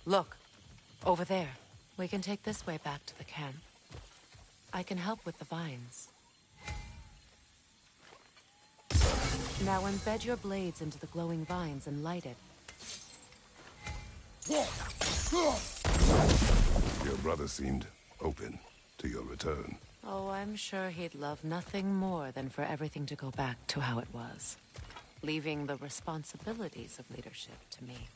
Look, over there. We can take this way back to the camp. I can help with the vines. Now embed your blades into the glowing vines and light it. Your brother seemed open to your return. Oh, I'm sure he'd love nothing more than for everything to go back to how it was, leaving the responsibilities of leadership to me.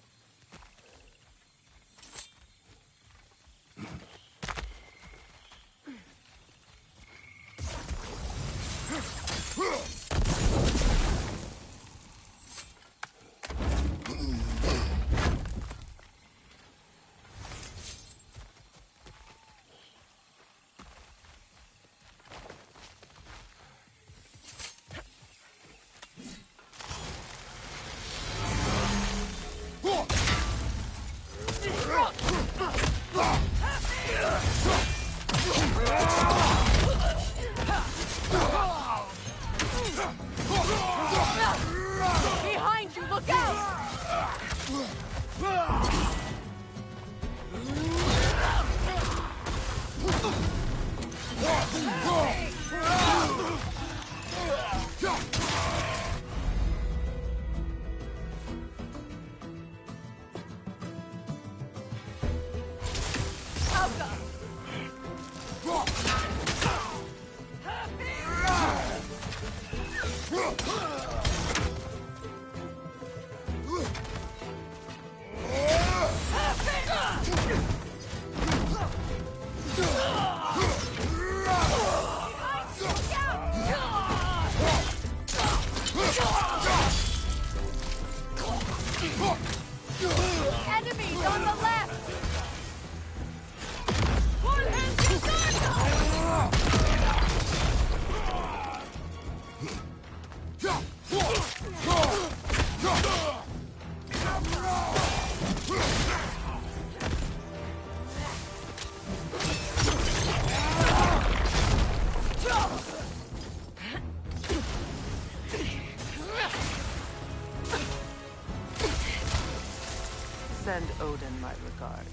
Behind you, look out! Enemies on the left! Send Odin my regards.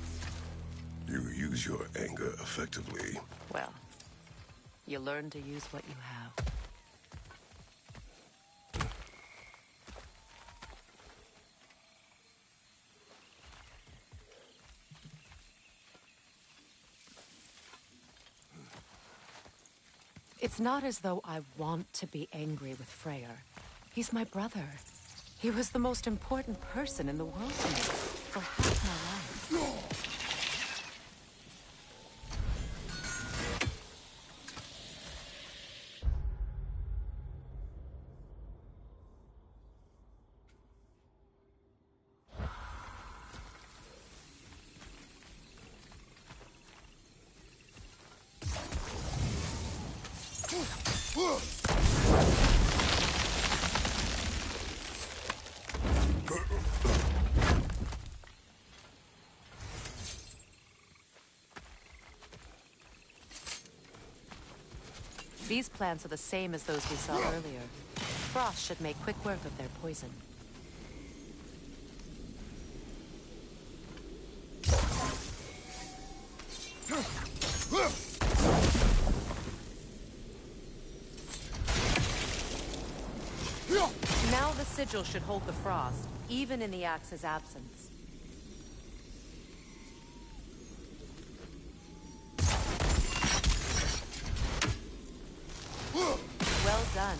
You use your anger effectively. Well, you learn to use what you have. It's not as though I want to be angry with Freyr. He's my brother. He was the most important person in the world to me for half my life. These plants are the same as those we saw earlier. Frost should make quick work of their poison. Now the sigil should hold the frost, even in the axe's absence. Well done.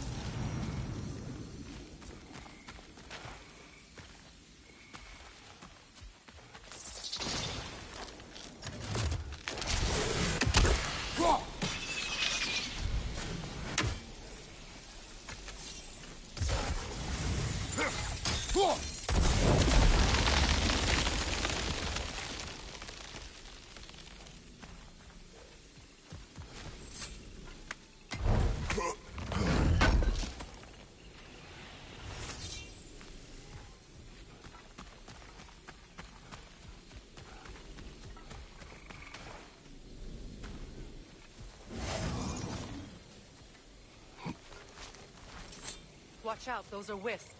Watch out, those are wisps.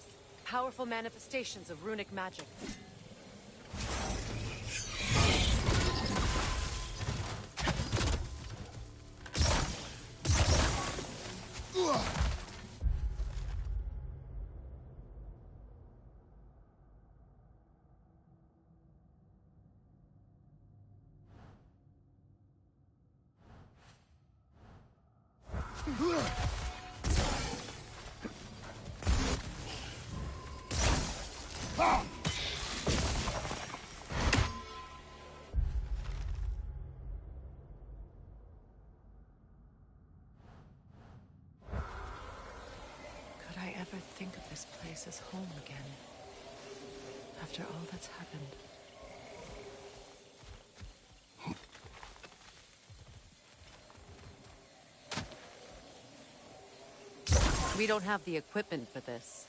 Powerful manifestations of runic magic. Could I ever think of this place as home again? After all that's happened. We don't have the equipment for this.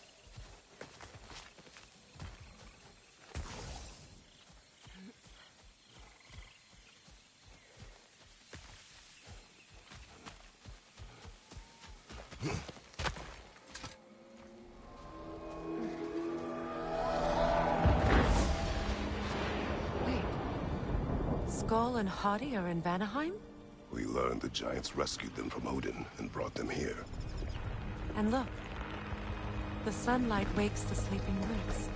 Wait. Skull and Hati are in Vanaheim? We learned the giants rescued them from Odin and brought them here. And look. The sunlight wakes the sleeping woods.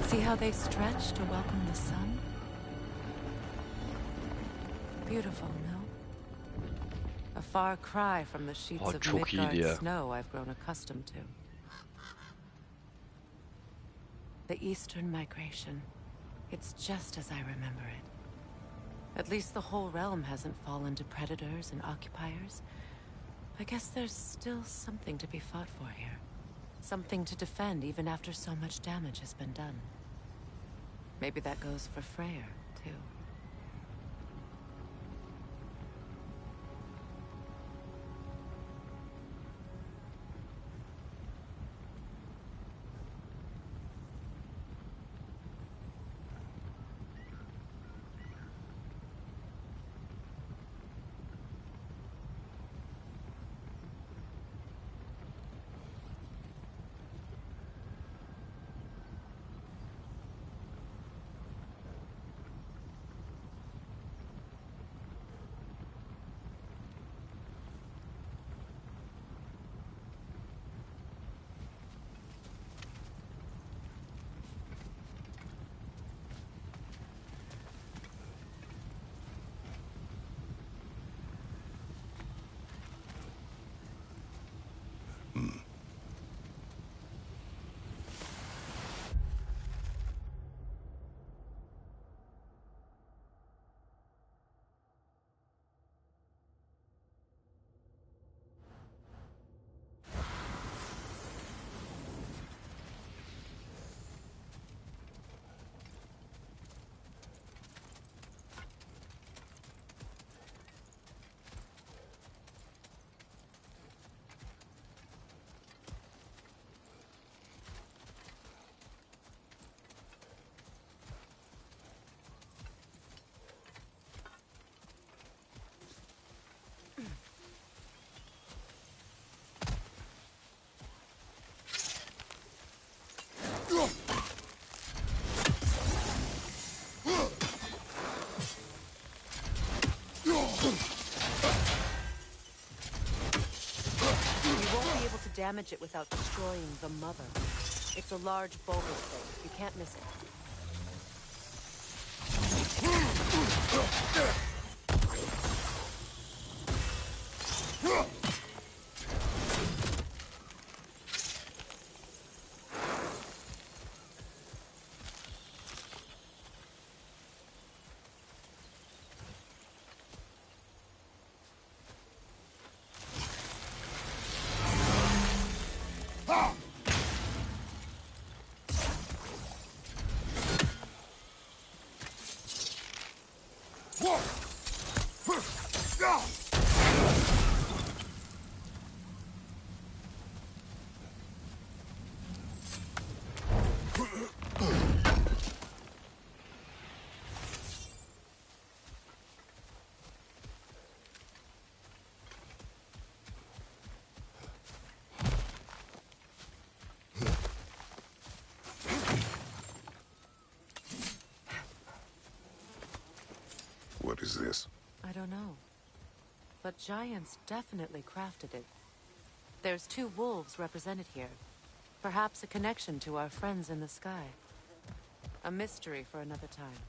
See how they stretch to welcome the sun? Beautiful, no? A far cry from the sheets of çok iyiydi Midgard ya. snow I've grown accustomed to. The Eastern Migration. It's just as I remember it. At least the whole realm hasn't fallen to predators and occupiers. I guess there's still something to be fought for here. Something to defend even after so much damage has been done. Maybe that goes for Freyr, too. Damage it without destroying the mother. It's a large boulder thing. You can't miss it. What is this? I don't know. But giants definitely crafted it. There's 2 wolves represented here. Perhaps a connection to our friends in the sky. A mystery for another time.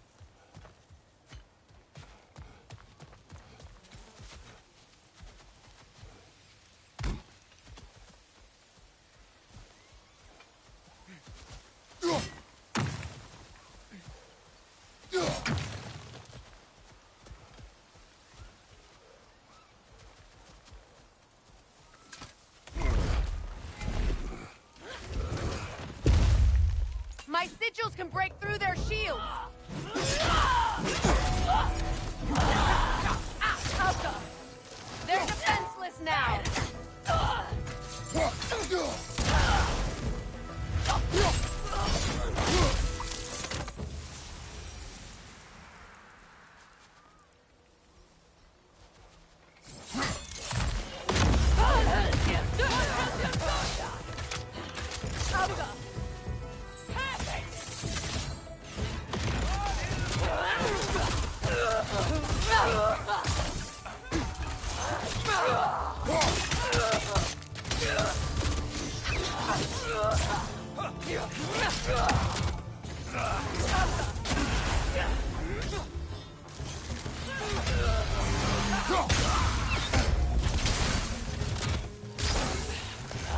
My sigils can break through their shields! Alka! They're defenseless now!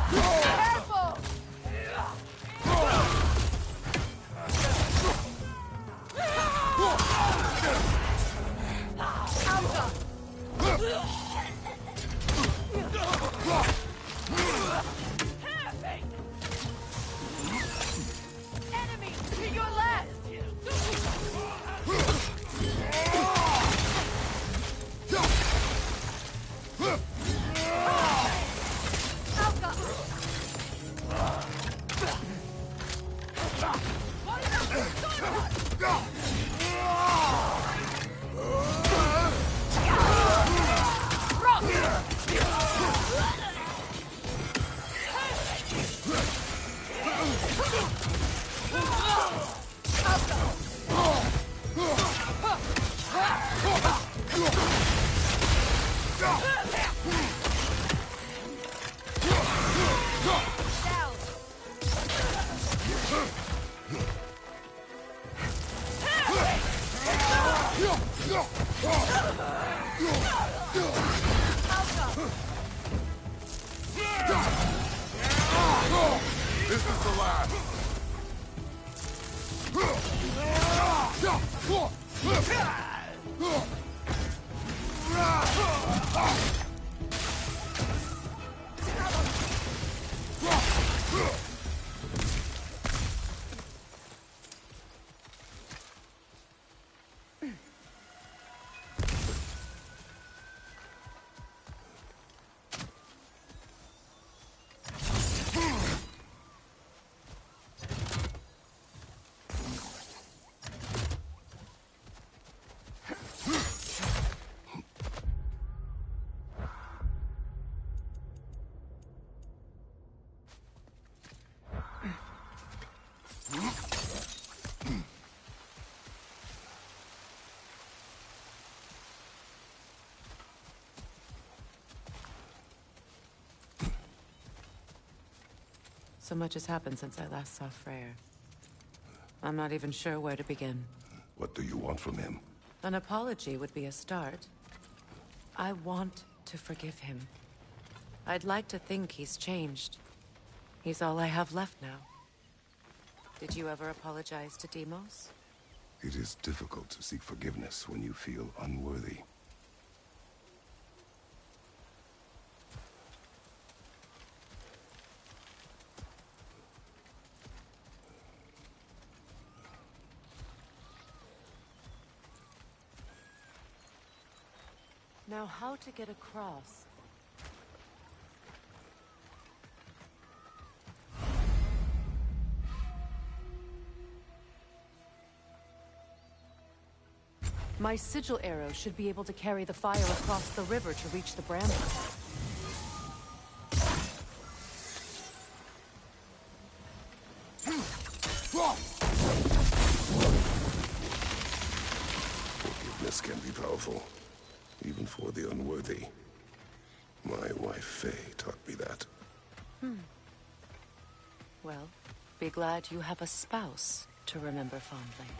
Careful! Alka! Enemy to your left! Alka! Down! This is the last. So much has happened since I last saw Freyr. I'm not even sure where to begin. What do you want from him? An apology would be a start. I want to forgive him. I'd like to think he's changed. He's all I have left now. Did you ever apologize to Deimos? It is difficult to seek forgiveness when you feel unworthy. Now, how to get across? My sigil arrow should be able to carry the fire across the river to reach the brambles. Forgiveness can be powerful, even for the unworthy. My wife Faye taught me that. Well, be glad you have a spouse to remember fondly.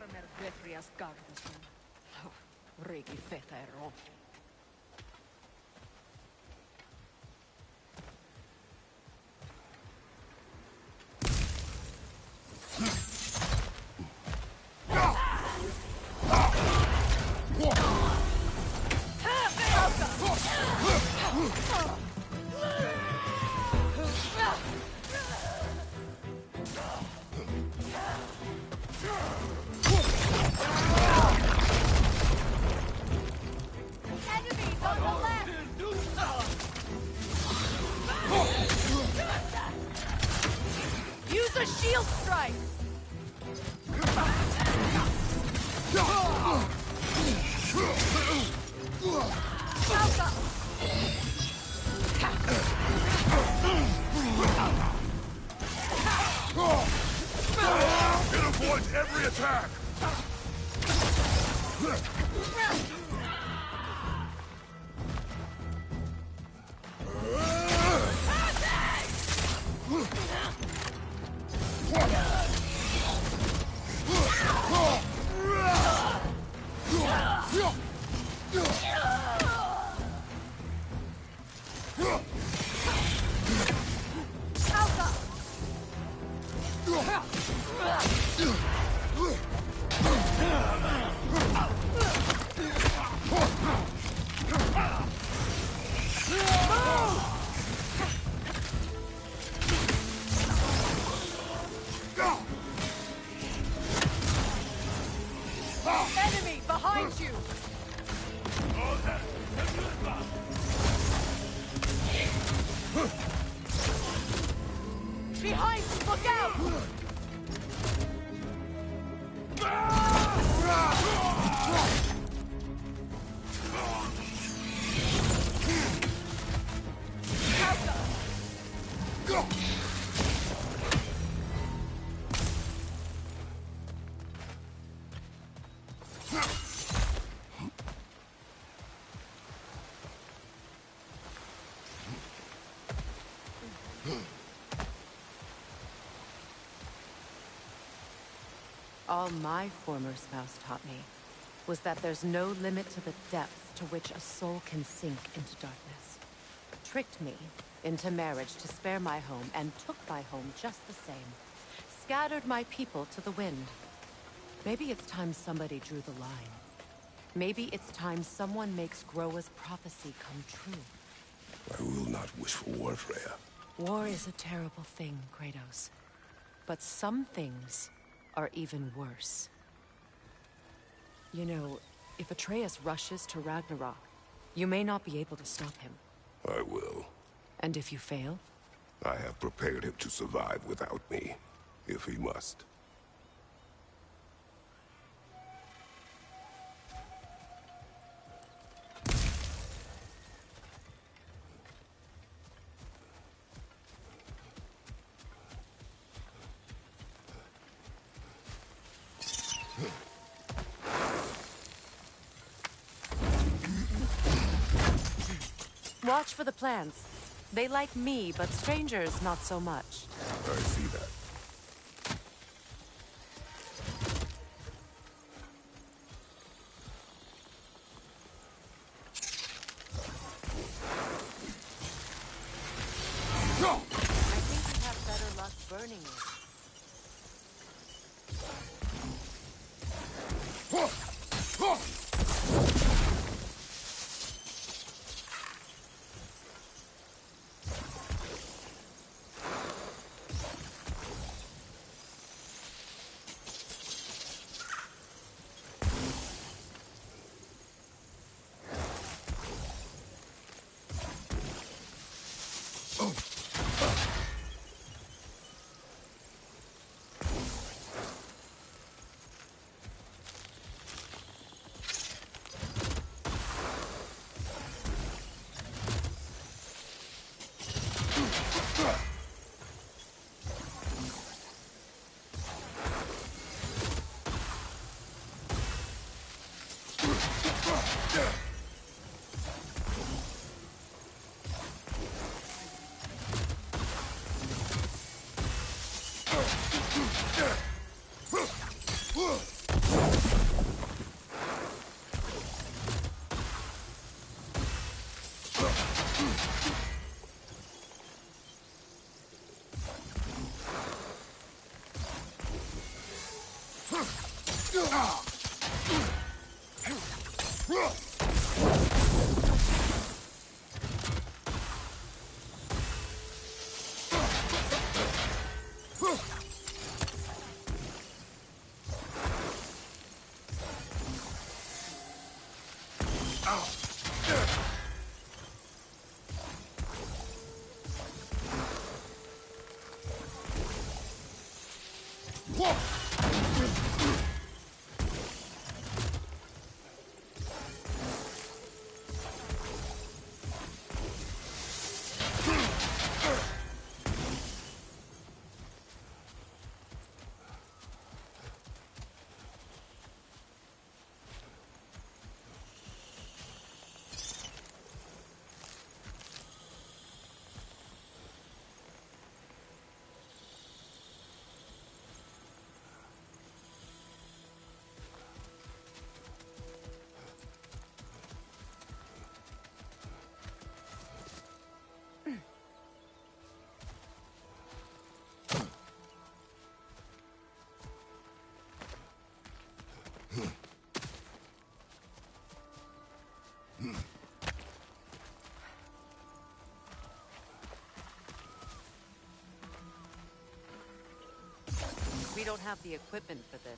Värmer Betrias garden. Rigi fetero. Enemies on the left! Use a shield strike! Alka! It avoids every attack! Enemy behind you! Behind! Look out! All my former spouse taught me was that there's no limit to the depth to which a soul can sink into darkness. Tricked me into marriage to spare my home and took my home just the same. Scattered my people to the wind. Maybe it's time somebody drew the line. Maybe it's time someone makes Groa's prophecy come true. I will not wish for war, Freya. War is a terrible thing, Kratos. But some things are even worse. You know, if Atreus rushes to Ragnarok, you may not be able to stop him. I will. And if you fail? I have prepared him to survive without me, if he must. Watch for the plants. They like me, but strangers not so much. I see that. I think you have better luck burning it. We don't have the equipment for this.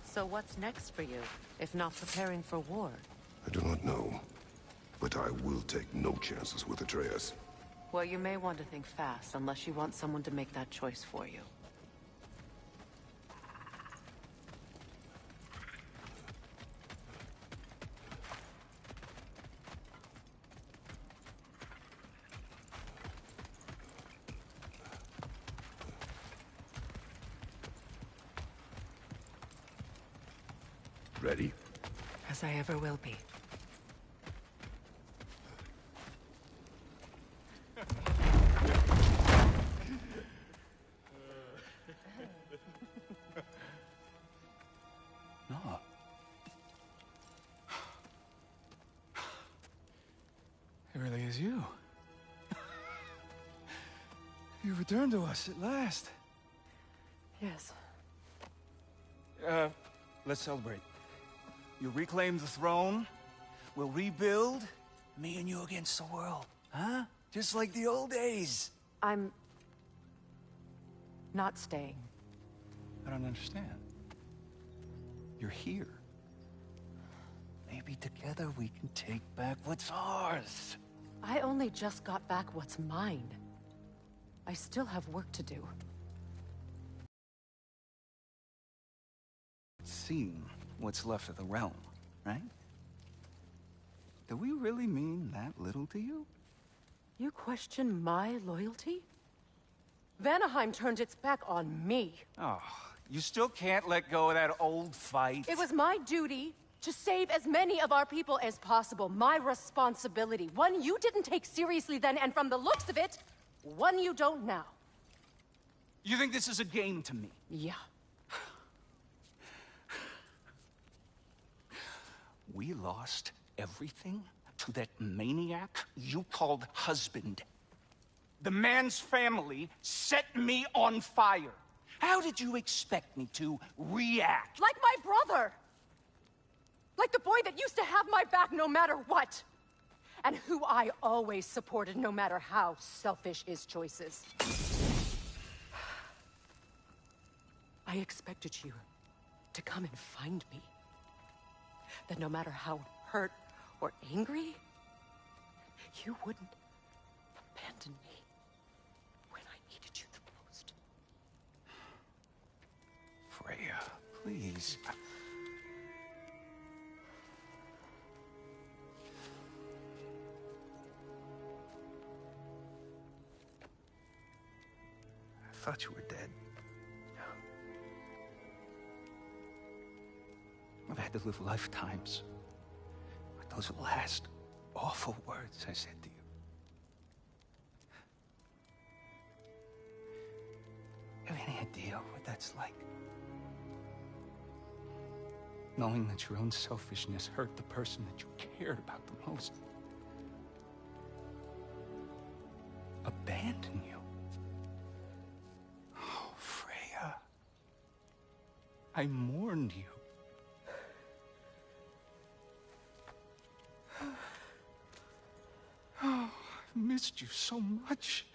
So what's next for you, if not preparing for war? I do not know, but I will take no chances with Atreus. Well, you may want to think fast, unless you want someone to make that choice for you. Ready? As I ever will be. No. It really is you. You returned to us at last. Yes. Let's celebrate. You reclaim the throne, we'll rebuild, me and you against the world, huh? Just like the old days. I'm... not staying. I don't understand. You're here. Maybe together we can take back what's ours. I only just got back what's mine. I still have work to do. Seen what's left of the realm, right? Do we really mean that little to you? You question my loyalty? Vanaheim turned its back on me. Oh, you still can't let go of that old fight? It was my duty to save as many of our people as possible. My responsibility. One you didn't take seriously then, and from the looks of it, one you don't now. You think this is a game to me? Yeah. We lost everything to that maniac you called husband. The man's family set me on fire. How did you expect me to react? Like my brother! Like the boy that used to have my back no matter what! And who I always supported no matter how selfish his choices. I expected you to come and find me. That no matter how hurt or angry, you wouldn't abandon me when I needed you the most. Freya, please. I thought you were dead. I've had to live lifetimes with those last awful words I said to you. Have any idea what that's like? Knowing that your own selfishness hurt the person that you cared about the most. Abandon you. I mourned you. Oh, I've missed you so much.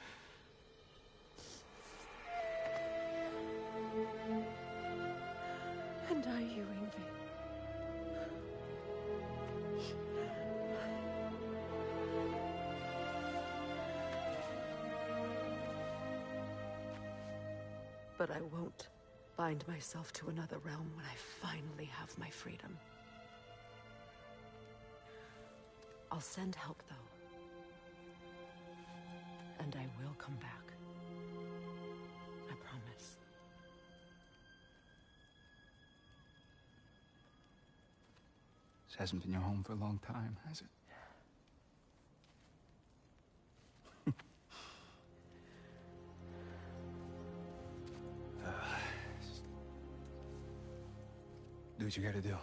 And are you, Ingvi? But I won't bind myself to another realm when I finally have my freedom. I'll send help, though. And I will come back. I promise. This hasn't been your home for a long time, has it? Do what you gotta do.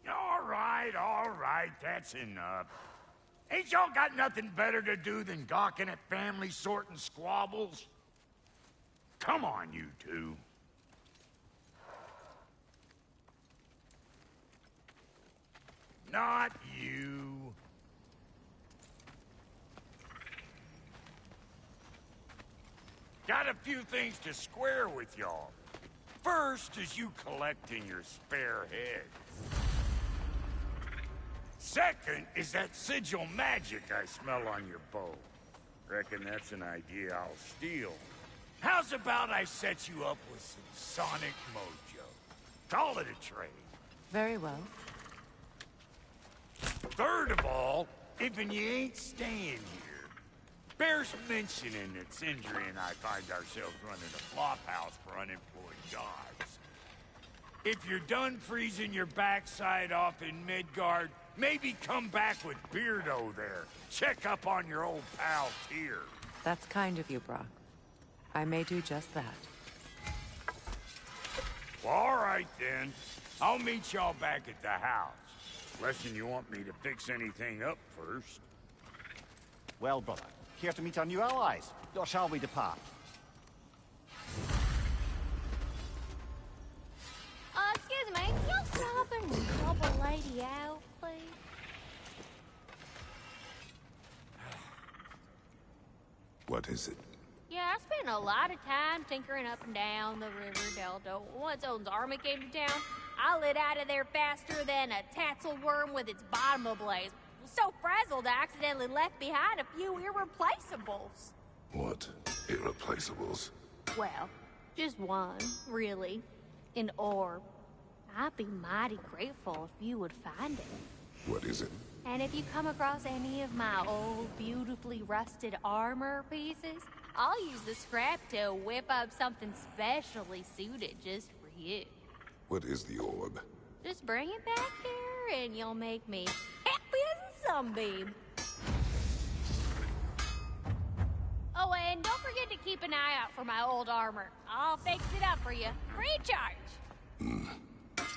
All right, that's enough. Ain't y'all got nothing better to do than gawking at family sorting squabbles? Come on, you two. Not you. Got a few things to square with y'all. First is you collecting your spare heads. Second is that sigil magic I smell on your bow. Reckon that's an idea I'll steal. How's about I set you up with some sonic mojo? Call it a trade. Very well. Third of all, if you ain't staying here, bears mentioning that Sindri and I find ourselves running a flop house for unemployed gods. If you're done freezing your backside off in Midgard, maybe come back with Beardo there. Check up on your old pal Tyr. That's kind of you, Brock. I may do just that. Well, all right then. I'll meet y'all back at the house. Unless you want me to fix anything up first. Well, brother, here to meet our new allies. Or shall we depart? Excuse me, can you stop and help a lady out, please? What is it? Yeah, I spent a lot of time tinkering up and down the river delta. Once Odin's army came to town, I lit out of there faster than a tassel worm with its bottom ablaze. So frazzled, I accidentally left behind a few irreplaceables. What? Irreplaceables? Well, just one, really. An orb. I'd be mighty grateful if you would find it. What is it? And if you come across any of my old, beautifully rusted armor pieces, I'll use the scrap to whip up something specially suited just for you. What is the orb? Just bring it back here and you'll make me happy as a sunbeam. Oh, and don't forget to keep an eye out for my old armor. I'll fix it up for you, free of charge.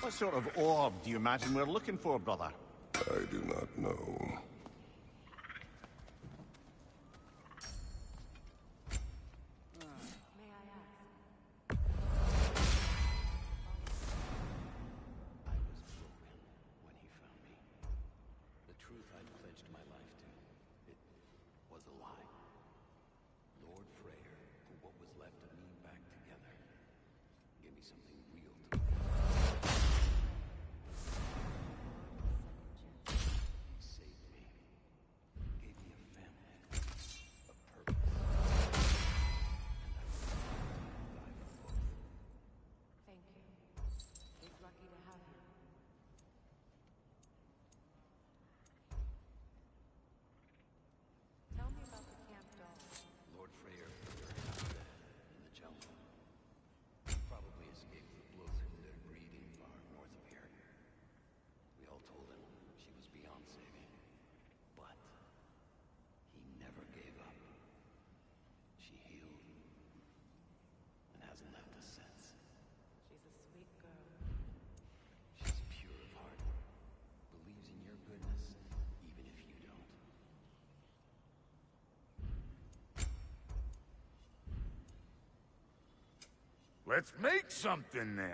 What sort of orb do you imagine we're looking for, brother? I do not know. Lord Freyr put her house in the jungle. Probably escaped the Let's make something then.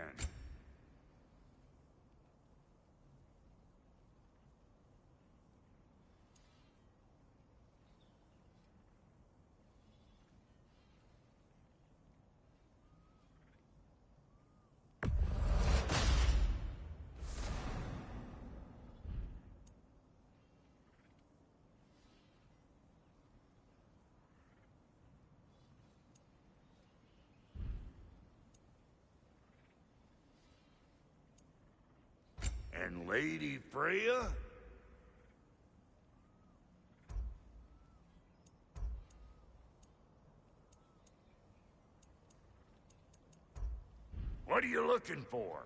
And Lady Freya? What are you looking for?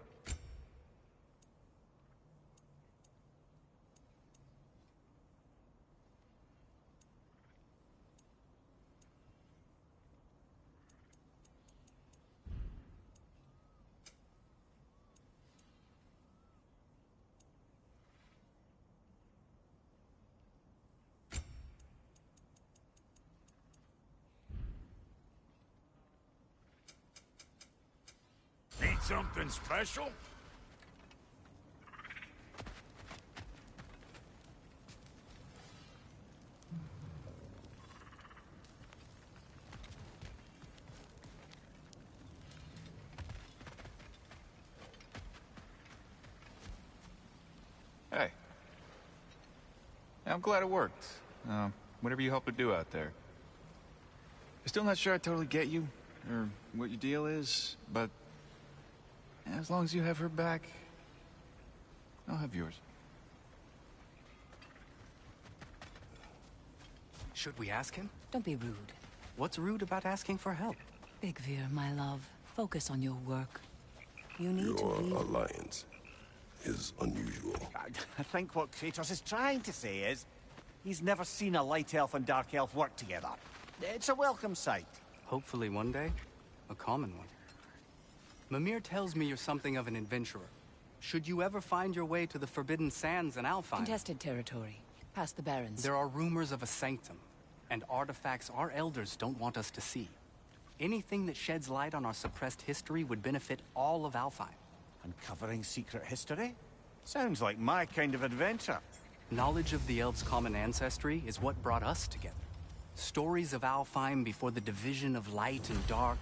Need something special? Hey. Yeah, I'm glad it worked. Whatever you helped her do out there. I'm still not sure I totally get you, or what your deal is, but as long as you have her back, I'll have yours. Should we ask him? Don't be rude. What's rude about asking for help? Big Veer, my love, focus on your work. You need to Your leave. alliance is unusual. I think what Kratos is trying to say is, he's never seen a light elf and dark elf work together. It's a welcome sight. Hopefully one day, a common one. Mimir tells me you're something of an adventurer. Should you ever find your way to the Forbidden Sands in Alfheim... Contested territory. Past the Barrens. There are rumors of a sanctum, and artifacts our elders don't want us to see. Anything that sheds light on our suppressed history would benefit all of Alfheim. Uncovering secret history? Sounds like my kind of adventure. Knowledge of the elves' common ancestry is what brought us together. Stories of Alfheim before the division of light and dark.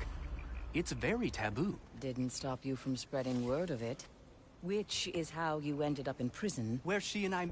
It's very taboo. Didn't stop you from spreading word of it. Which is how you ended up in prison. Where she and I...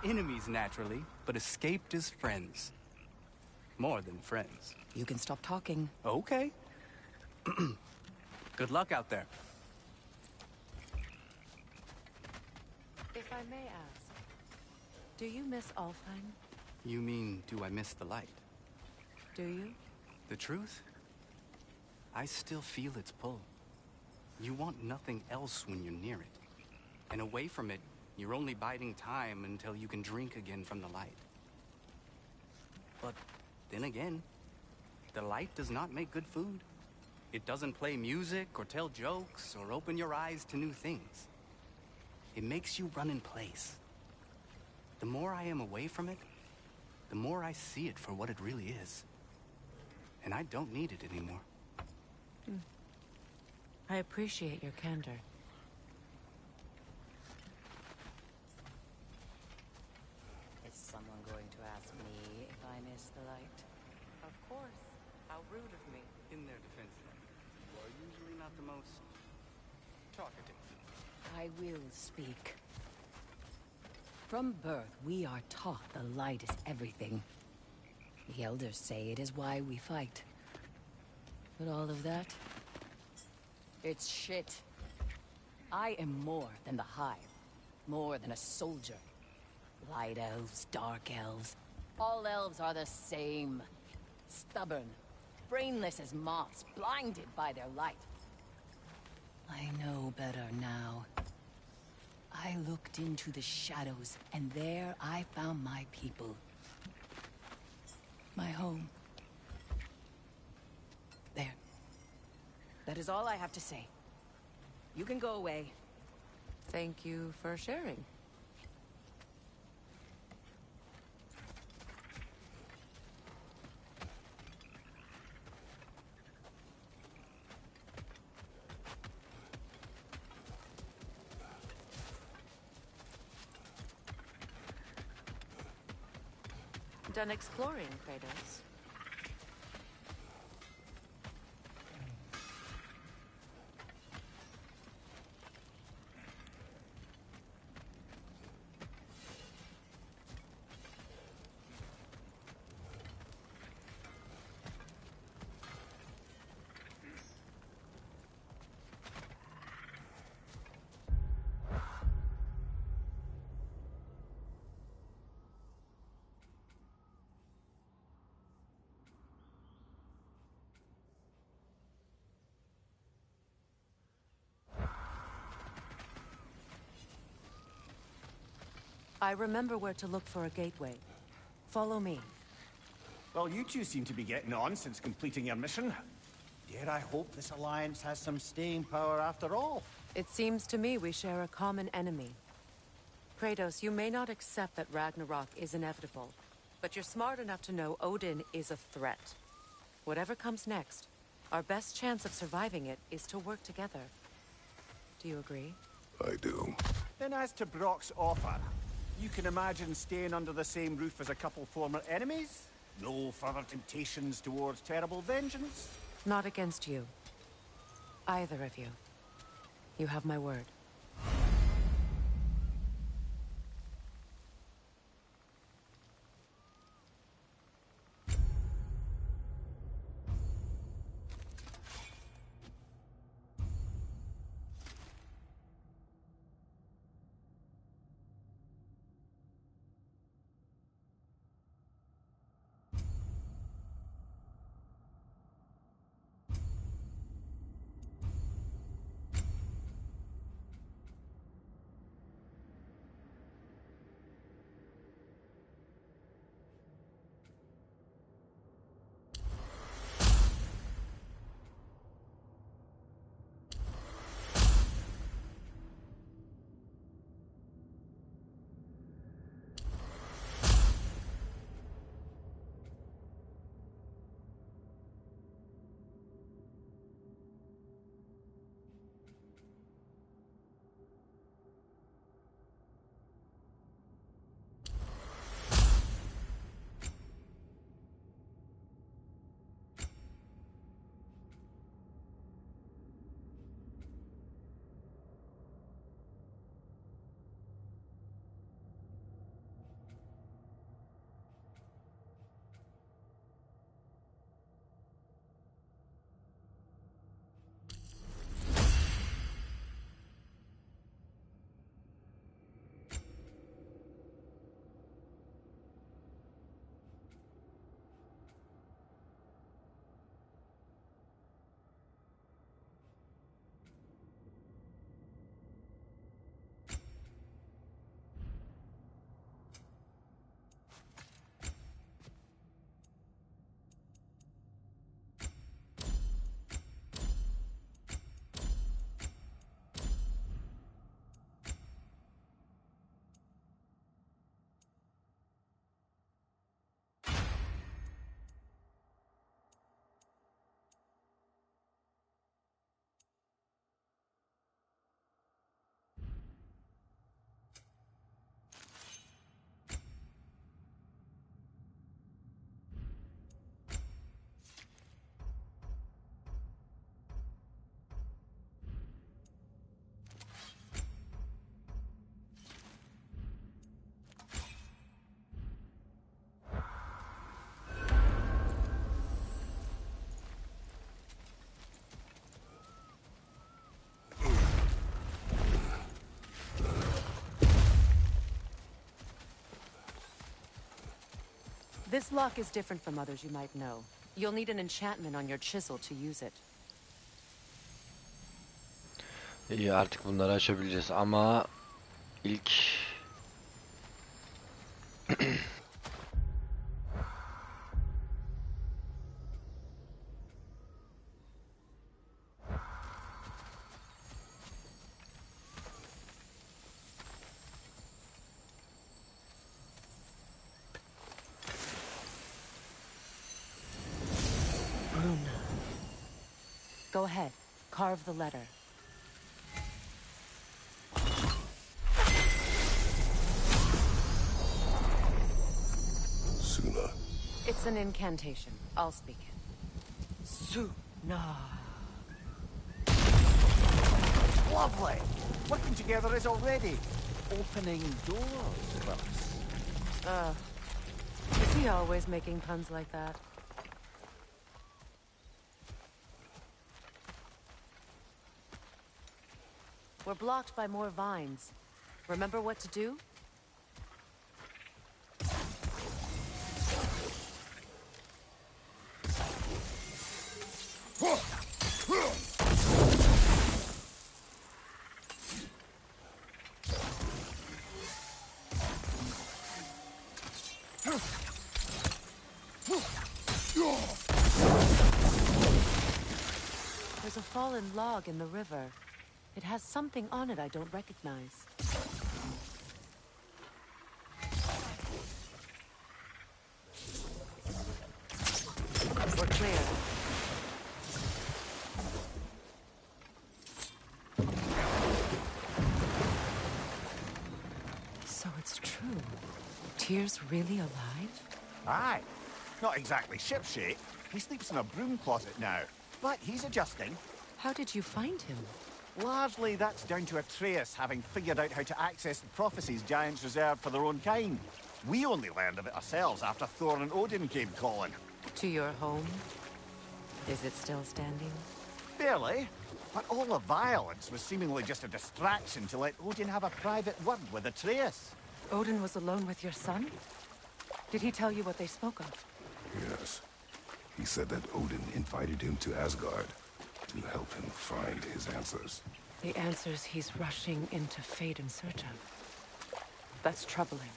enemies naturally, but escaped as friends. More than friends. You can stop talking. Okay. Good luck out there. If I may ask, do you miss Alfheim? You mean, do I miss the light? Do you? The truth? I still feel its pull. You want nothing else when you're near it. And away from it, you're only biding time until you can drink again from the light. But then again, the light does not make good food. It doesn't play music or tell jokes or open your eyes to new things. It makes you run in place. The more I am away from it, the more I see it for what it really is. And I don't need it anymore. I appreciate your candor. Is someone going to ask me if I miss the light? Of course. How rude of me. In their defense, you are usually not the most talkative. I will speak. From birth, we are taught the light is everything. The elders say it is why we fight. But all of that, it's shit. I am more than the Hive. More than a soldier. Light elves, dark elves. All elves are the same. Stubborn. Brainless as moths, blinded by their light. I know better now. I looked into the shadows, and there I found my people. My home. There. That is all I have to say. You can go away. Thank you for sharing. Done exploring, Kratos. I remember where to look for a gateway. Follow me. Well, you two seem to be getting on since completing your mission. Dare I hope this alliance has some staying power after all? It seems to me we share a common enemy. Kratos, you may not accept that Ragnarok is inevitable, but you're smart enough to know Odin is a threat. Whatever comes next, our best chance of surviving it is to work together. Do you agree? I do. Then as to Brock's offer, you can imagine staying under the same roof as a couple former enemies? No further temptations towards terrible vengeance? Not against you. Either of you. You have my word. This lock is different from others you might know. You'll need an enchantment on your chisel to use it. İyi, artık bunları açabileceğiz ama ilk Go ahead, carve the letter. Suna. It's an incantation. I'll speak it. Suna. Lovely! Working together is already opening doors for us. Is he always making puns like that? We're blocked by more vines. Remember what to do? There's a fallen log in the river. It has something on it I don't recognize. We're clear. So it's true. Tyr's really alive? Aye. Not exactly shipshape. He sleeps in a broom closet now. But he's adjusting. How did you find him? Largely, that's down to Atreus having figured out how to access the prophecies giants reserved for their own kind. We only learned of it ourselves after Thor and Odin came calling. To your home? Is it still standing? Barely. But all the violence was seemingly just a distraction to let Odin have a private word with Atreus. Odin was alone with your son? Did he tell you what they spoke of? Yes. He said that Odin invited him to Asgard to help him find his answers. The answers he's rushing into fate in search of. That's troubling.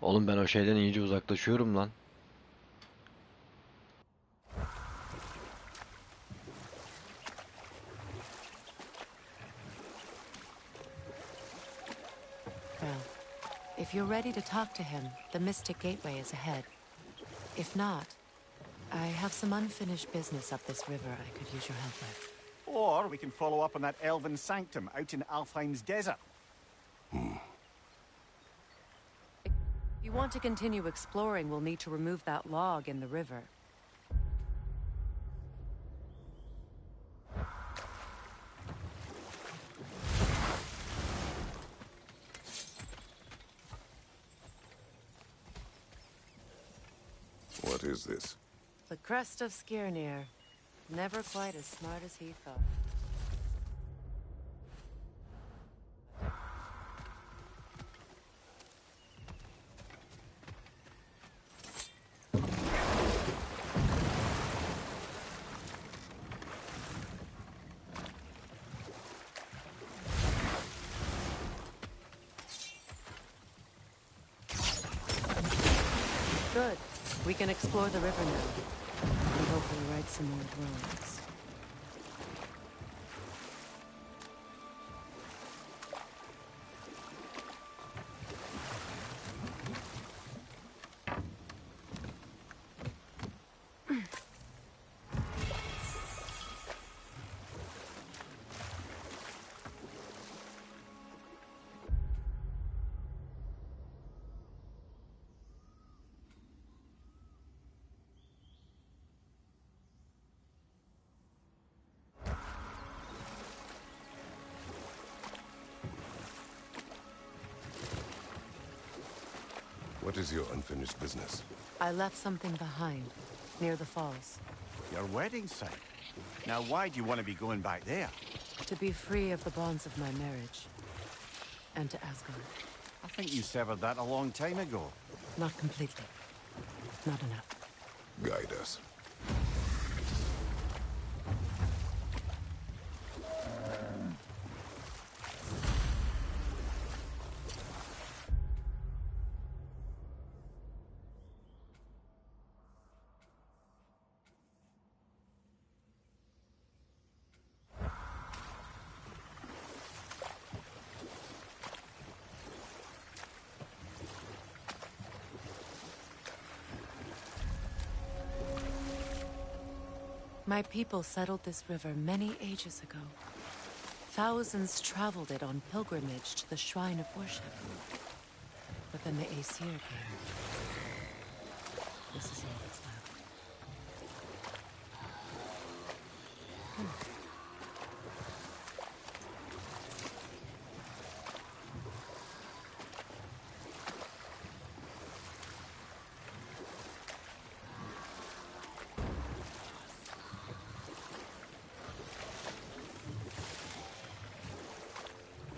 Oğlum ben o şeyden iyice uzaklaşıyorum lan. If you're ready to talk to him, the Mystic Gateway is ahead. If not, I have some unfinished business up this river I could use your help with. Or we can follow up on that elven sanctum out in Alfheim's desert. If you want to continue exploring, we'll need to remove that log in the river. What is this? The crest of Skirnir. Never quite as smart as he thought. Good. We can explore the river now. And hopefully right some more drawings. What is your unfinished business? I left something behind, near the falls. Your wedding site. Now, why do you want to be going back there? To be free of the bonds of my marriage. And to Asgard. I think you severed that a long time ago. Not completely. Not enough. Guide us. My people settled this river many ages ago. Thousands traveled it on pilgrimage to the shrine of worship. But then the Aesir came. This is all that's left.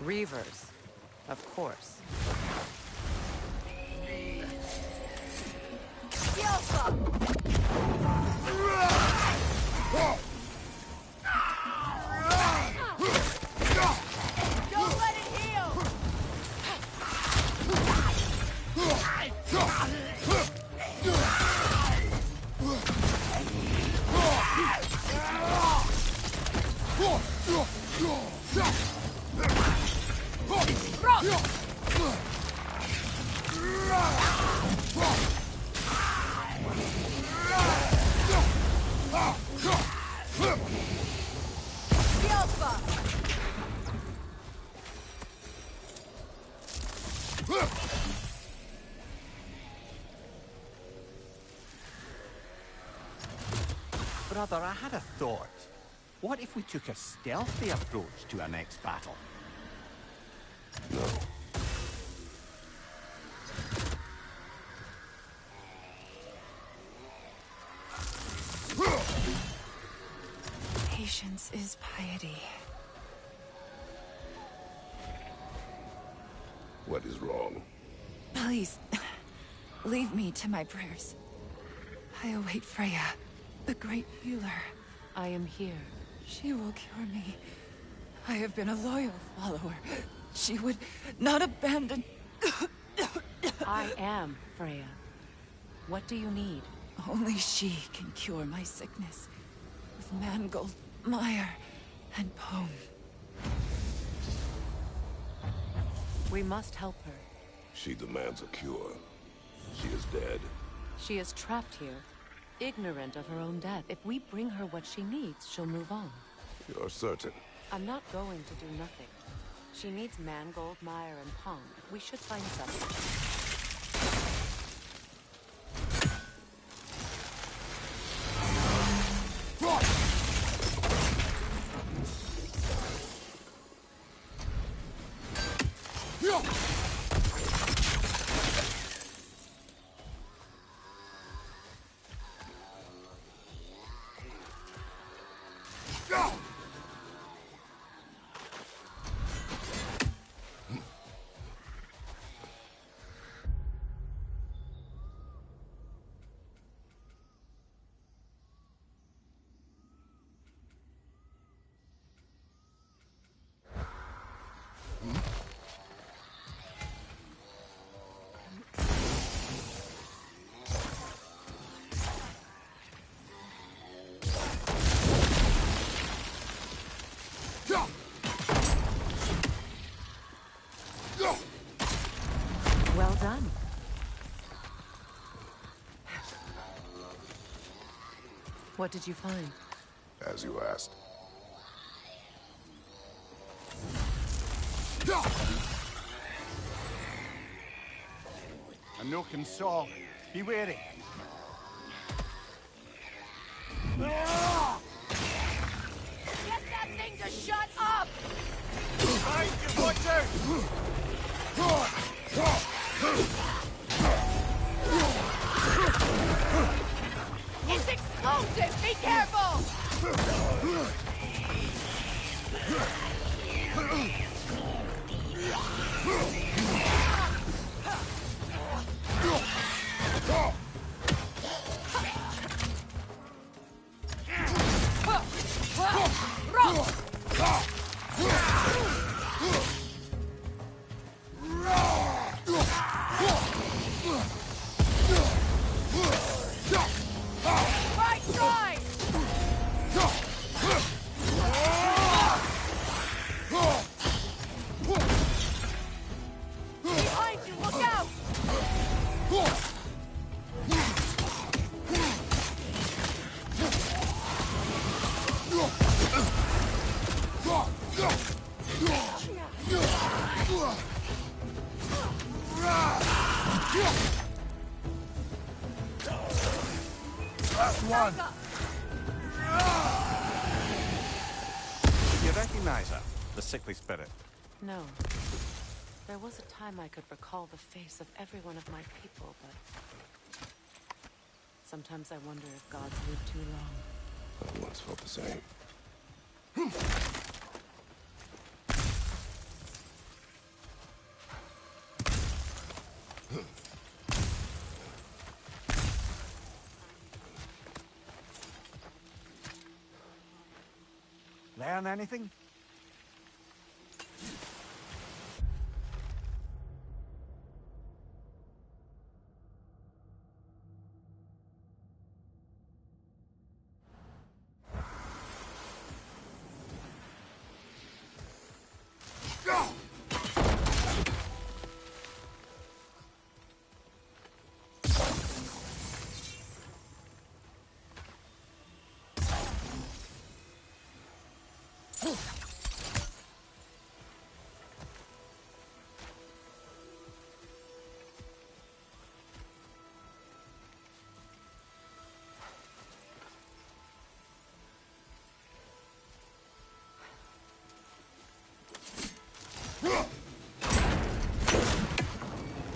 Reavers, of course. Don't let it heal! Brother, I had a thought. What if we took a stealthy approach to our next battle? No. Patience is piety. What is wrong? Please, leave me to my prayers. I await Freya, the great healer. I am here. She will cure me. I have been a loyal follower. She would not abandon... I am Freya. What do you need? Only she can cure my sickness. With mangold, mire, and poem. We must help her. She demands a cure. She is dead. She is trapped here, ignorant of her own death. If we bring her what she needs, she'll move on. You're certain? I'm not going to do nothing. She needs mangold, mire, and pong. We should find something. Well done. What did you find? As you asked. A nook and saw. Be wary. Get that thing to shut up! Mind you, watch out! It's exploding! explosive! Be careful! Right side! Behind you, look out! That's one. You recognize her? The sickly spirit? No. There was a time I could recall the face of every one of my people, but sometimes I wonder if gods live too long. I once felt the same. Learn anything?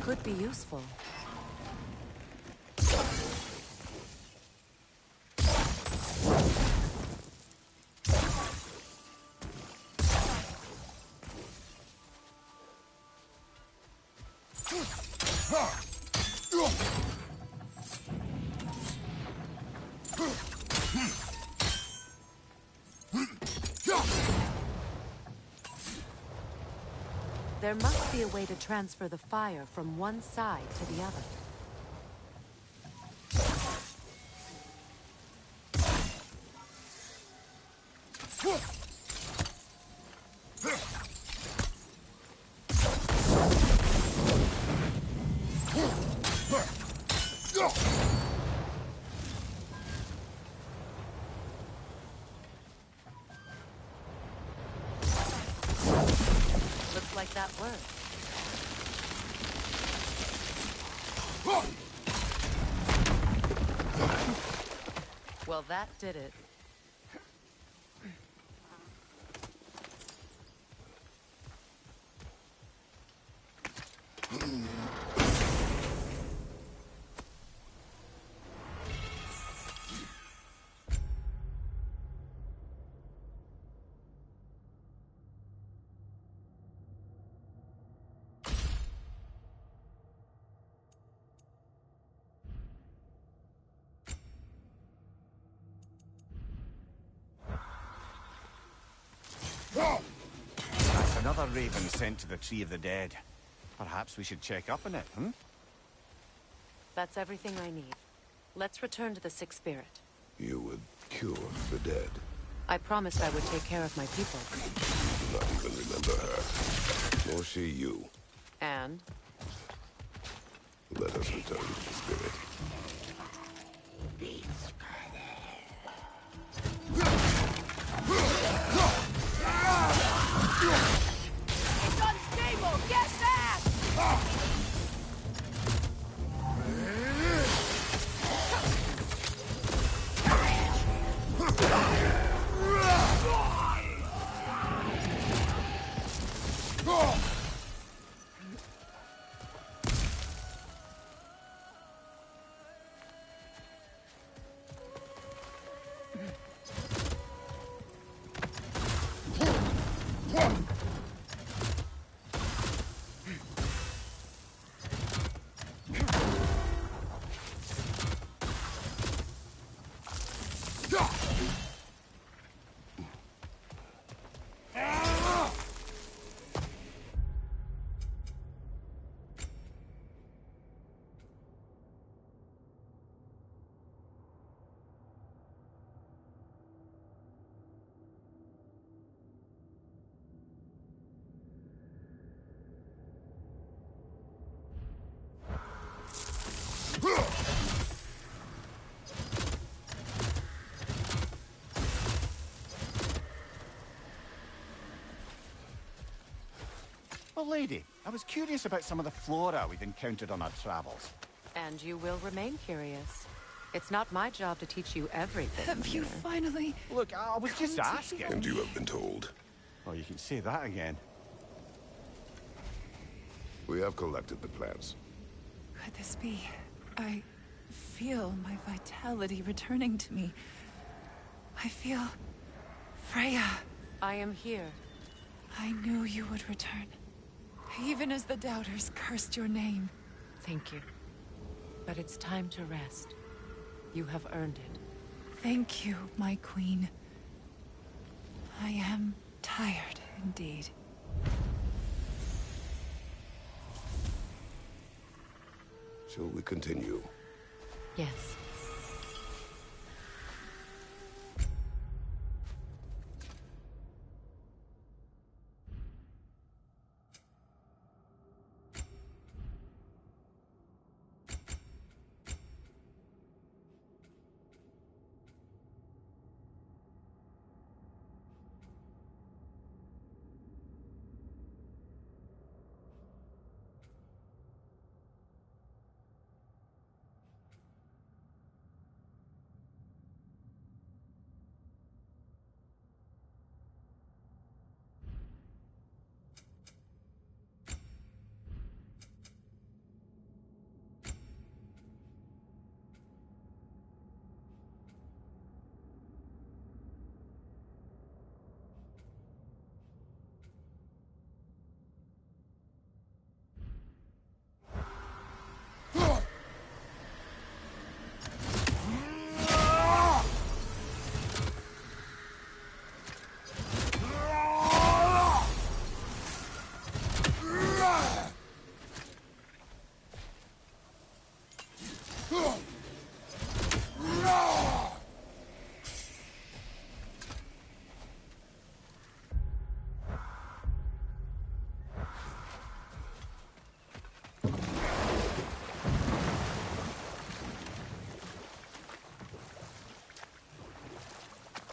Could be useful. There must be a way to transfer the fire from one side to the other. Looks like that worked. Well, that did it. That's another raven sent to the Tree of the Dead. Perhaps we should check up on it, hmm? That's everything I need. Let's return to the Sick Spirit. You would cure the dead. I promised I would take care of my people. Not even remember her. Nor she you. And? Let us return to the spirit. It's unstable! Get back! simple lady. I was curious about some of the flora we've encountered on our travels. And you will remain curious. It's not my job to teach you everything. Have you finally... Look, I was just asking. And you have been told. Oh, you can say that again. We have collected the plants. Could this be? I feel my vitality returning to me. I feel... Freya. I am here. I knew you would return. Even as the doubters cursed your name. Thank you. But it's time to rest. You have earned it. Thank you, my queen. I am tired indeed. Shall we continue? Yes.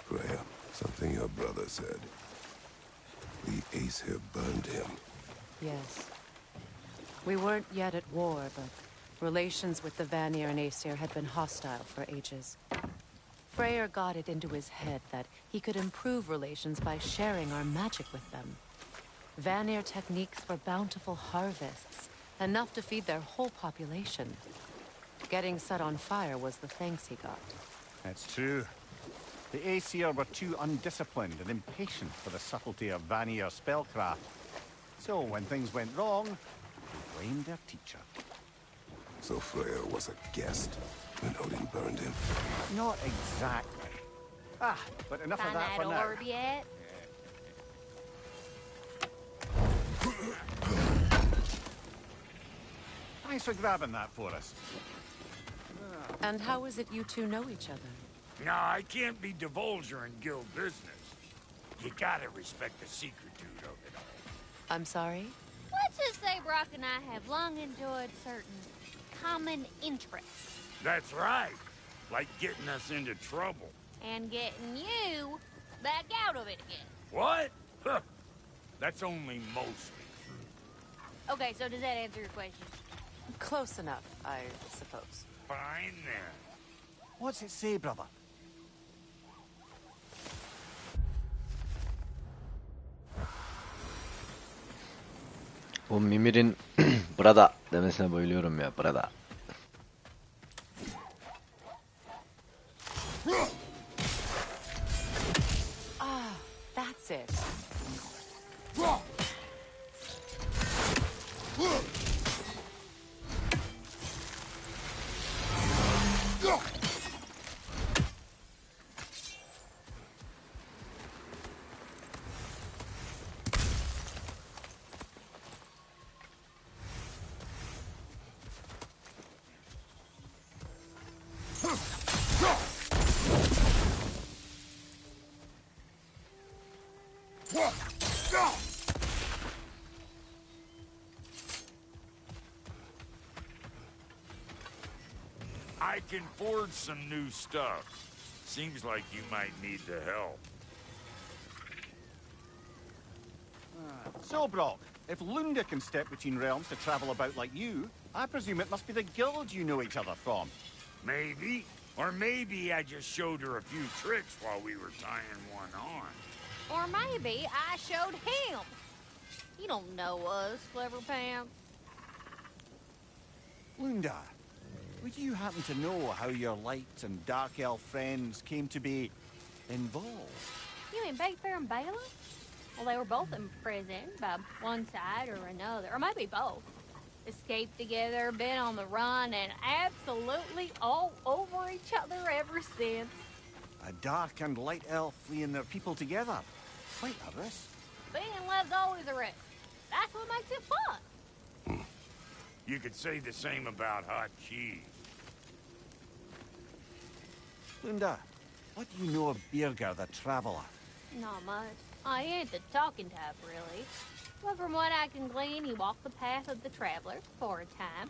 Freya, something your brother said. The Ace here burned him. Yes. We weren't yet at war, but relations with the Vanir and Aesir had been hostile for ages. Freyr got it into his head that he could improve relations by sharing our magic with them. Vanir techniques for bountiful harvests, enough to feed their whole population. Getting set on fire was the thanks he got. That's true. The Aesir were too undisciplined and impatient for the subtlety of Vanir spellcraft. So when things went wrong, they blamed their teacher. So Freya was a guest when Odin burned him? Not exactly. Ah, but enough of that for now. Orb yet? Thanks for grabbing that for us. And how is it you two know each other? No, I can't be divulger in guild business. You gotta respect the secretude of it all. I'm sorry? Let's just say Brock and I have long enjoyed certain common interests. That's right. Like getting us into trouble. And getting you back out of it again. What? Huh. That's only mostly true. Okay, so does that answer your question? Close enough, I suppose. Fine then. What's it say, brother? Bu Mimir'in Brada demesine bayılıyorum ya, Brada. Ah, that's it. I can forge some new stuff. Seems like you might need the help. So, Brock, if Lunda can step between realms to travel about like you, I presume it must be the guild you know each other from. Maybe. Or maybe I just showed her a few tricks while we were tying one on. Or maybe I showed him. You don't know us, Clever Pants. Lunda, would you happen to know how your light and dark elf friends came to be involved? You mean Big Bear and Bela? Well, they were both imprisoned by one side or another, or maybe both. Escaped together, been on the run, and absolutely all over each other ever since. A dark and light elf fleeing their people together. Quite a risk. Being in love's always a risk. That's what makes it fun. You could say the same about hot cheese. Lunda, what do you know of Birger the Traveler? Not much. I ain't the talking type, really. But from what I can glean, he walked the path of the traveler for a time,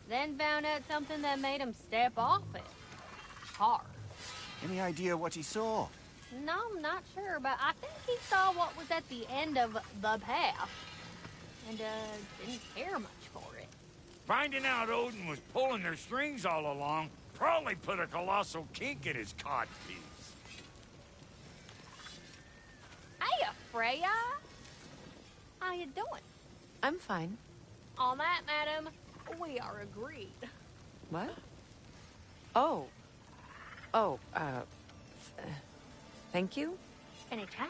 then found out something that made him step off it. Hard. Any idea what he saw? No, I'm not sure, but I think he saw what was at the end of the path. And, didn't care much for it. Finding out Odin was pulling their strings all along probably put a colossal kink in his codpiece. Hey, Freya! How you doing? I'm fine. On that, madam, we are agreed. What? Oh. Oh, thank you? Anytime.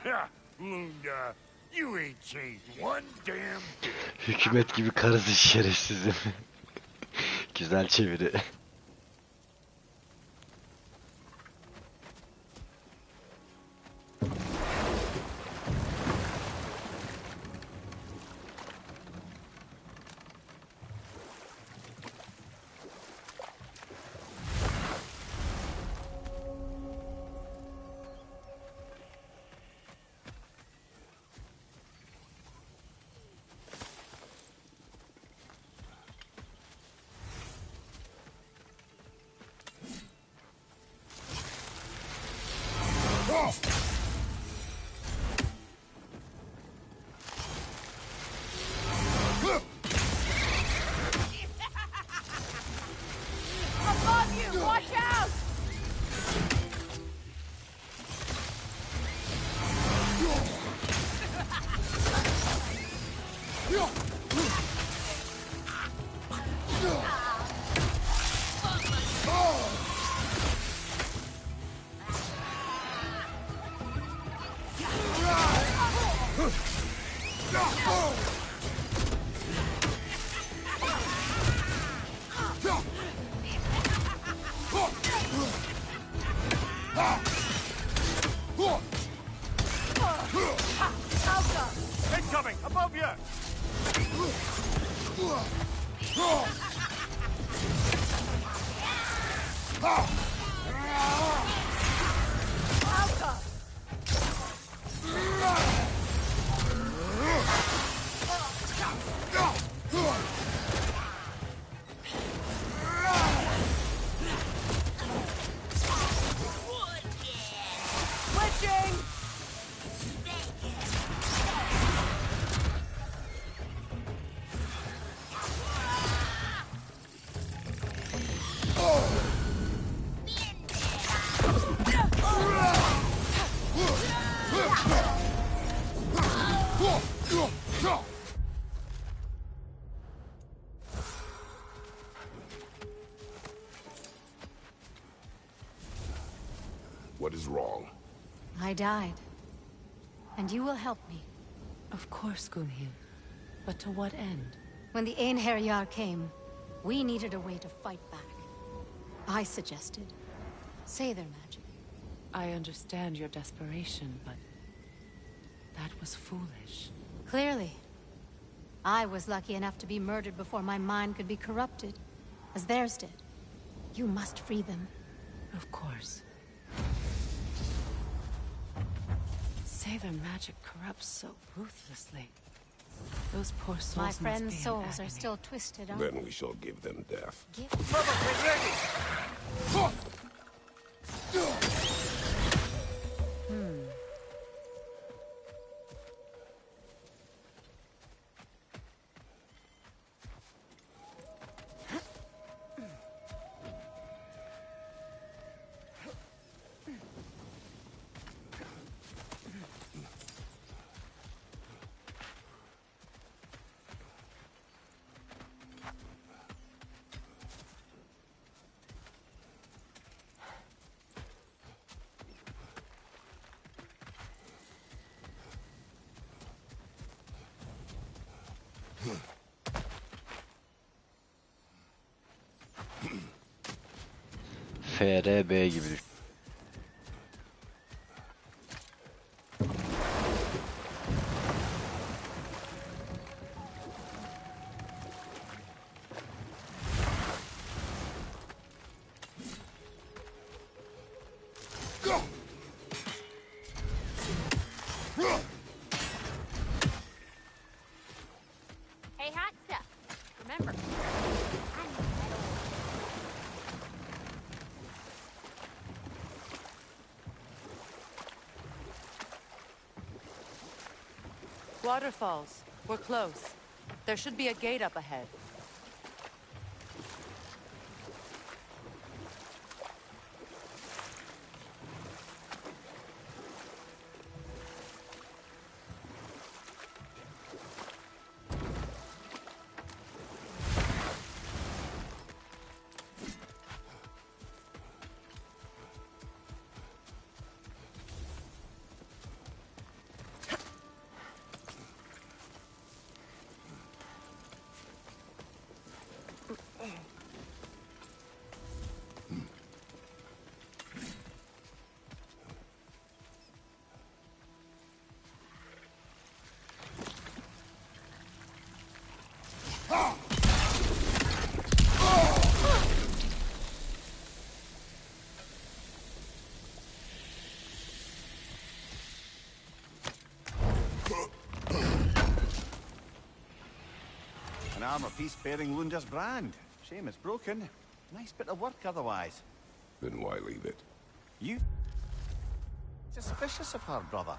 Ha! Lunda, you ain't changed one damn bit. Hükümet gibi karısı şerefsizim. Güzel çeviri. Above you! Watch out! Incoming! Above you! Switching! What is wrong? I died. And you will help me. Of course, Gunhild. But to what end? When the Einherjar came, we needed a way to fight back. I suggested say their magic. I understand your desperation, but that was foolish. Clearly. I was lucky enough to be murdered before my mind could be corrupted, as theirs did. You must free them. Of course. Say their magic corrupts so ruthlessly. Those poor souls My must friends' be in souls are agony. still twisted, aren't Then we shall give them death. FRB gibi düşün. Hey, hot stuff. Remember, Waterfalls. We're close. There should be a gate up ahead. An armor piece bearing Lunda's brand. Shame it's broken. Nice bit of work otherwise. Then why leave it? You suspicious of her, brother?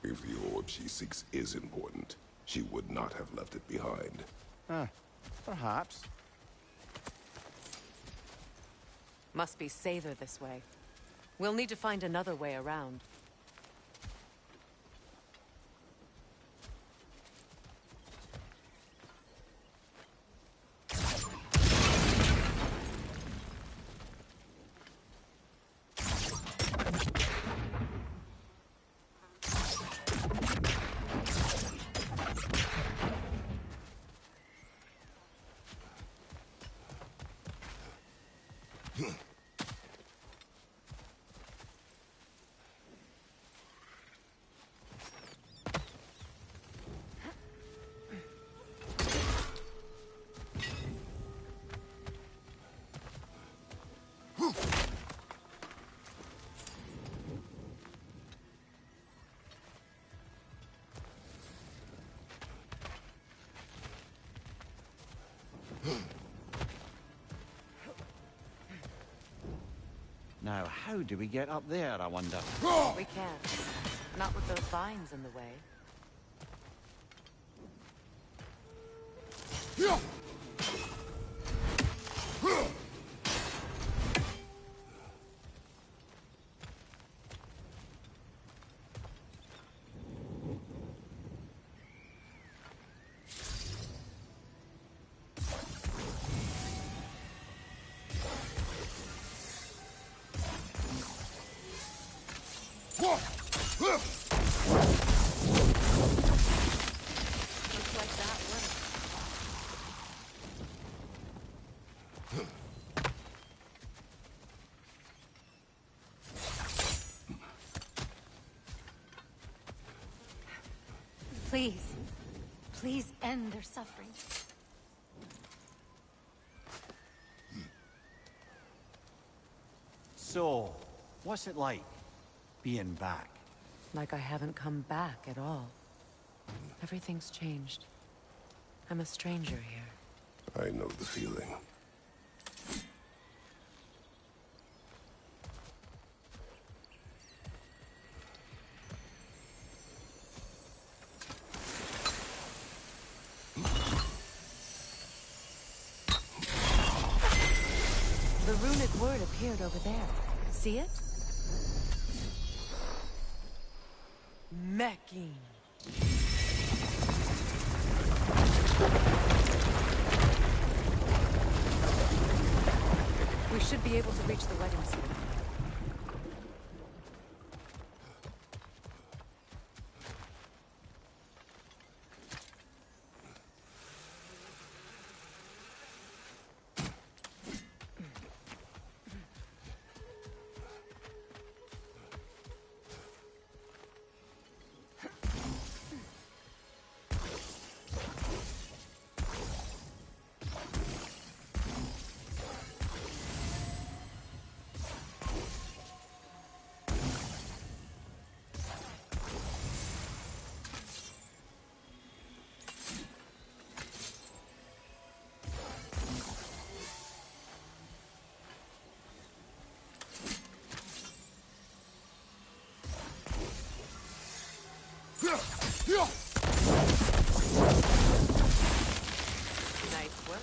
If the orb she seeks is important, she would not have left it behind. Perhaps. Must be safer this way. We'll need to find another way around. Now, how do we get up there, I wonder? We can't. Not with those vines in the way. Looks like that worked. Please. Please end their suffering. So, what's it like, being back? Like I haven't come back at all. Everything's changed. I'm a stranger here. I know the feeling. The runic word appeared over there. See it? Mecking. We should be able to reach the wedding soon. Nice work.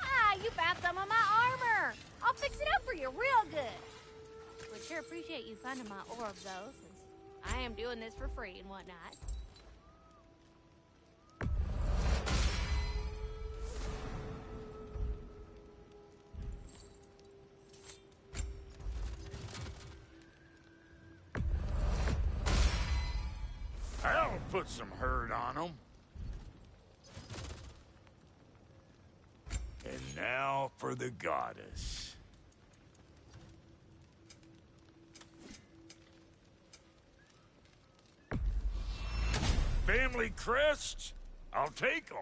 Ah, you found some of my armor. I'll fix it up for you real good. Would sure appreciate you finding my orb, though, since I am doing this for free and whatnot. I'll put some hurt on them. And now for the goddess. Family crests? I'll take them.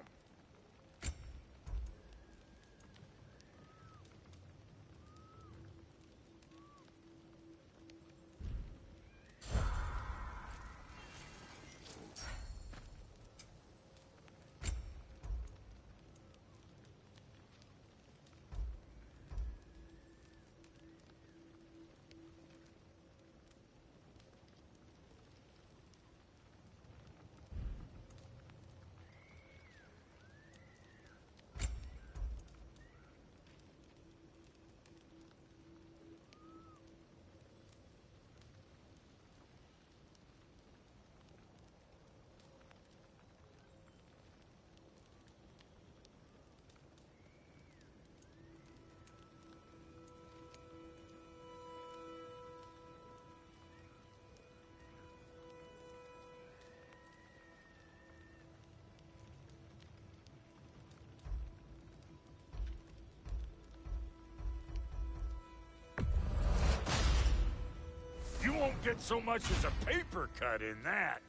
You won't get so much as a paper cut in that.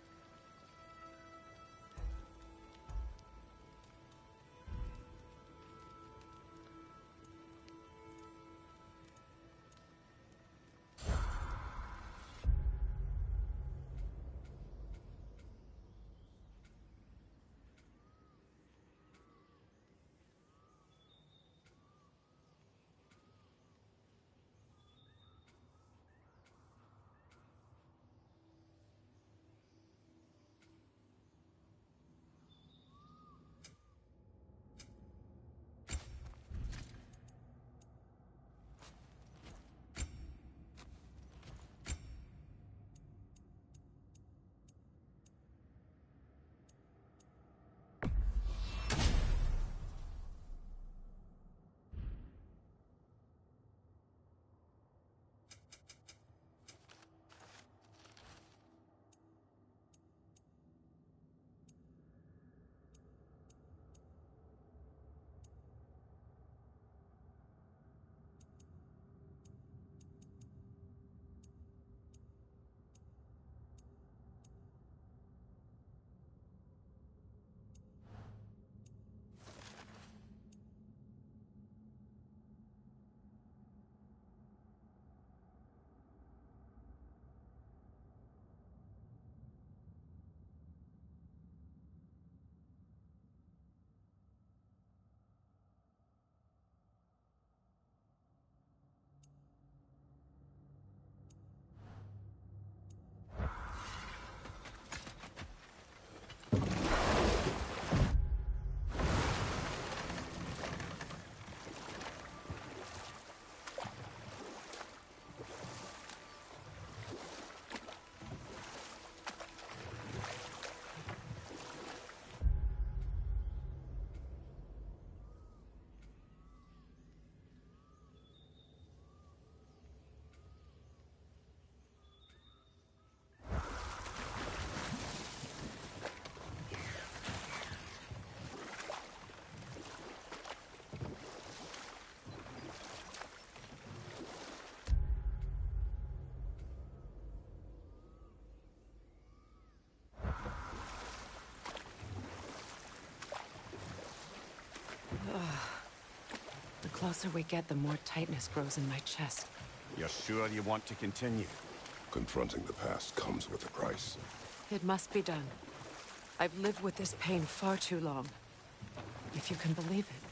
The closer we get, the more tightness grows in my chest. You're sure you want to continue? Confronting the past comes with a price. It must be done. I've lived with this pain far too long. If you can believe it.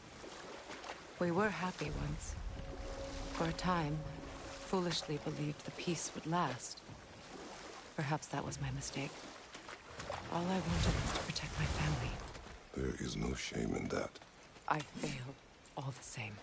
We were happy once. For a time, I foolishly believed the peace would last. Perhaps that was my mistake. All I wanted was to protect my family. There is no shame in that. I failed, all the same.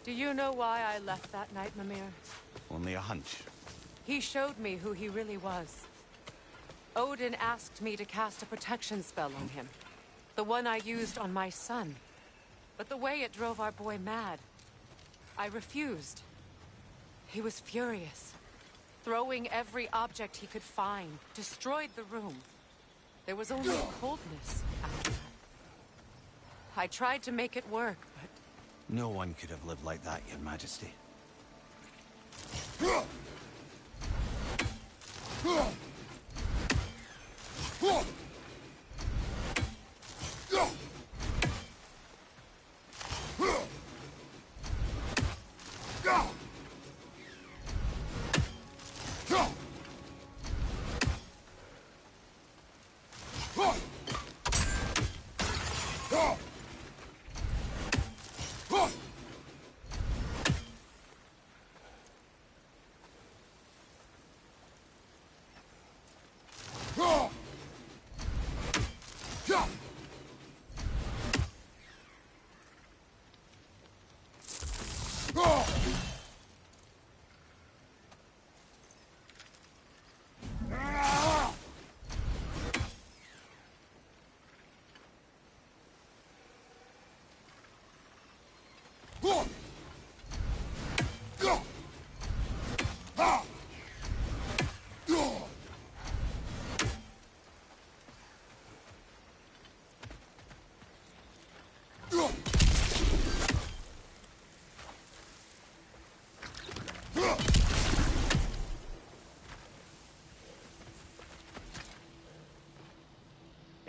Do you know why I left that night, Mimir? Only a hunch. He showed me who he really was. Odin asked me to cast a protection spell on him. The one I used on my son. But the way it drove our boy mad, I refused. He was furious, throwing every object he could find, destroyed the room. There was only coldness after that. I tried to make it work, but... No one could have lived like that, Your Majesty.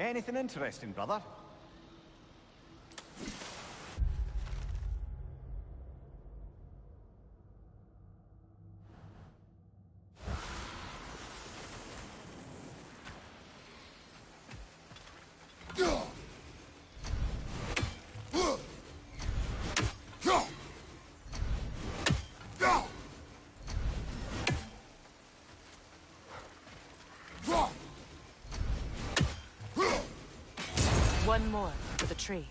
Anything interesting, brother? One more for the tree.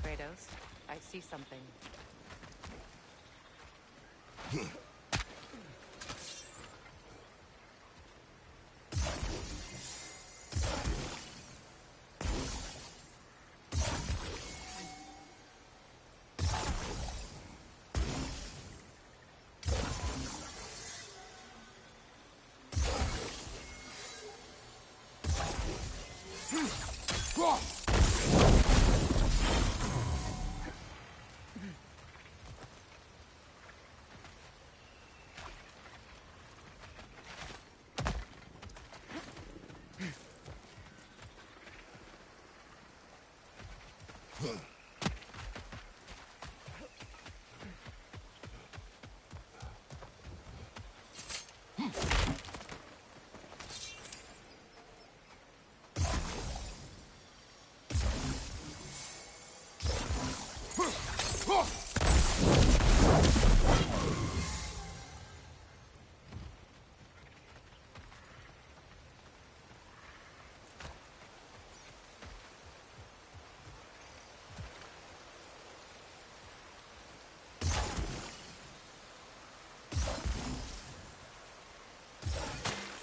Kratos, I see something.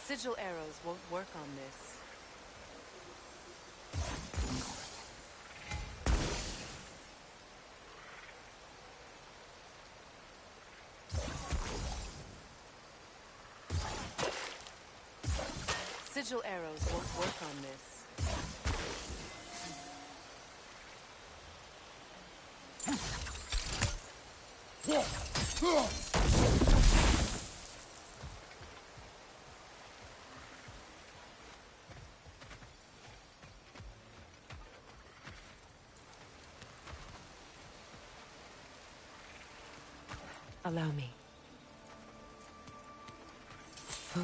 Sigil arrows won't work on this. Sigil arrows won't work on this. Allow me. I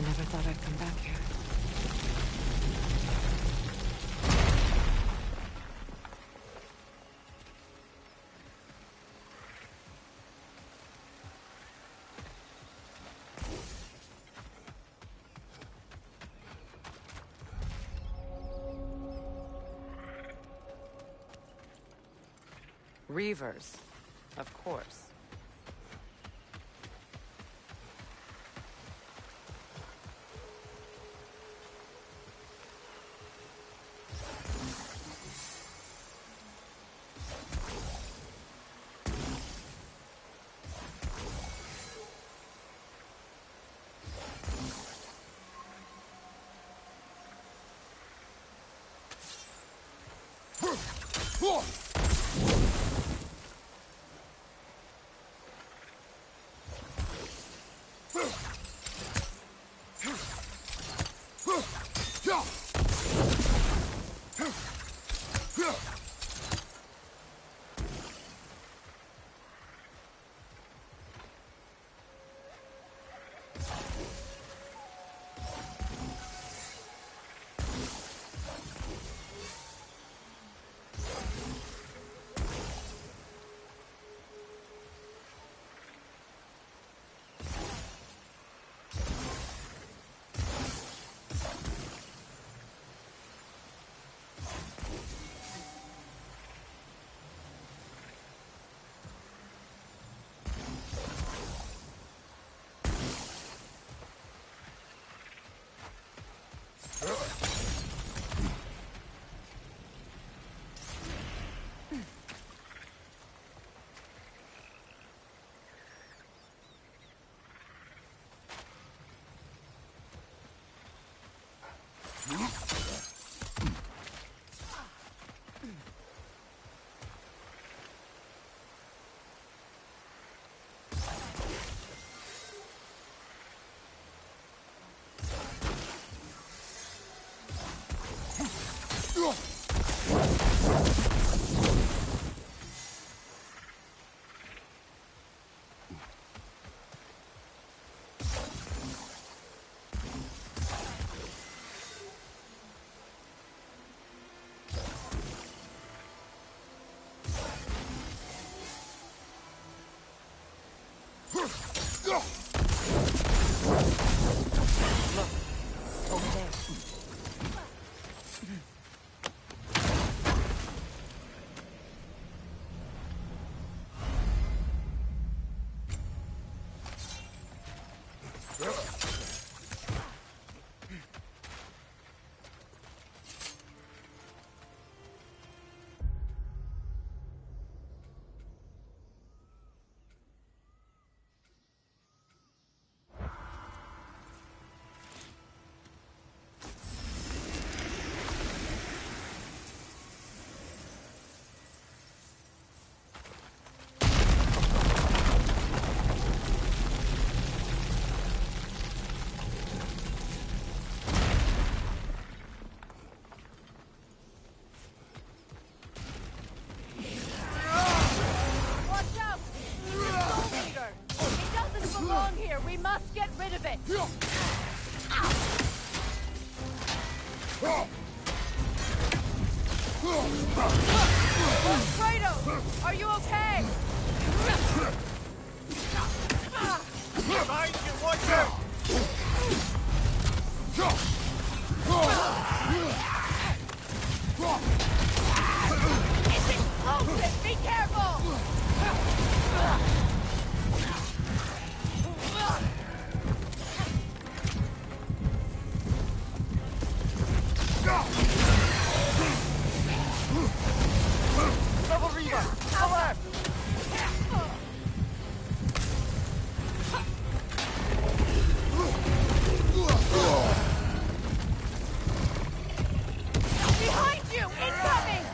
never thought I'd come back here. Reavers, of course. Over there. We must get rid of it! Kratos! Are you okay? Behind you, watch out! It's explosive! Be careful! Double Reaver! Come on! Behind you! Incoming!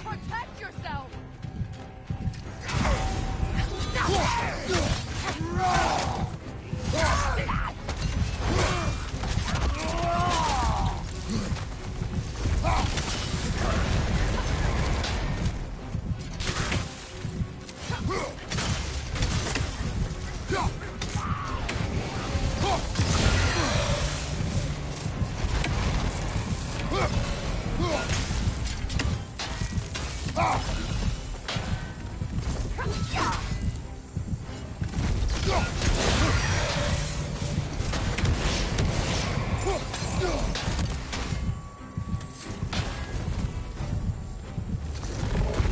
Protect yourself!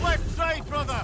Left side, brother!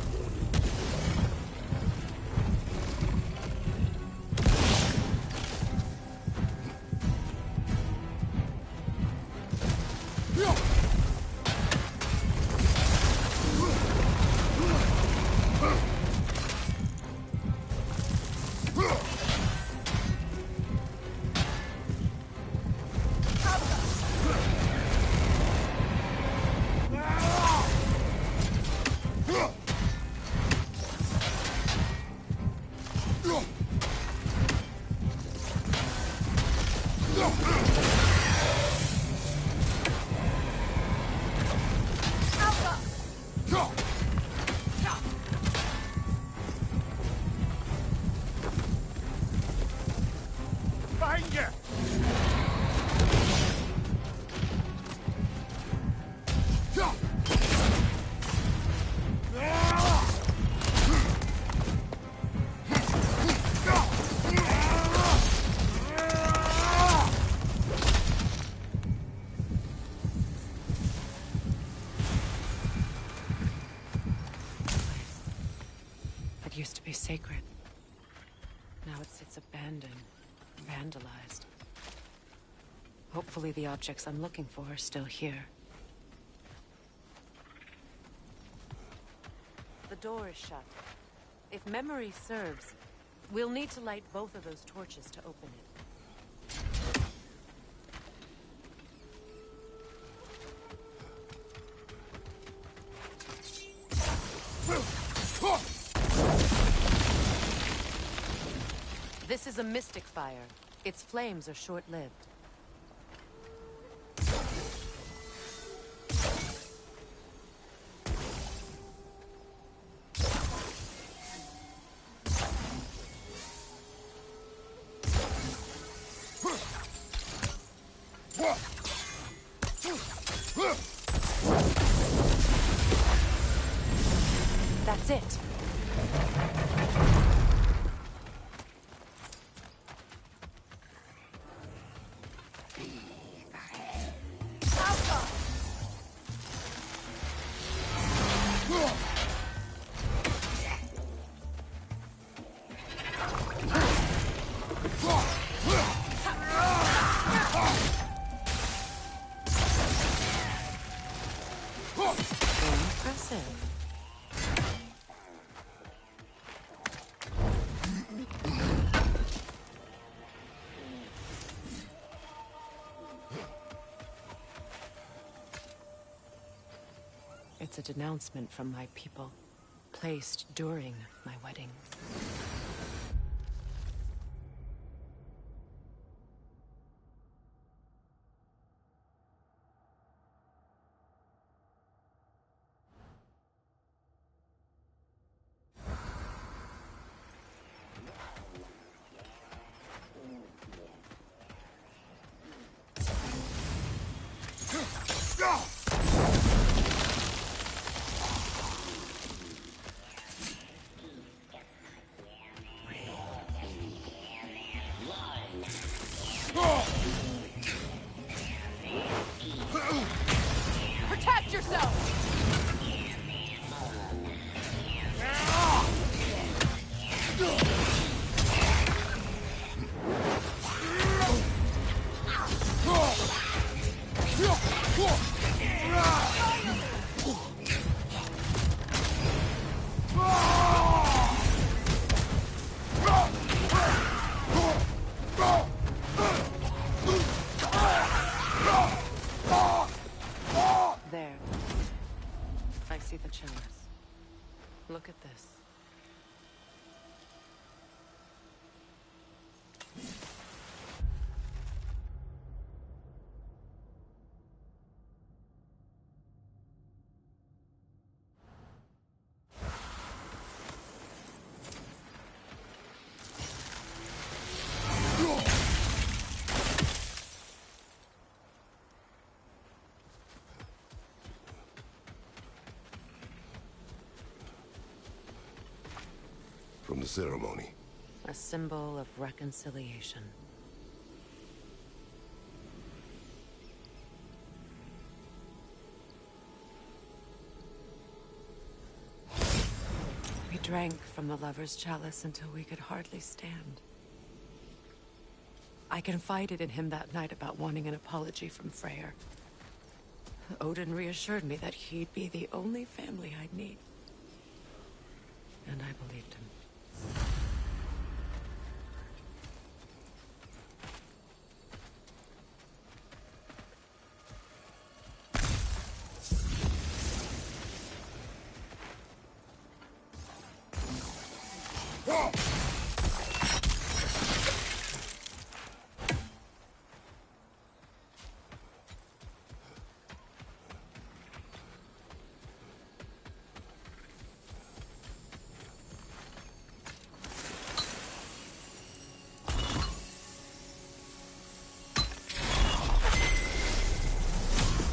Behind you! It used to be sacred. Now it sits abandoned, vandalized. Hopefully the objects I'm looking for are still here. The door is shut. If memory serves, we'll need to light both of those torches to open it. This is a mystic fire. Its flames are short-lived. That's it. Impressive. It's a denouncement from my people, placed during my wedding. Protect yourself! There. I see the chalice. Look at this. From the ceremony. A symbol of reconciliation. We drank from the lover's chalice until we could hardly stand. I confided in him that night about wanting an apology from Freyr. Odin reassured me that he'd be the only family I'd need. And I believed him.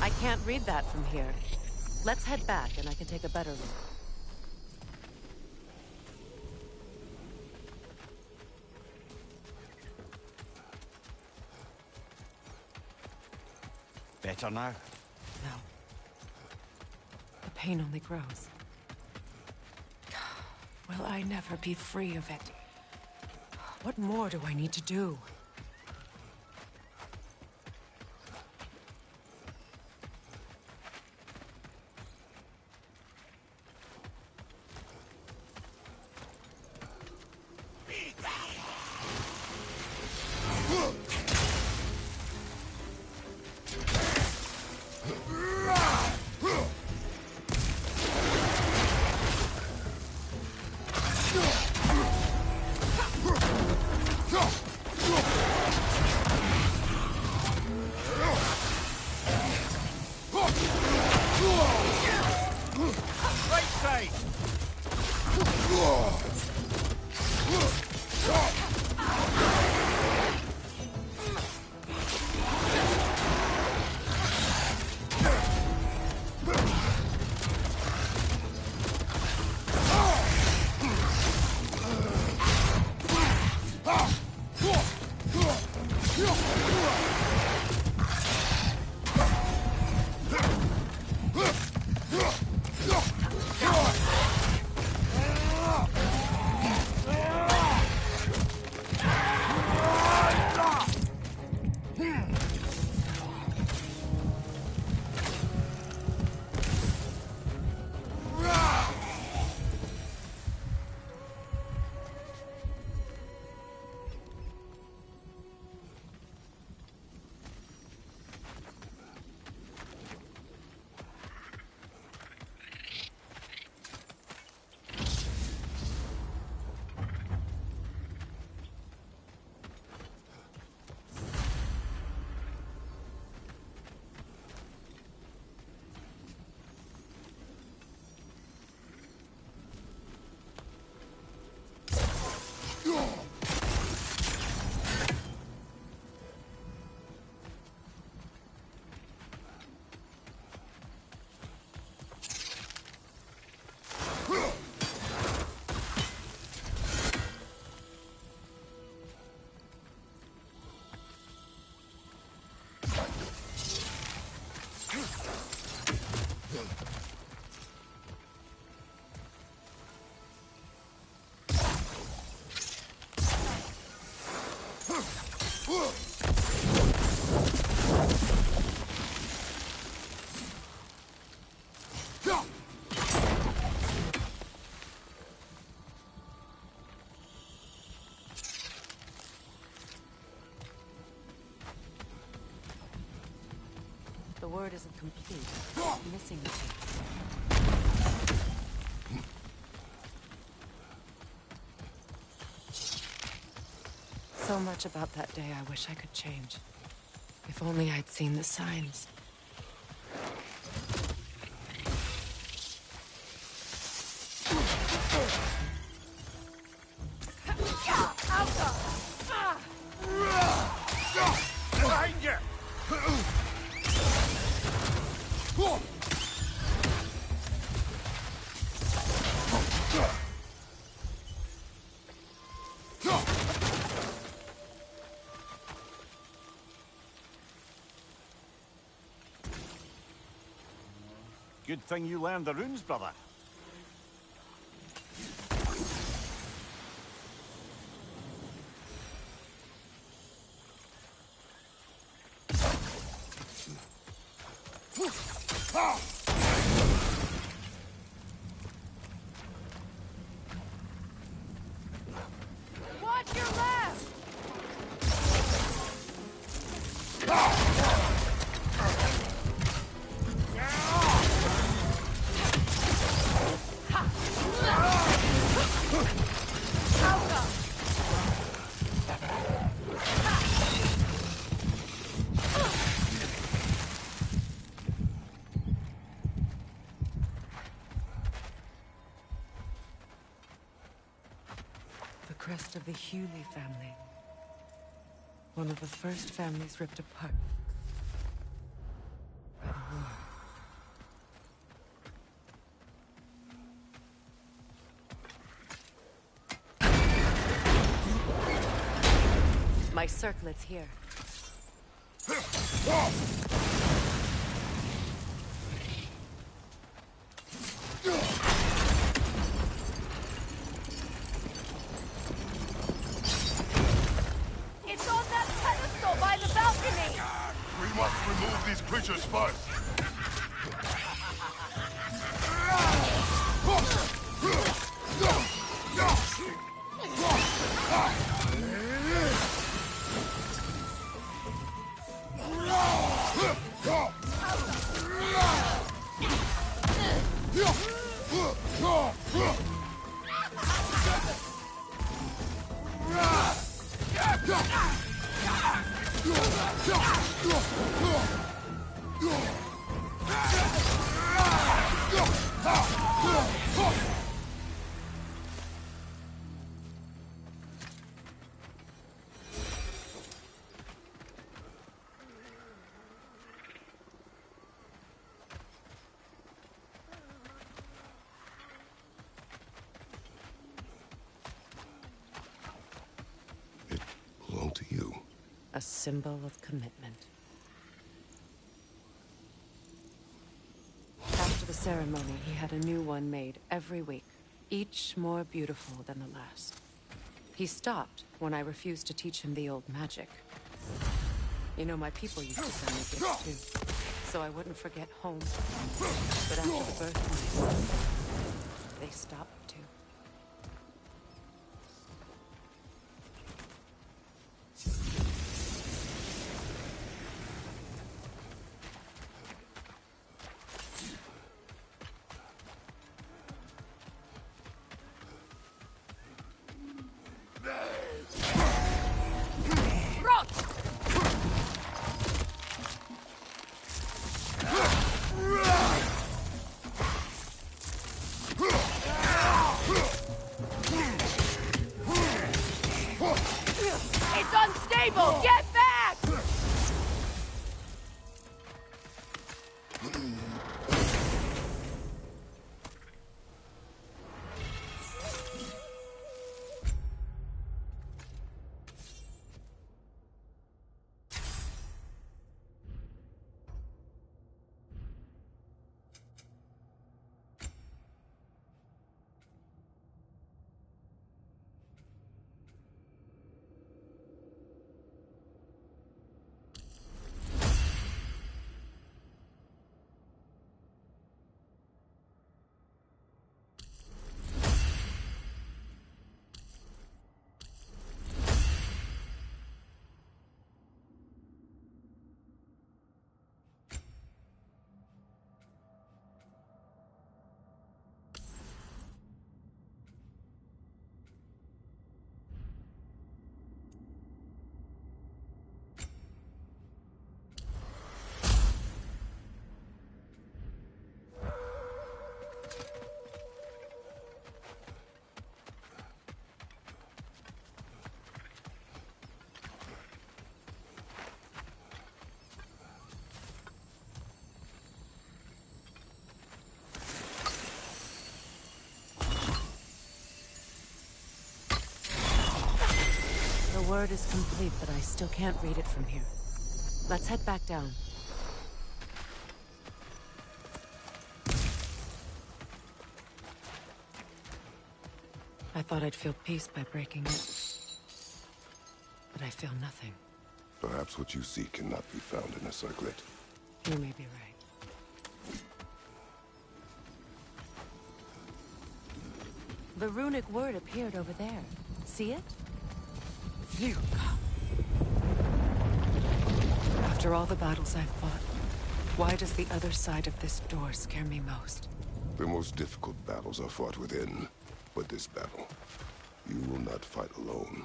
I can't read that from here. Let's head back and I can take a better look. Better now? No. The pain only grows. Will I never be free of it? What more do I need to do? The word isn't complete. Missing a piece. So much about that day I wish I could change. If only I'd seen the signs. Behind you! Good thing you learned the runes, brother. Watch your left! The crest of the Hewley family. One of the first families ripped apart by the war. My circlet's here. It's on that pedestal by the balcony! We must remove these creatures first. It belonged to you. A symbol of commitment. After the ceremony, he had a new one made every week, each more beautiful than the last. He stopped when I refused to teach him the old magic. You know, my people used to send me gifts too, so I wouldn't forget home. But after the birth of my son, they stopped too. Run! word is complete, but I still can't read it from here. Let's head back down. I thought I'd feel peace by breaking it. But I feel nothing. Perhaps what you seek cannot be found in a circlet. You may be right. The runic word appeared over there. See it? Phew. After all the battles I've fought, why does the other side of this door scare me most? The most difficult battles are fought within. But this battle, you will not fight alone.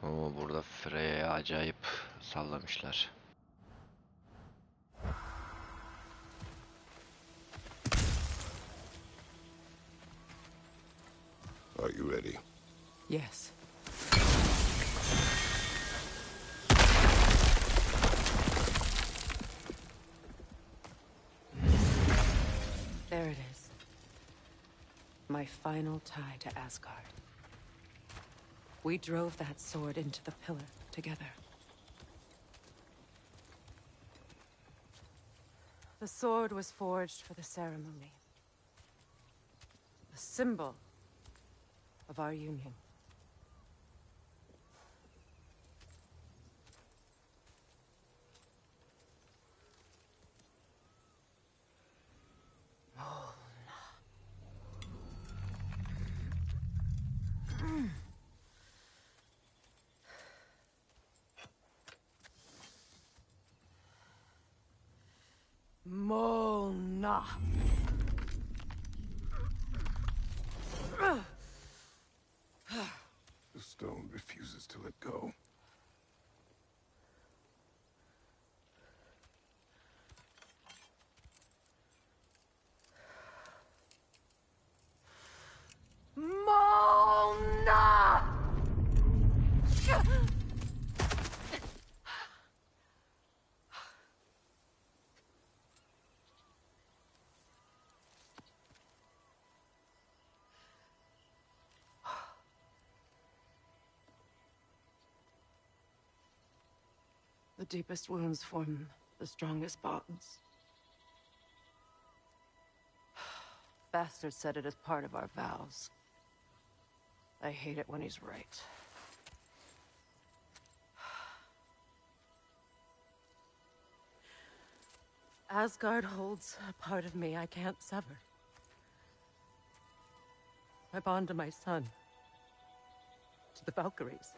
Oo, burada Freya'ya acayip sallamışlar. Are you ready? Yes. There it is. My final tie to Asgard. We drove that sword into the pillar together. The sword was forged for the ceremony. A symbol of our union. Mona. The stone refuses to let go. Mona! The deepest wounds form the strongest bonds. Bastard said it as part of our vows. I hate it when he's right. Asgard holds a part of me I can't sever. My bond to my son. To the Valkyries.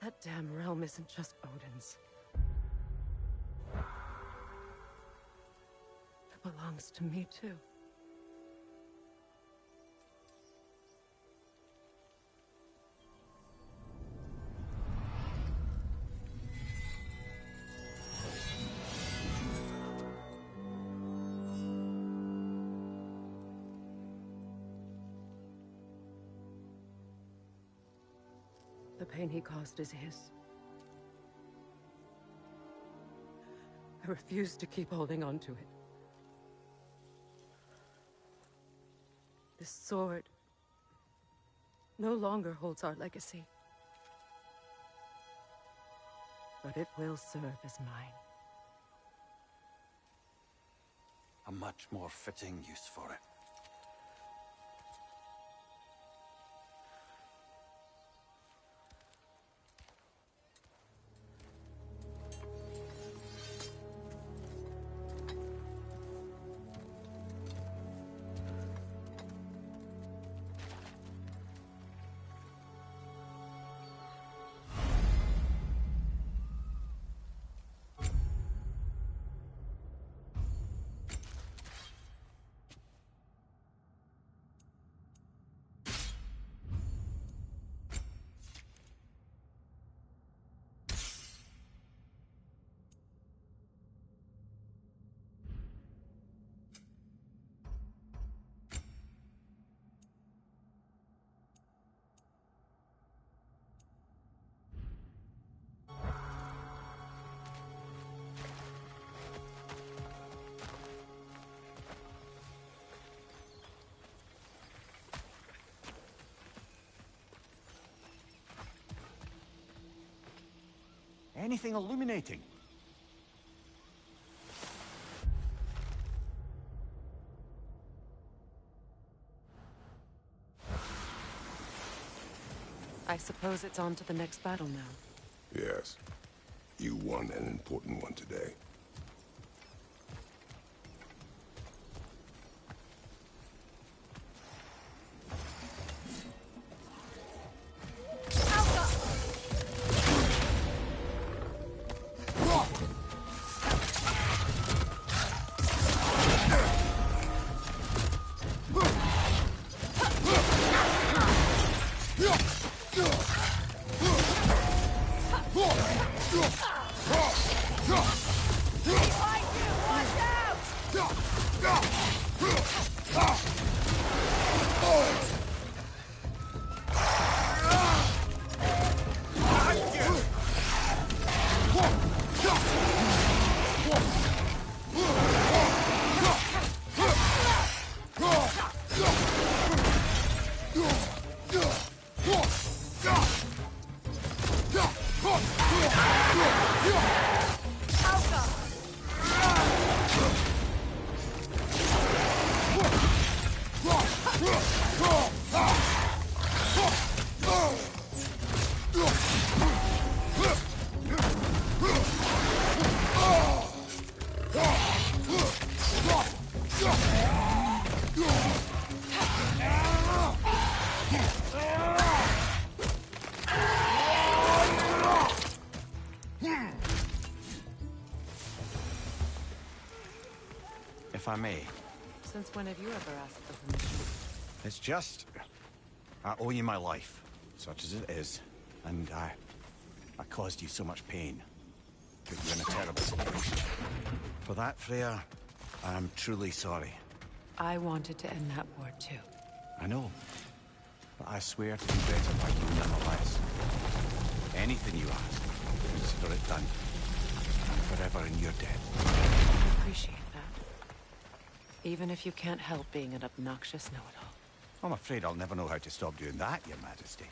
That damn realm isn't just Odin's. It belongs to me, too. The pain he caused is his. I refuse to keep holding on to it. This sword no longer holds our legacy. But it will serve as mine. A much more fitting use for it. anything illuminating. I suppose it's on to the next battle now. Yes. You won an important one today. If I may. Since when have you ever asked for permission? It's just... I owe you my life, such as it is. And I caused you so much pain. Put you in a terrible situation. For that, Freya, I'm truly sorry. I wanted to end that war too. I know. But I swear to be better by you nonetheless. Anything you ask, consider it done. I'm forever in your debt. I appreciate that. Even if you can't help being an obnoxious know-it-all. I'm afraid I'll never know how to stop doing that, Your Majesty.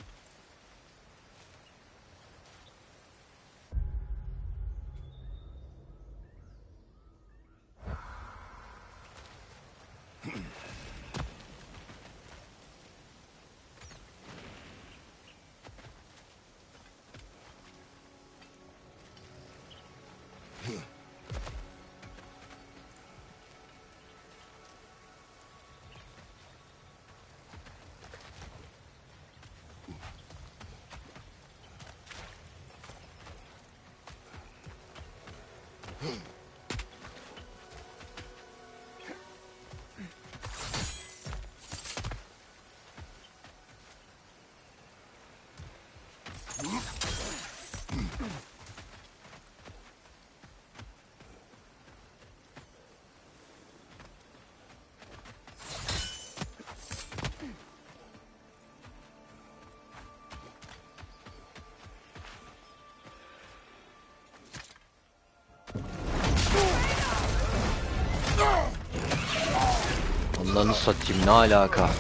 Ondan satayım, ne alaka?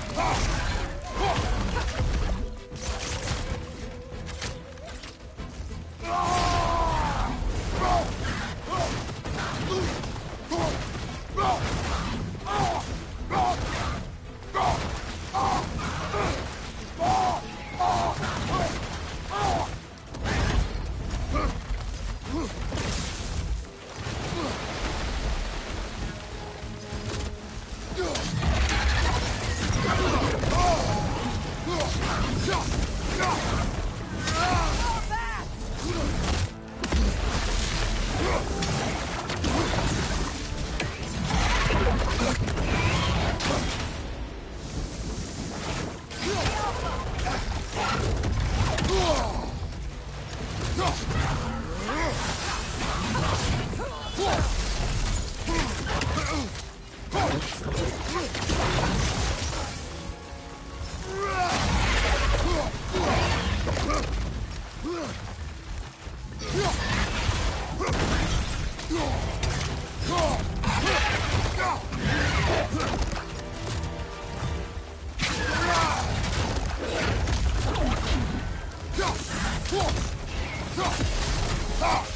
Ah!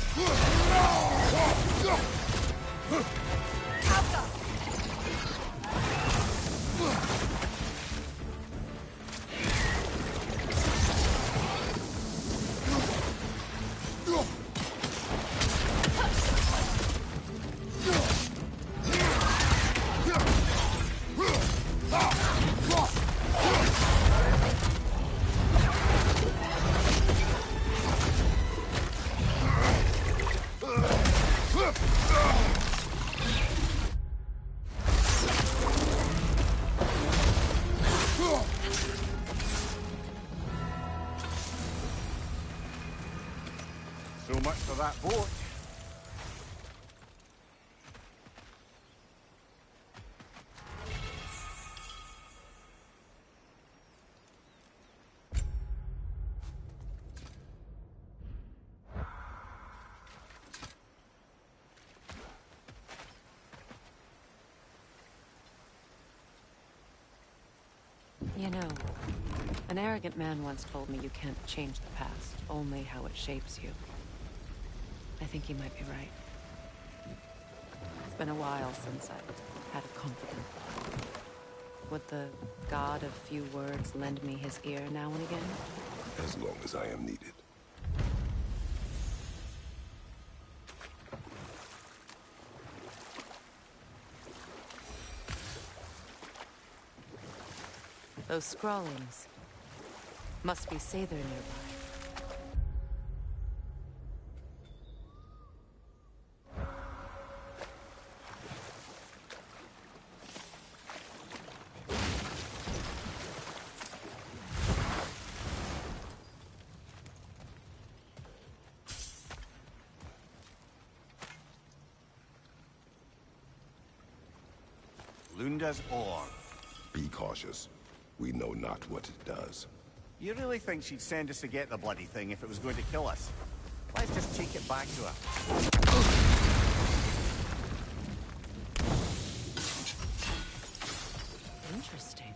that boat. You know, an arrogant man once told me you can't change the past, only how it shapes you. I think he might be right. It's been a while since I've had a confidant. Would the god of few words lend me his ear now and again? As long as I am needed. Those scrawlings must be Sather nearby. Lunda's orb. Be cautious. We know not what it does. You really think she'd send us to get the bloody thing if it was going to kill us? Let's just take it back to her. Interesting.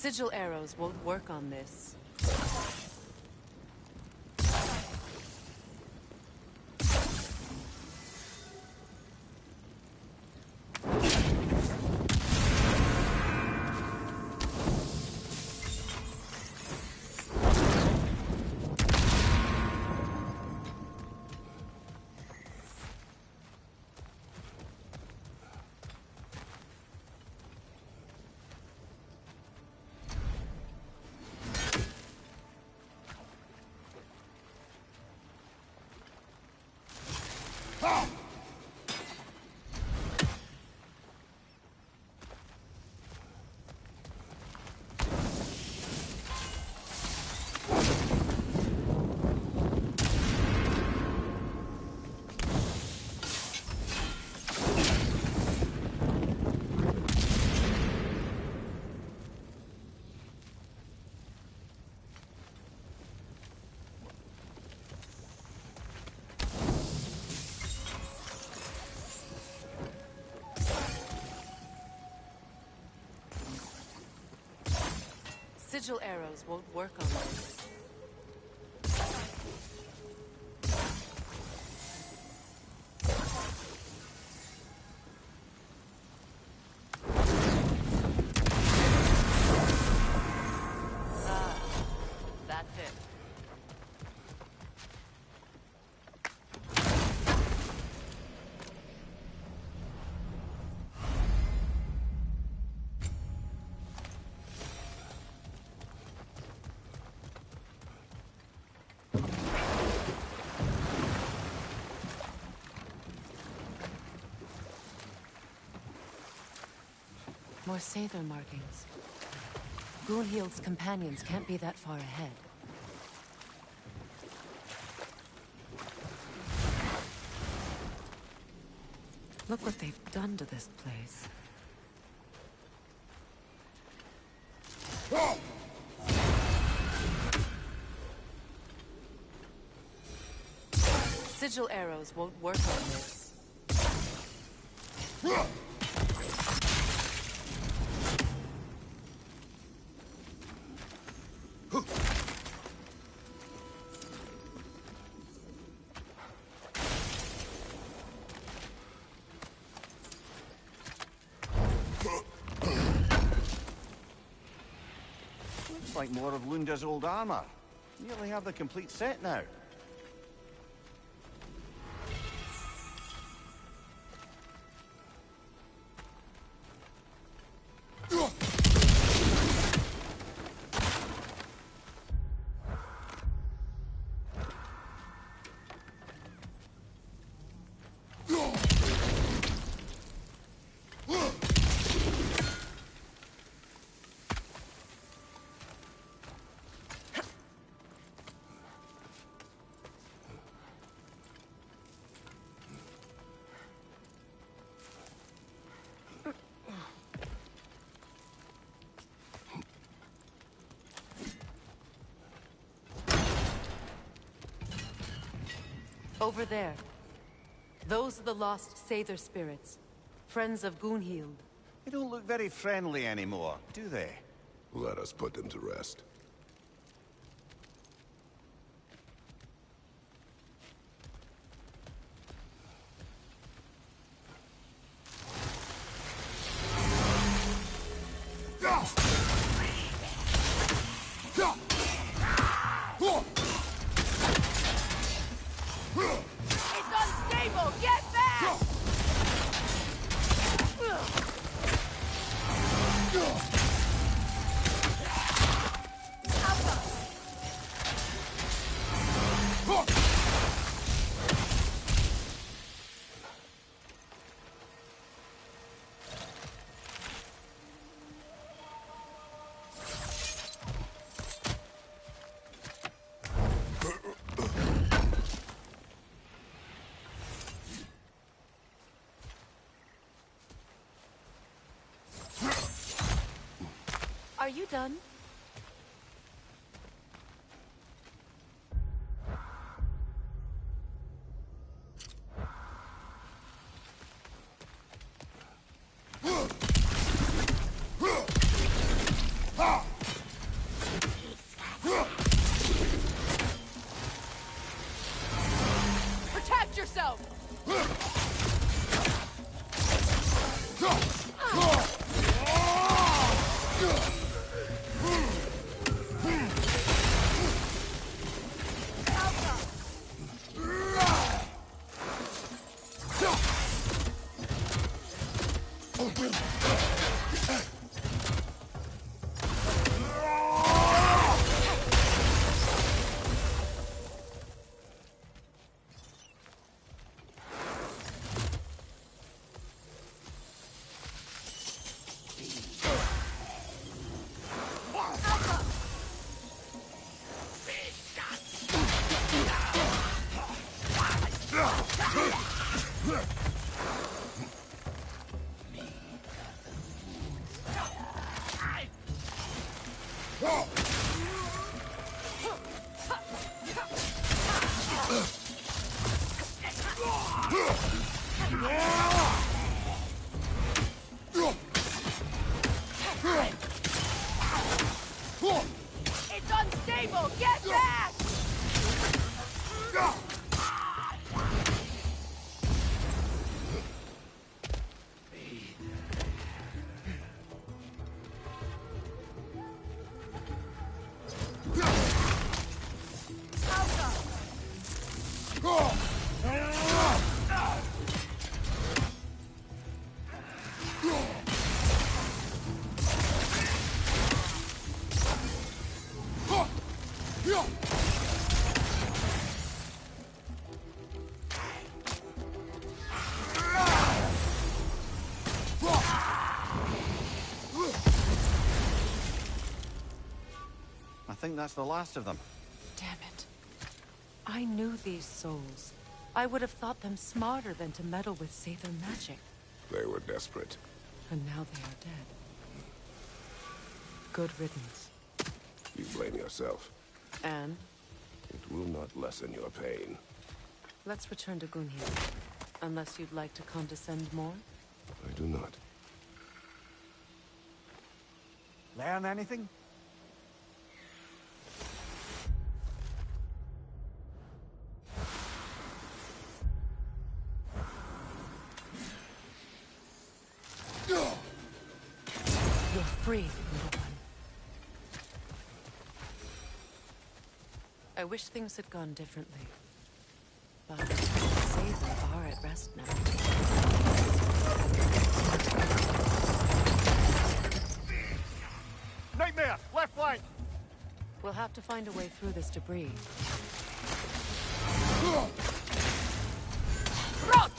Sigil arrows won't work on this. Sigil arrows won't work on this. More Sather markings. Gunhild's companions can't be that far ahead. Look what they've done to this place. Sigil arrows won't work on this. Looks like more of Lunda's old armor. Nearly have the complete set now. Over there. Those are the lost Sather spirits. Friends of Gunhild. They don't look very friendly anymore, do they? Let us put them to rest. It's unstable! Get back! Are you done? Protect yourself! It's unstable! Get back! think that's the last of them. Damn it. I knew these souls. I would have thought them smarter than to meddle with Sather magic. They were desperate. And now they are dead. Good riddance. You blame yourself. And? It will not lessen your pain. Let's return to Gunhild. Unless you'd like to condescend more? I do not. Learn anything? You're free, little one. I wish things had gone differently. But Sather are at rest now. Nightmare! Left flank! We'll have to find a way through this debris. Rot!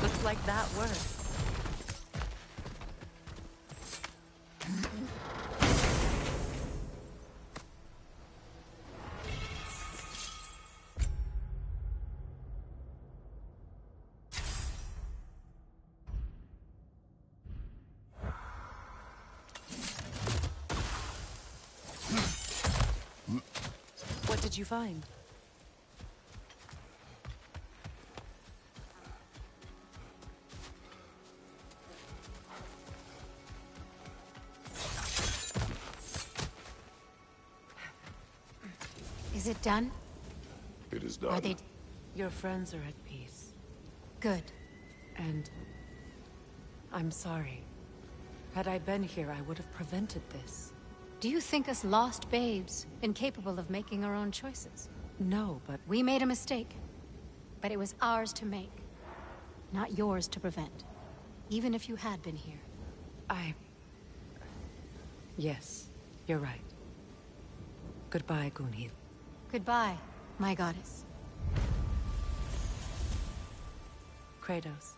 Looks like that worked. What did you find? Is it done? It is done. Are they... Your friends are at peace. Good. And I'm sorry. Had I been here, I would have prevented this. Do you think us lost babes, incapable of making our own choices? No, but... We made a mistake. But it was ours to make. Not yours to prevent. Even if you had been here. Yes, you're right. Goodbye, Gunhild. Goodbye, my goddess. Kratos.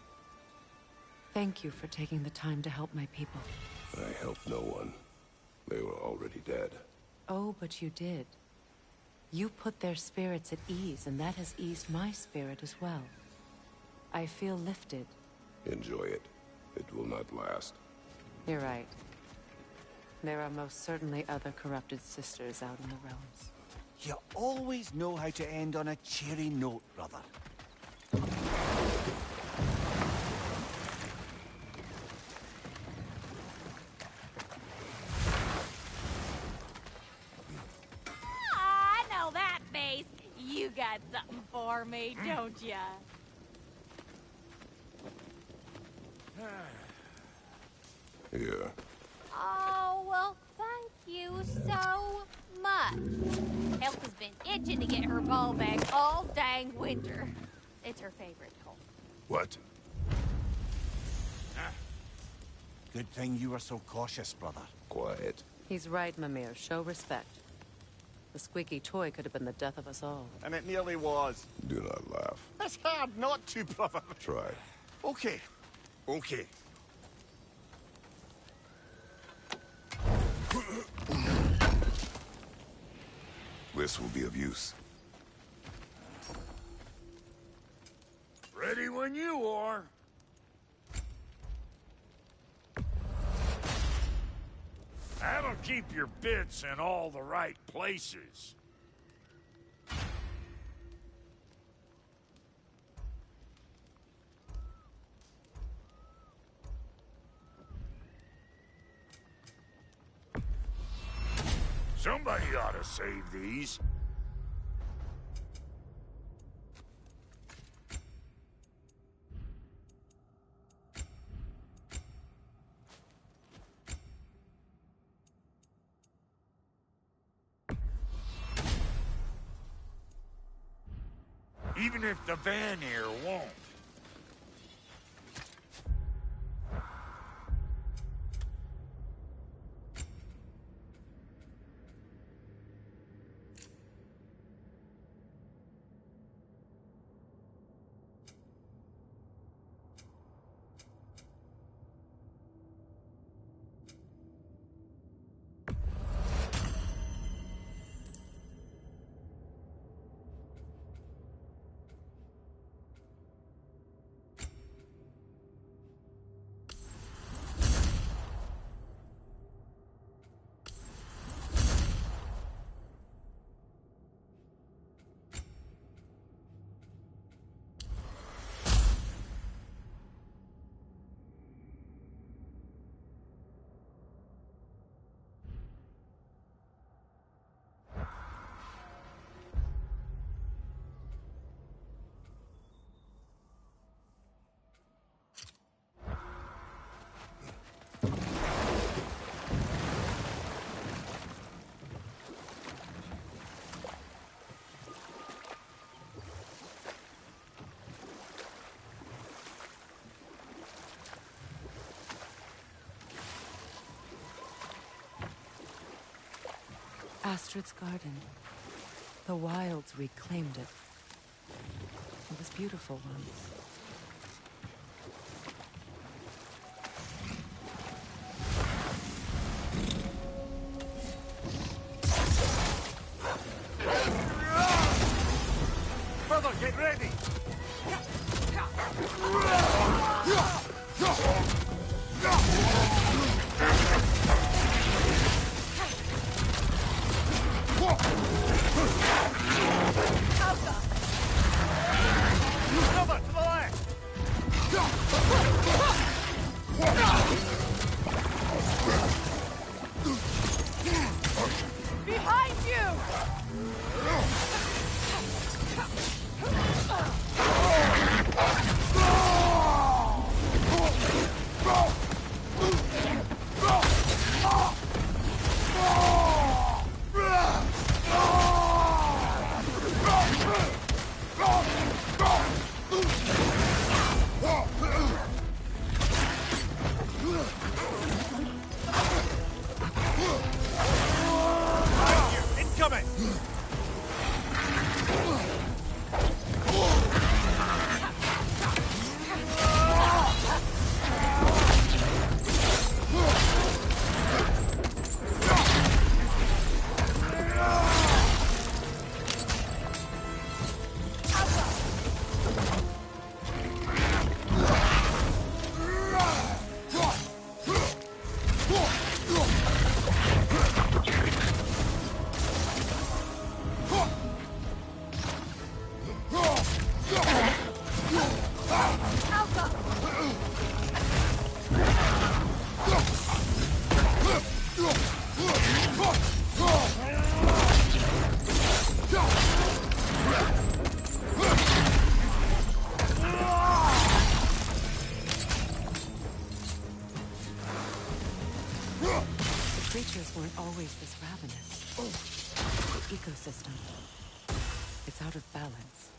Thank you for taking the time to help my people. I helped no one. They were already dead. Oh, but you did. You put their spirits at ease, and that has eased my spirit as well. I feel lifted. Enjoy it. It will not last. You're right. There are most certainly other corrupted sisters out in the realms. You always know how to end on a cheery note, brother. I know that face. You got something for me, don't ya? Here. Oh, well, thank you so much. Health has been itching to get her ball back all dang winter. It's her favorite colt. What? Good thing you were so cautious, brother. Quiet. He's right, Mimir. Show respect. The squeaky toy could have been the death of us all. And it nearly was. Do not laugh. It's hard not to, brother. Try. Okay. Okay. This will be of use. Ready when you are. That'll keep your bits in all the right places. Somebody ought to save these. Even if the Vanir won't. Astrid's garden. The wilds reclaimed it. It was beautiful once. Brother, get ready! Brother, to the left! Behind you! Incoming! The creatures weren't always this ravenous. The ecosystem. It's out of balance.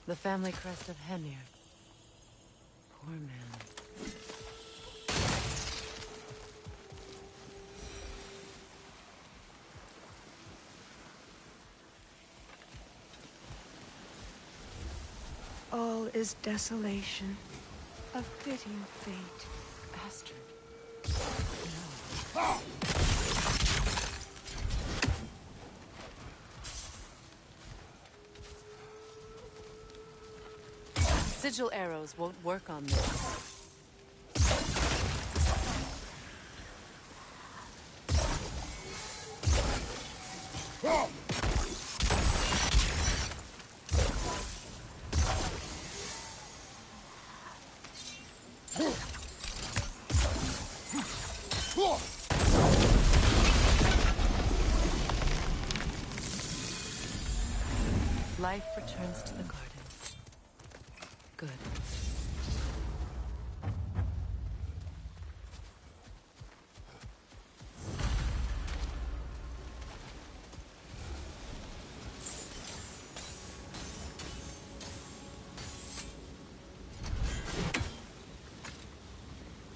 The family crest of Henir. Poor man. All is desolation, a fitting fate. Astrid. Sigil arrows won't work on this. Life returns to the garden. Good.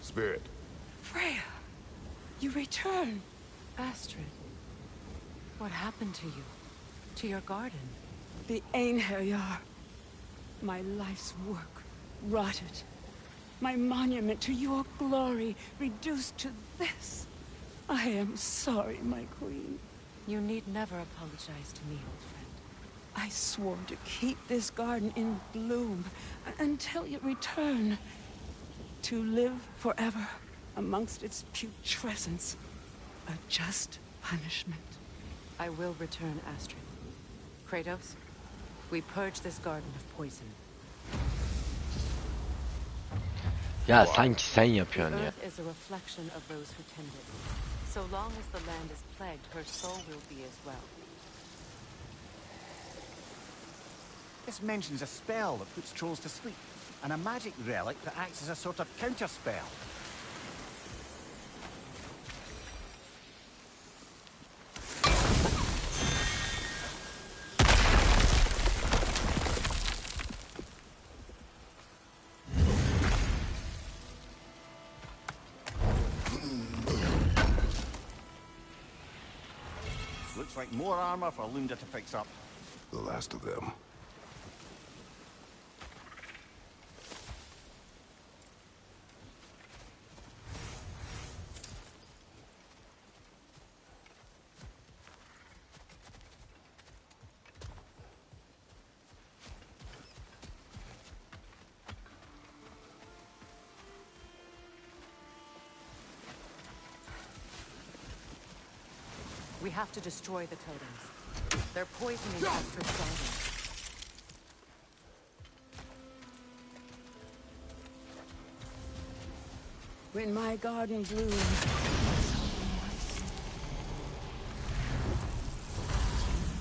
Spirit. Freya, you return. Astrid, what happened to you? To your garden? The Einherjar. My life's work, rotted. My monument to your glory, reduced to this. I am sorry, my queen. You need never apologize to me, old friend. I swore to keep this garden in bloom until you return. To live forever amongst its putrescence. A just punishment. I will return, Astrid. Kratos, we purge this garden of poison. Ya sanki sen yapıyorsun ya. Earth is a reflection of those who tend it. So long as the land is plagued, her soul will be as well. This mentions a spell that puts trolls to sleep, and a magic relic that acts as a sort of counter-spell. Looks like more armor for Lunda to fix up. The last of them. We have to destroy the totems. They're poisoning Astrid's garden. When my garden blooms,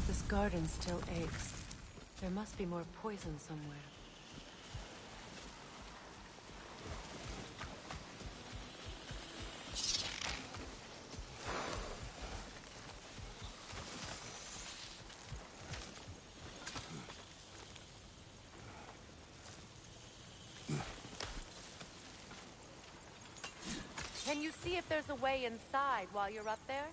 This garden still aches. There must be more poison somewhere. Can you see if there's a way inside while you're up there?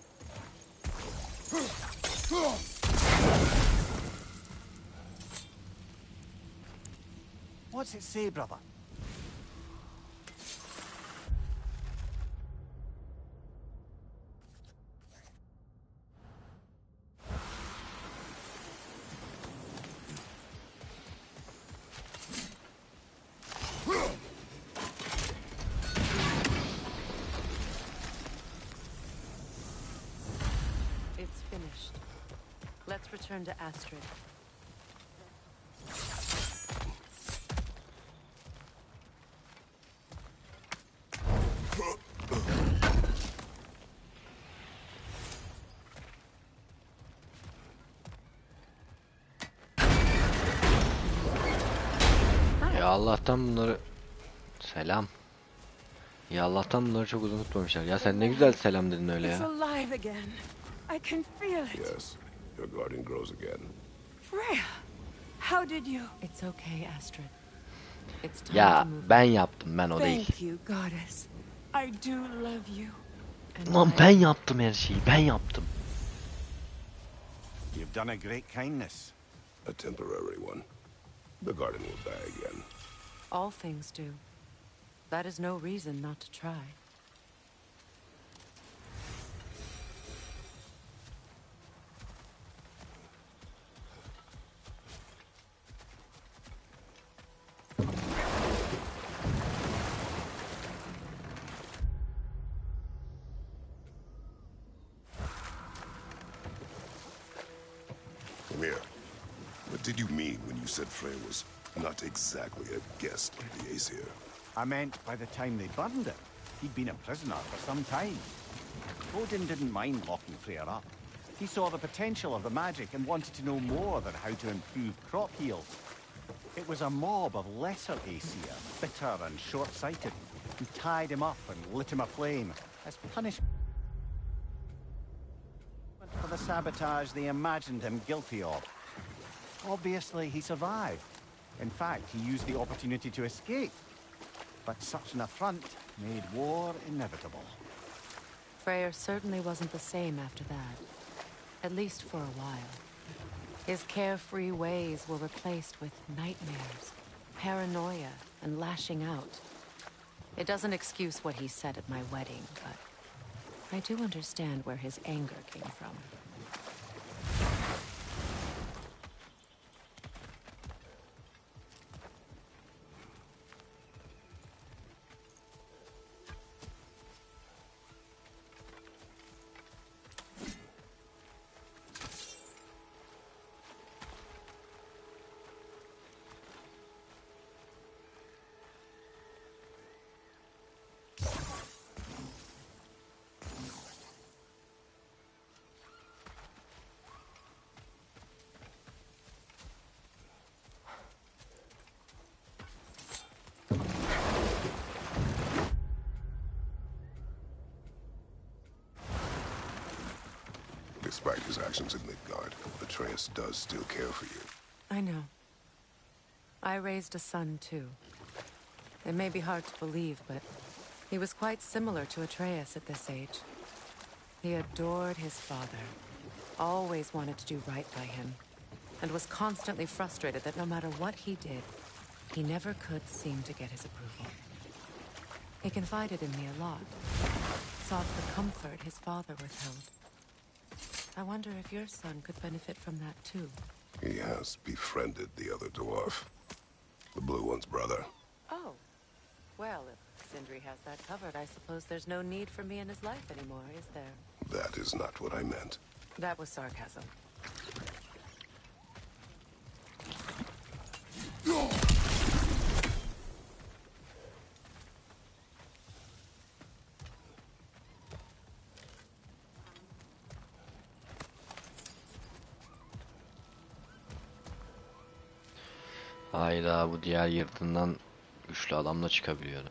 What's it say, brother? It's finished. Let's return to Astrid. Ya Allah'tan bunları... Selam. Ya Allah'tan bunları çok uzun tutmamışlar. Ya sen ne güzel selam dedin öyle it's ya. alive again. I can feel it. Yes, your garden grows again. Freya, How did you? It's okay, Astrid. It's time to Ya move ben on. yaptım, ben o değil. Thank you, goddess. I do love you. And Lan I- ben yaptım her şeyi, ben yaptım. You've done a great kindness. A temporary one. The garden will die again. All things do. That is no reason not to try. Come here. What did you mean when you said Freya was not exactly a guest of the Aesir? I meant by the time they burned it, he'd been a prisoner for some time. Odin didn't mind locking Freya up. He saw the potential of the magic and wanted to know more than how to improve crop yield. It was a mob of lesser Aesir, bitter and short-sighted, who tied him up and lit him aflame as punishment for the sabotage they imagined him guilty of. Obviously, he survived. In fact, he used the opportunity to escape. But such an affront made war inevitable. Freyr certainly wasn't the same after that. At least for a while. His carefree ways were replaced with nightmares, paranoia, and lashing out. It doesn't excuse what he said at my wedding, but I do understand where his anger came from. Despite his actions in Midgard, Atreus does still care for you. I know. I raised a son, too. It may be hard to believe, but he was quite similar to Atreus at this age. He adored his father, always wanted to do right by him, and was constantly frustrated that no matter what he did, he never could seem to get his approval. He confided in me a lot, sought the comfort his father withheld. I wonder if your son could benefit from that, too. He has befriended the other dwarf. The blue one's brother. Oh. Well, if Sindri has that covered, I suppose there's no need for me in his life anymore, is there? That is not what I meant. That was sarcasm. Hayda, bu diğer yırtından güçlü adamla çıkabiliyordu.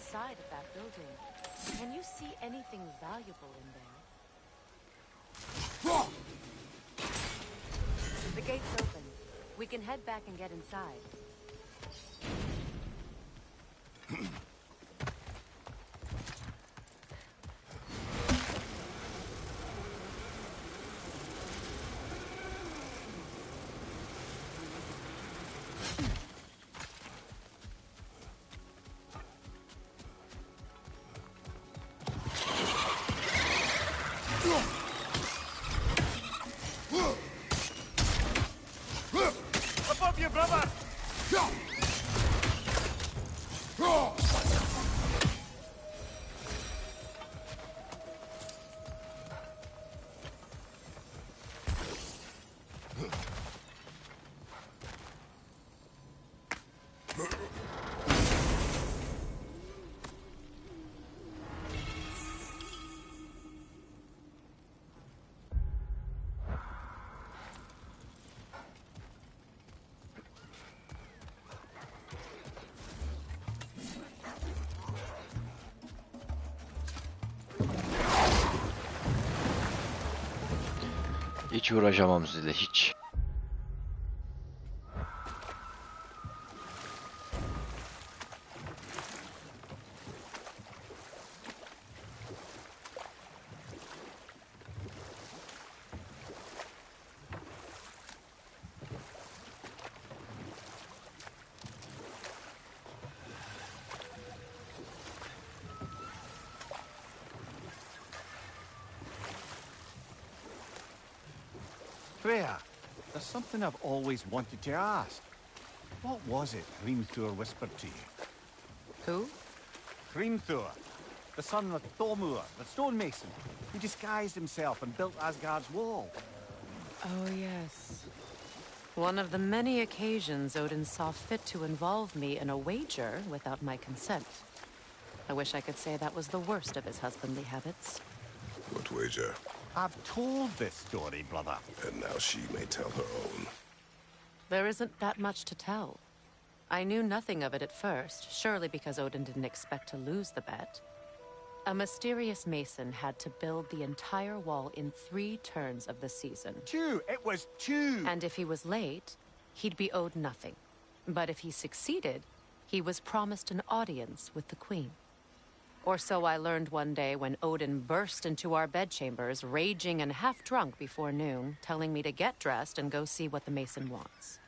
inside of that building. Can you see anything valuable in there? The gate's open. We can head back and get inside. Above you, brother! Hiç uğraşamam sizle hiç. Freya, there's something I've always wanted to ask. What was it Hrimthur whispered to you? Who? Hrimthur, the son of Thormur, the stonemason, who disguised himself and built Asgard's wall. Oh, yes. One of the many occasions Odin saw fit to involve me in a wager without my consent. I wish I could say that was the worst of his husbandly habits. What wager? I've told this story, brother. And now she may tell her own. There isn't that much to tell. I knew nothing of it at first, surely because Odin didn't expect to lose the bet. A mysterious mason had to build the entire wall in 3 turns of the season. 2! It was 2! And if he was late, he'd be owed nothing. But if he succeeded, he was promised an audience with the queen. Or so I learned one day when Odin burst into our bedchambers, raging and half-drunk before noon, telling me to get dressed and go see what the mason wants.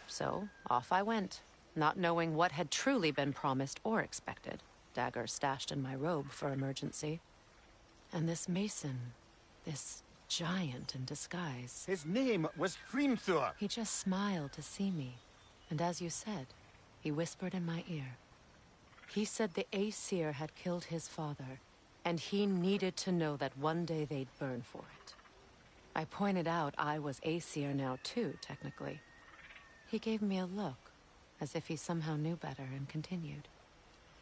So, off I went, not knowing what had truly been promised or expected, dagger stashed in my robe for emergency. And this mason, this giant in disguise... His name was Hrimthur! He just smiled to see me, and as you said, he whispered in my ear. He said the Aesir had killed his father, and he needed to know that one day they'd burn for it. I pointed out I was Aesir now too, technically. He gave me a look, as if he somehow knew better, and continued.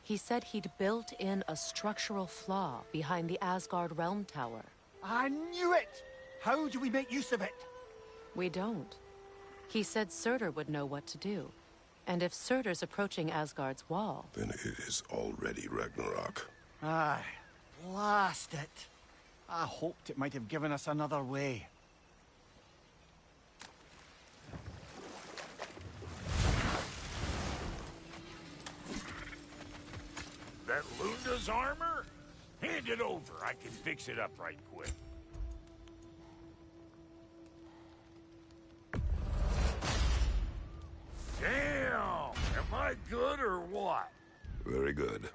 He said he'd built in a structural flaw behind the Asgard Realm Tower. I knew it! How do we make use of it? We don't. He said Surtur would know what to do. And if Surtur's approaching Asgard's wall... Then it is already Ragnarok. Aye, blast it. I hoped it might have given us another way. That Lunda's armor? Hand it over. I can fix it up right quick. Damn! Am I good or what? Very good.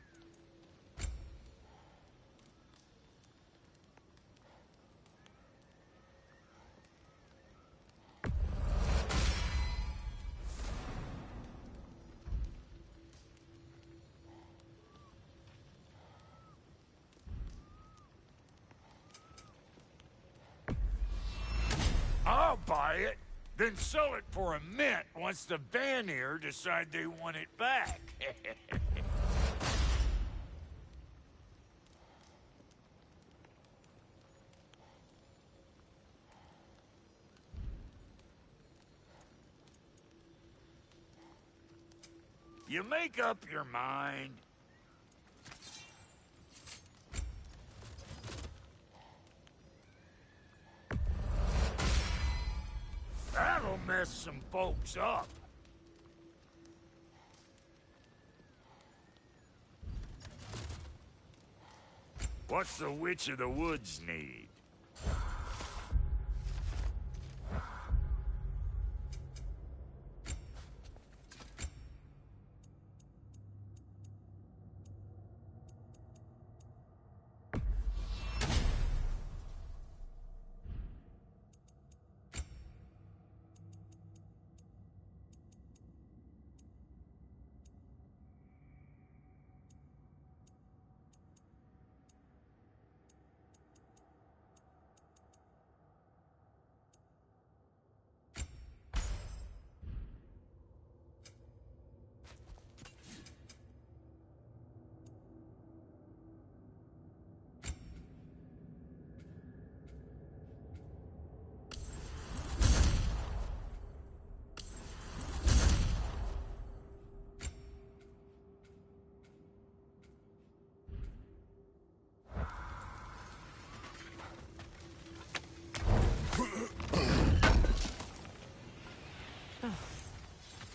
I'll buy it, then sell it for a mint once the Vanir decide they want it back. You make up your mind. mess some folks up. What's the Witch of the Woods need?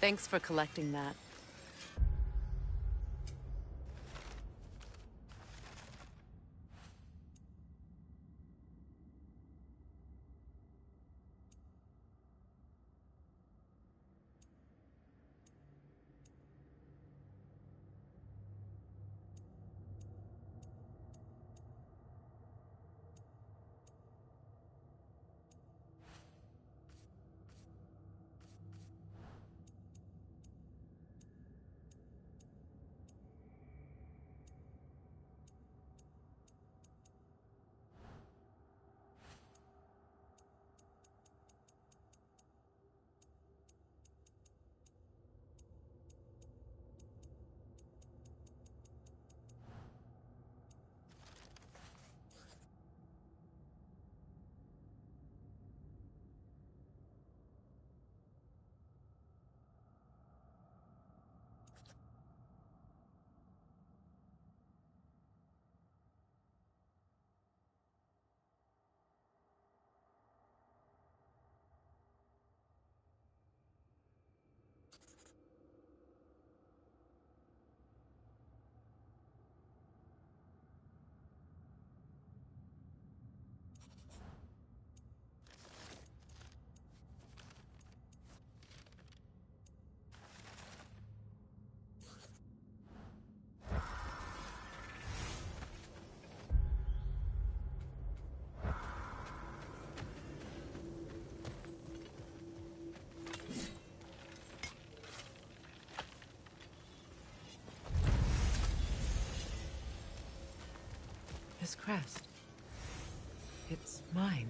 Thanks for collecting that. This crest. It's mine.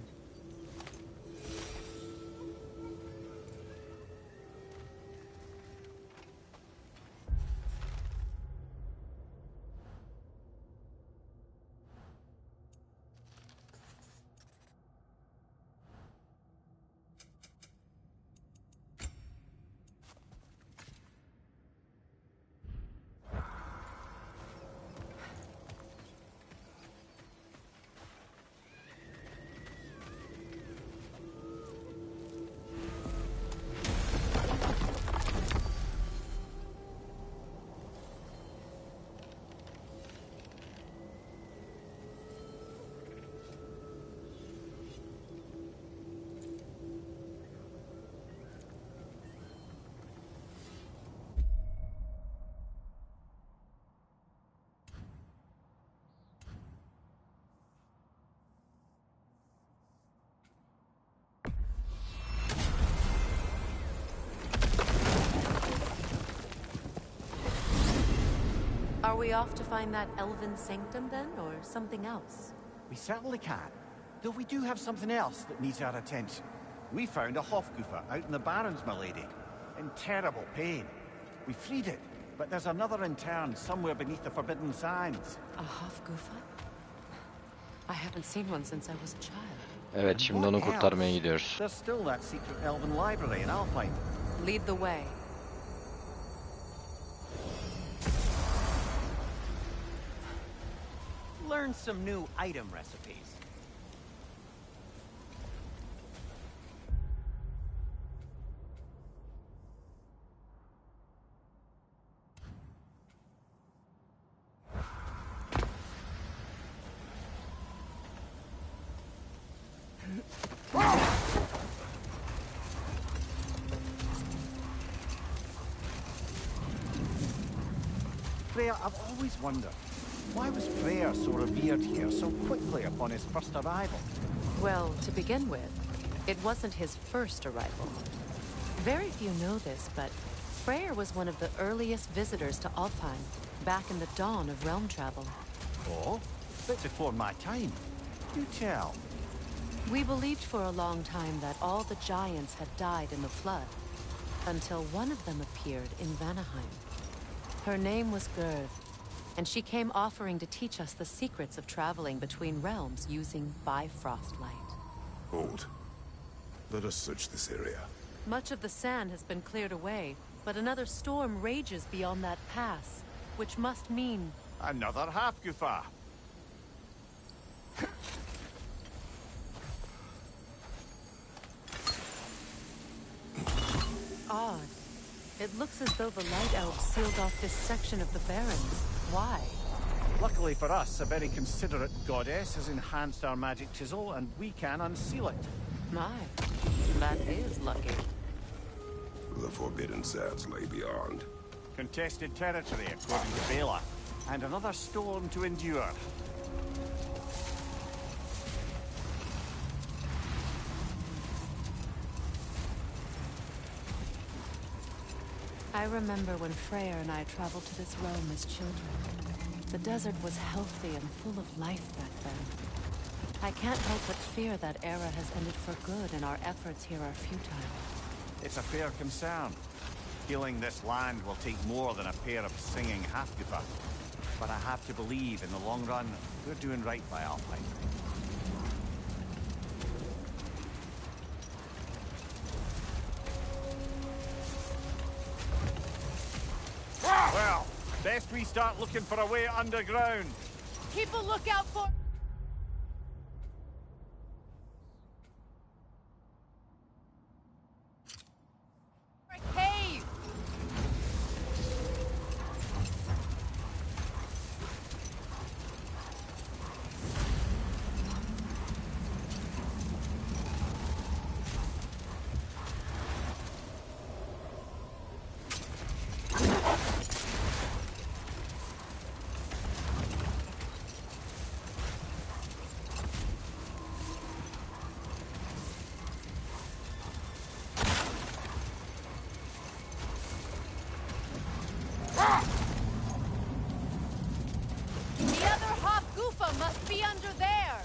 Are we off to find that elven sanctum then, or something else? We certainly can. Though we do have something else that needs our attention. We found a Hofgufer out in the Barrens, my lady. In terrible pain. We freed it, but there's another intern somewhere beneath the Forbidden Sands. A Hofgufer? I haven't seen one since I was a child. Evet, şimdi onu kurtarmaya gidiyoruz. There's still that secret elven library, and I'll find it. Lead the way. Learn some new item recipes. Freya, I've always wondered, why was Freyr so revered here so quickly upon his first arrival? Well, to begin with, it wasn't his first arrival. Very few know this, but Freyr was one of the earliest visitors to Alfheim, back in the dawn of realm travel. Oh? But before my time. You tell. We believed for a long time that all the giants had died in the flood, until one of them appeared in Vanaheim. Her name was Gerd, and she came offering to teach us the secrets of traveling between realms using Bifrost light. Hold. Let us search this area. Much of the sand has been cleared away, but another storm rages beyond that pass, which must mean... Another half-goofa. Odd. It looks as though the Light Elves sealed off this section of the Barrens. Why? Luckily for us, a very considerate goddess has enhanced our magic chisel, and we can unseal it. My, that is lucky. The Forbidden Sands lay beyond. Contested territory, according to Bela, and another storm to endure. I remember when Freyr and I traveled to this realm as children. The desert was healthy and full of life back then. I can't help but fear that era has ended for good and our efforts here are futile. It's a fair concern. Healing this land will take more than a pair of singing half-goofa. But I have to believe, in the long run, we're doing right by Alpine. Well, best we start looking for a way underground. Keep a lookout for... a cave! The other Hofgufa must be under there!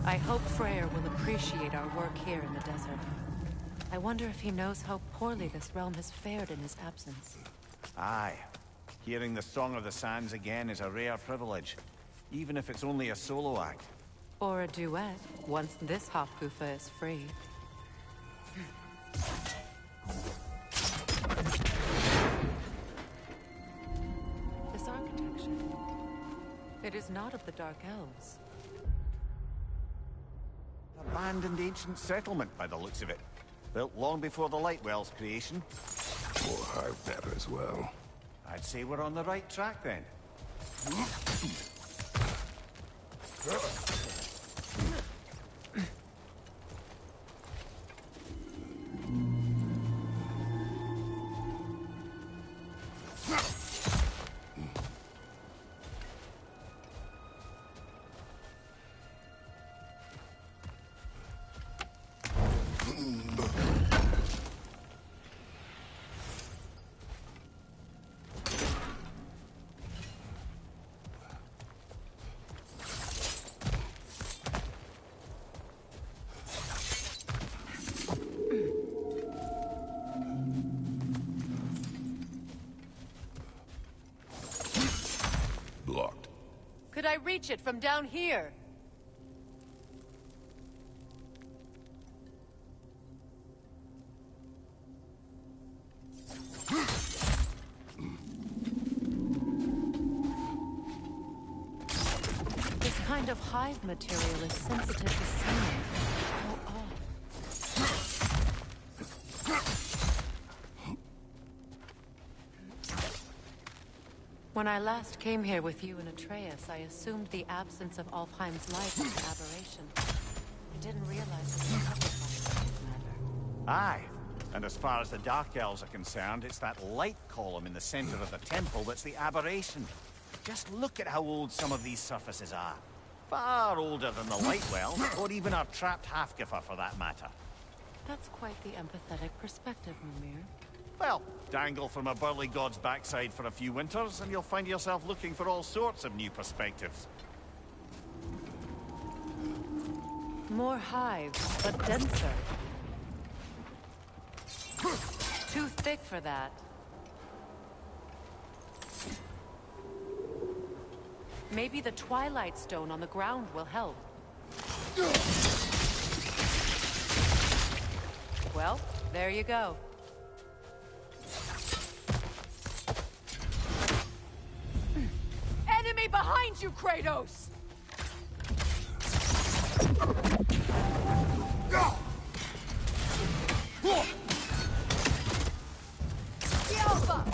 I hope Freyr will appreciate our work here in the desert. I wonder if he knows how poorly this realm has fared in his absence. Aye. Hearing the Song of the Sands again is a rare privilege, even if it's only a solo act. Or a duet, once this Hofgufa is free. This architecture... it is not of the Dark Elves. Abandoned ancient settlement, by the looks of it. Built long before the Lightwell's creation. More hive matter as well. I'd say we're on the right track, then. Blocked. Could I reach it from down here? This kind of hive material is sensitive to smell? How odd. When I last came here with you and Atreus, I assumed the absence of Alfheim's light was an aberration. I didn't realize it was a matter. Aye. And as far as the Dark Elves are concerned, it's that light column in the center of the temple that's the aberration. Just look at how old some of these surfaces are. Far older than the light well, or even our trapped Halfgiffer for that matter. That's quite the empathetic perspective, Mimir. Well, dangle from a burly god's backside for a few winters, and you'll find yourself looking for all sorts of new perspectives. More hives, but denser. Too thick for that. Maybe the Twilight Stone on the ground will help. Well, there you go. Enemy behind you, Kratos! The Alpha!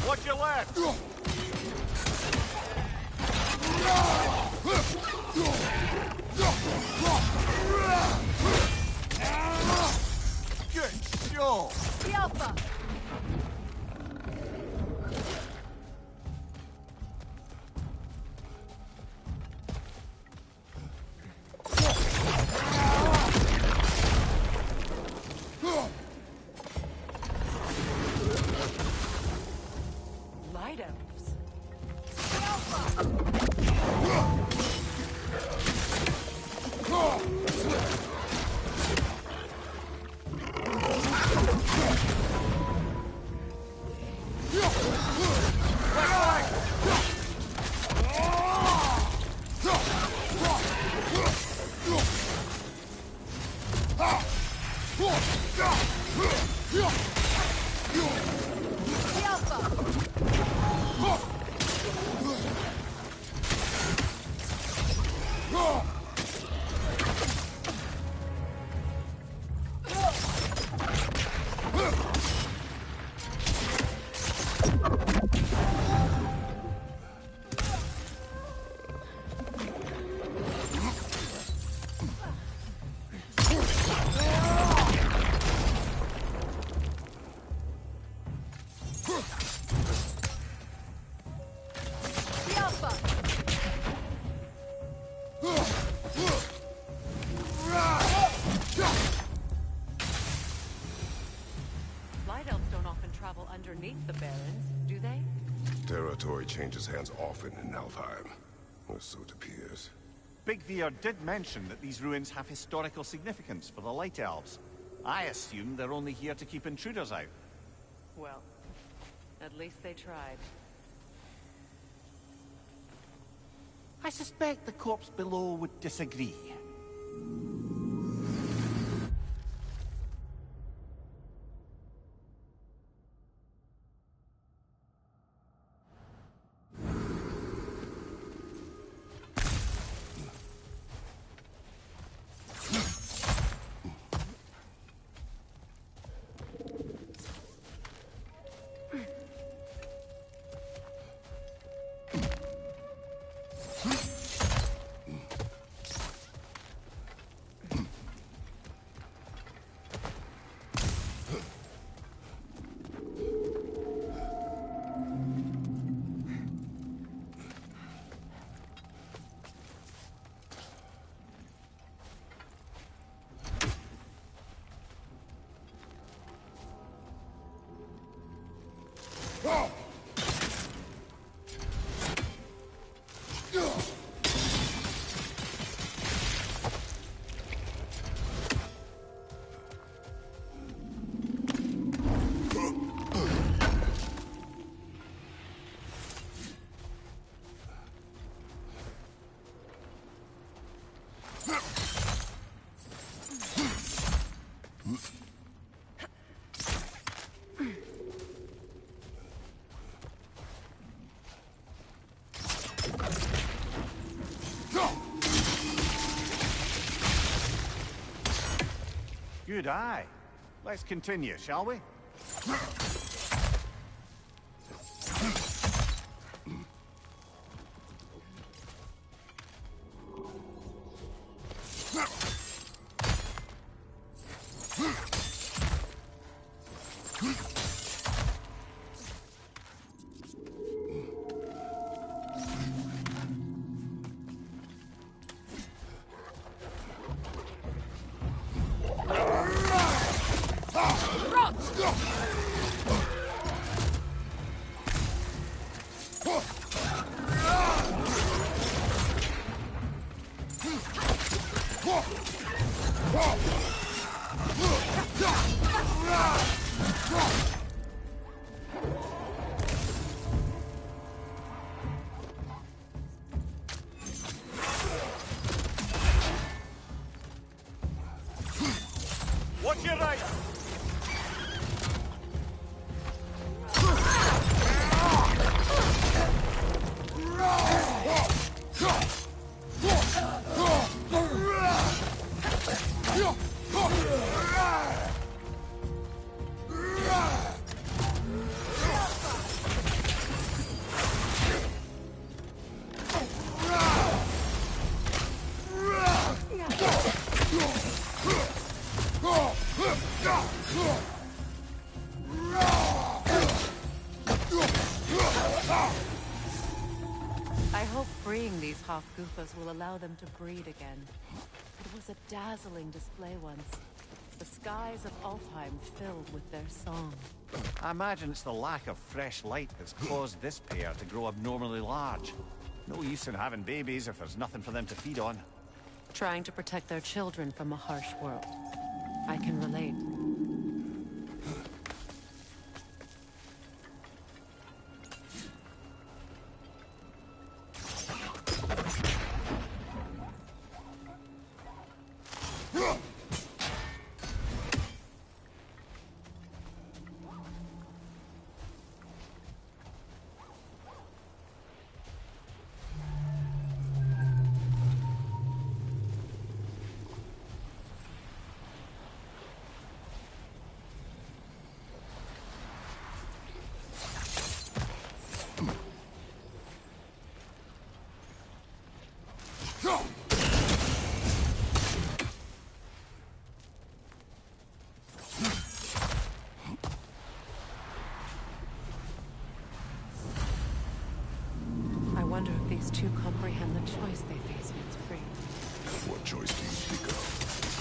Watch your left! Good show! The Alpha! Light elves. The Alpha! The Alpha! The Alpha! Light elves don't often travel underneath the Barrens, do they? Territory changes hands often in Alfheim. Or so it appears. Big Veer did mention that these ruins have historical significance for the Light Elves. I assume they're only here to keep intruders out. Well, at least they tried. I suspect the corpse below would disagree. Good eye. Let's continue, shall we? Watch your right! I hope freeing these half-goofers will allow them to breed again. It was a dazzling display once. The skies of Alfheim filled with their song. I imagine it's the lack of fresh light that's caused this pair to grow abnormally large. No use in having babies if there's nothing for them to feed on. Trying to protect their children from a harsh world. I can relate. I wonder if these two comprehend the choice they face once free. What choice do you speak of?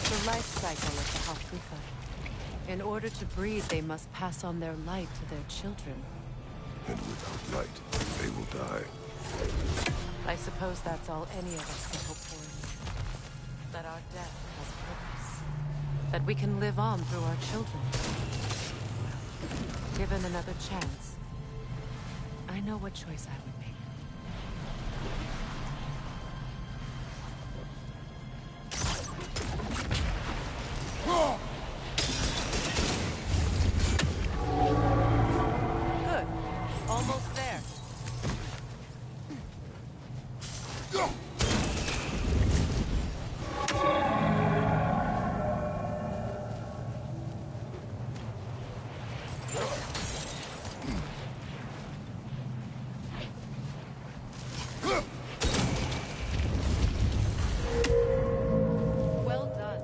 The life cycle of the Hofgufa. In order to breed, they must pass on their light to their children. And without light, they will die. I suppose that's all any of us can hope for in life. That our death has a purpose. That we can live on through our children. Given another chance, I know what choice I would make. Good. Almost there. Well done.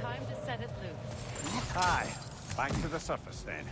Time to set it loose. Aye. Back to the surface then.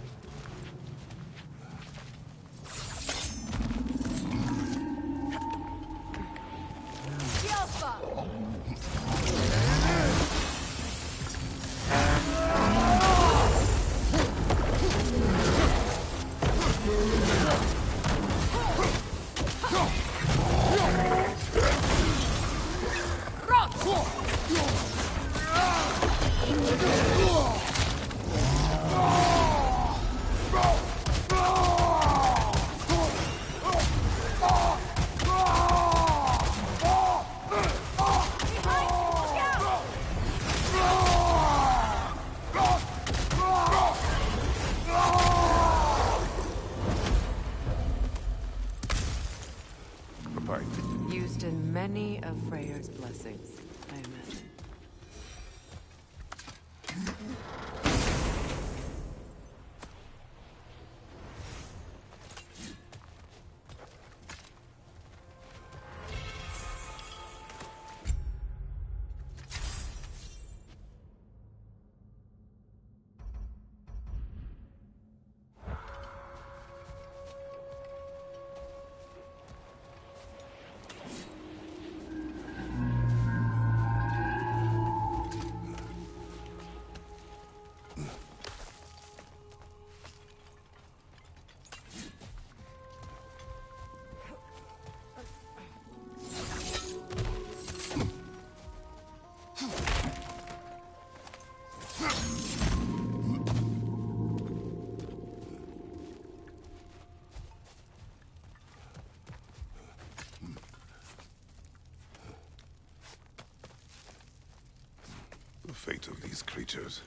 fate of these creatures.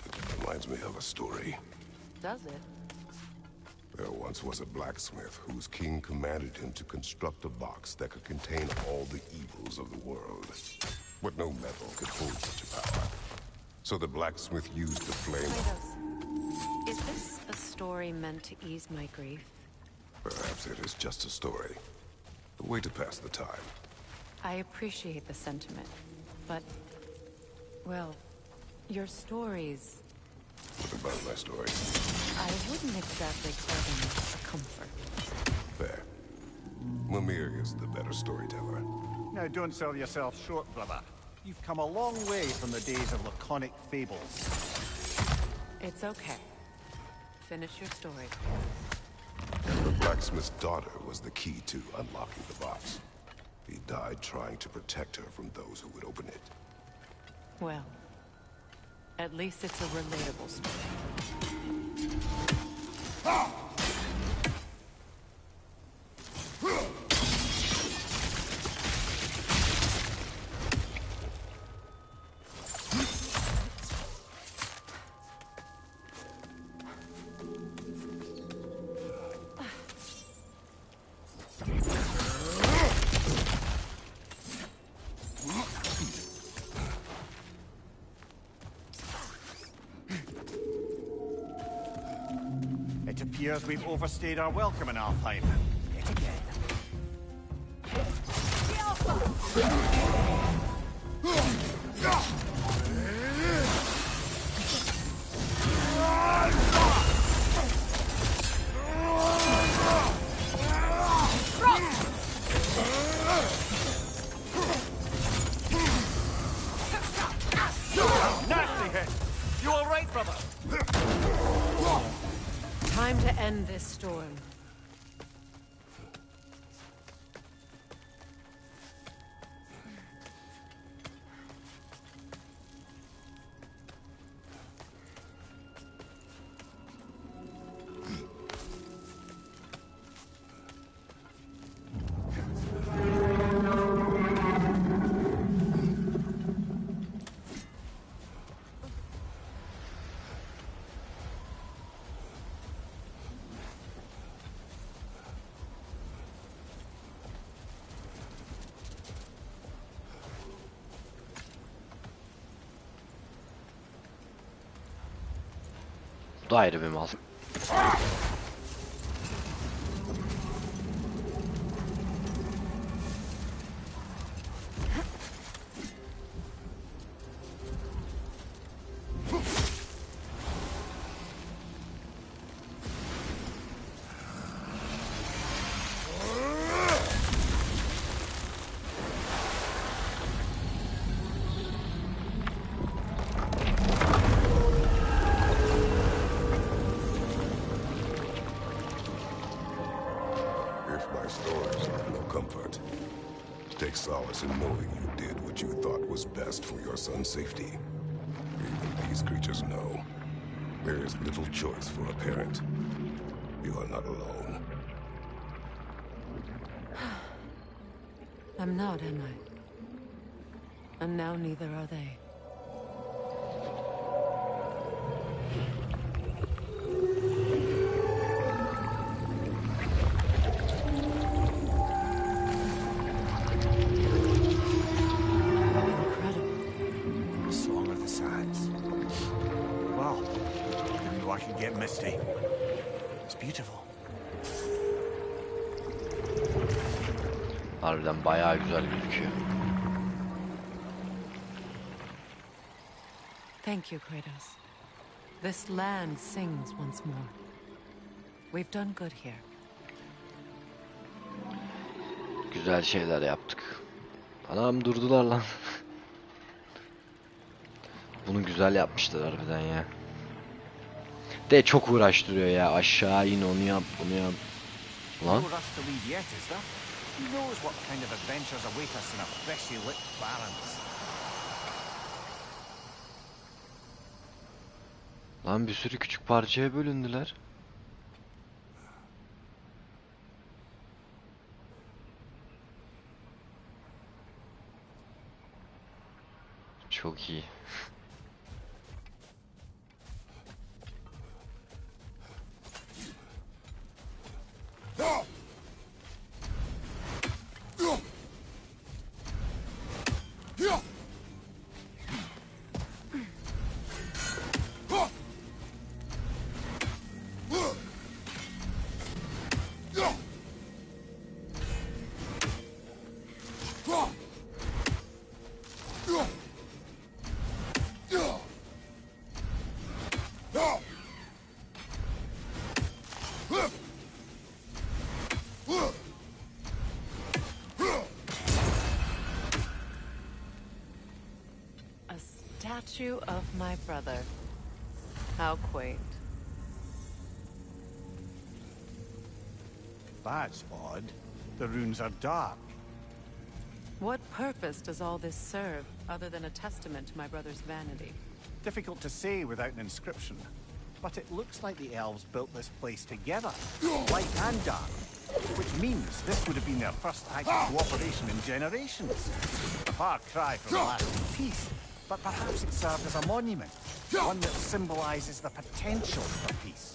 It reminds me of a story. Does it? There once was a blacksmith whose king commanded him to construct a box that could contain all the evils of the world. But no metal could hold such a power. So the blacksmith used the flame. Kratos, is this a story meant to ease my grief? Perhaps it is just a story. A way to pass the time. I appreciate the sentiment, but, well, your stories... What about my story? I wouldn't exactly call them a comfort. Fair. Mimir is the better storyteller. Now, don't sell yourself short, brother. You've come a long way from the days of laconic fables. It's okay. Finish your story. The blacksmith's daughter was the key to unlocking the box. He died trying to protect her from those who would open it. Well, at least it's a relatable story. It appears we've overstayed our welcome in Alfheim. Yet again. Nasty hit! You all right, brother? Time to end this storm. Bu da ayrı bir mal. If my stories are no comfort, take solace in knowing you did what you thought was best for your son's safety. Even these creatures know there is little choice for a parent. You are not alone. I'm not, am I? And now neither are they. Song of the Sands. Wow. Didn't know I could get misty. It's beautiful. Harbiden bayağı güzel gözüküyor. Thank you, Kratos. This land sings once more. We've done good here. Güzel şeyler yaptık. Anam durdular lan. Bunu güzel yapmışlar harbiden ya. De çok uğraştırıyor ya. Aşağı in, onu yap, bunu yap. Lan. No rush to leave yet, is there? Who knows what kind of adventures await us in a freshly lit barrens? Lan bir sürü küçük parçaya bölündüler. Çok iyi. Statue of my brother. How quaint. That's odd. The runes are dark. What purpose does all this serve, other than a testament to my brother's vanity? Difficult to say without an inscription. But it looks like the elves built this place together, light and dark. Which means this would have been their first act of cooperation in generations. A far cry from lasting peace, but perhaps it served as a monument, one that symbolizes the potential for peace.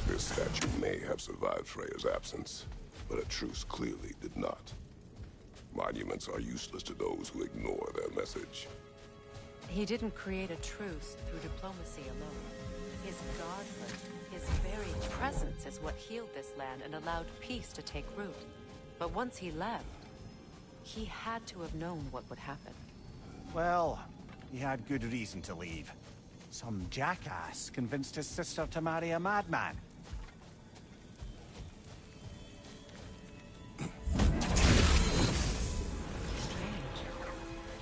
This statue may have survived Freya's absence, but a truce clearly did not. Monuments are useless to those who ignore their message. He didn't create a truce through diplomacy alone. His godhood, his very presence is what healed this land and allowed peace to take root. But once he left, he had to have known what would happen. Well, he had good reason to leave. Some jackass convinced his sister to marry a madman.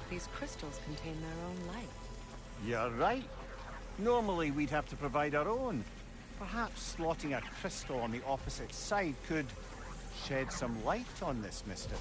These crystals contain their own light. You're right. Normally we'd have to provide our own. Perhaps slotting a crystal on the opposite side could shed some light on this mystery.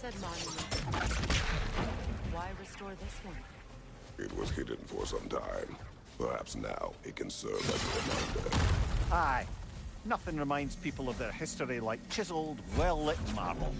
Said monuments. Why restore this one? It was hidden for some time. Perhaps now it can serve as a reminder. Aye. Nothing reminds people of their history like chiseled, well-lit marble.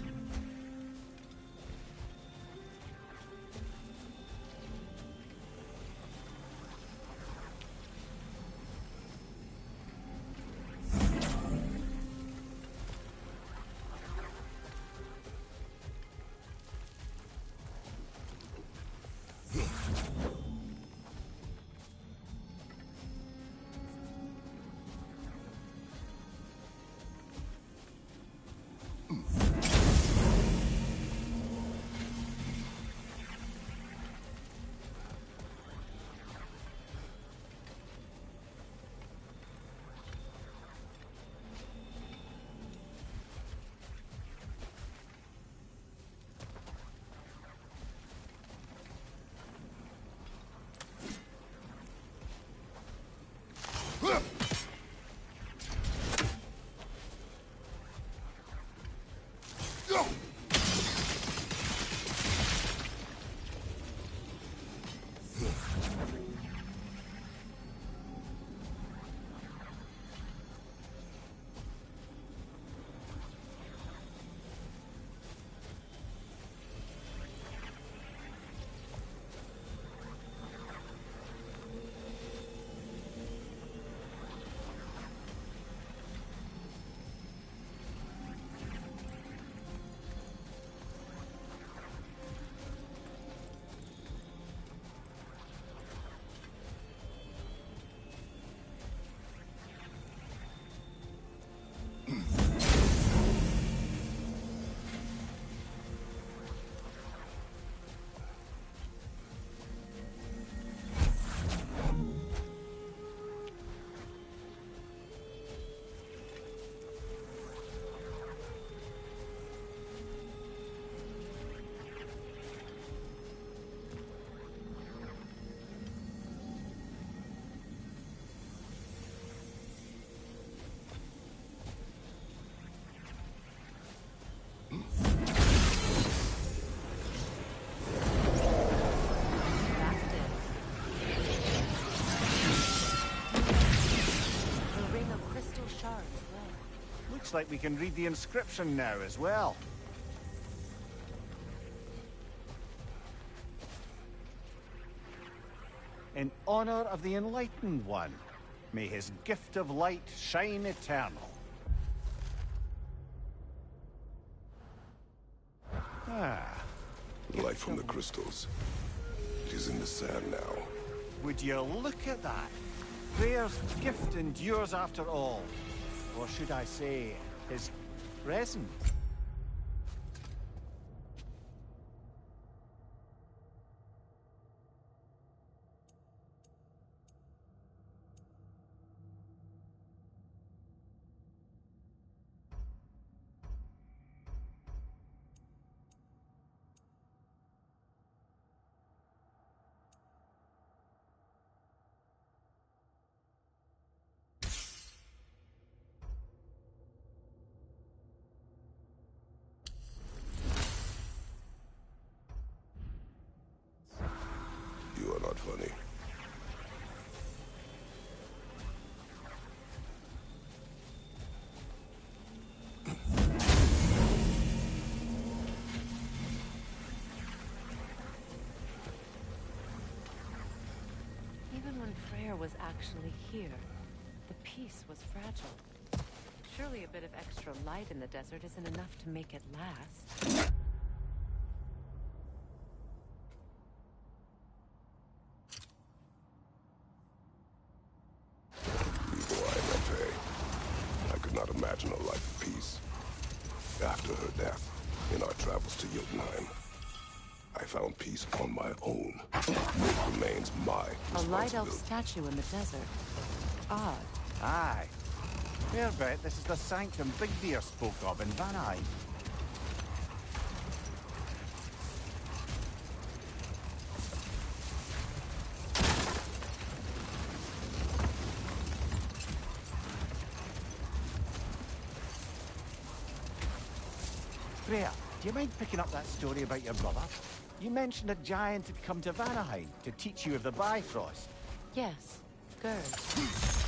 Looks like we can read the inscription now as well. In honor of the Enlightened One, may his gift of light shine eternal. Ah. Light from the crystals. It is in the sand now. Would you look at that? Freyr's gift endures after all. Or should I say, his presence? You are not funny. Even when Freyr was actually here, the peace was fragile. Surely a bit of extra light in the desert isn't enough to make it last. I could not imagine a life of peace. After her death, in our travels to Jotunheim, I found peace on my own. It remains my A light elf responsibility. statue in the desert. Odd. Aye. Fair bet this is the sanctum Bigdeer spoke of in Vanaheim. Freya, do you mind picking up that story about your brother? You mentioned a giant had come to Vanaheim to teach you of the Bifrost. Yes, Gerd.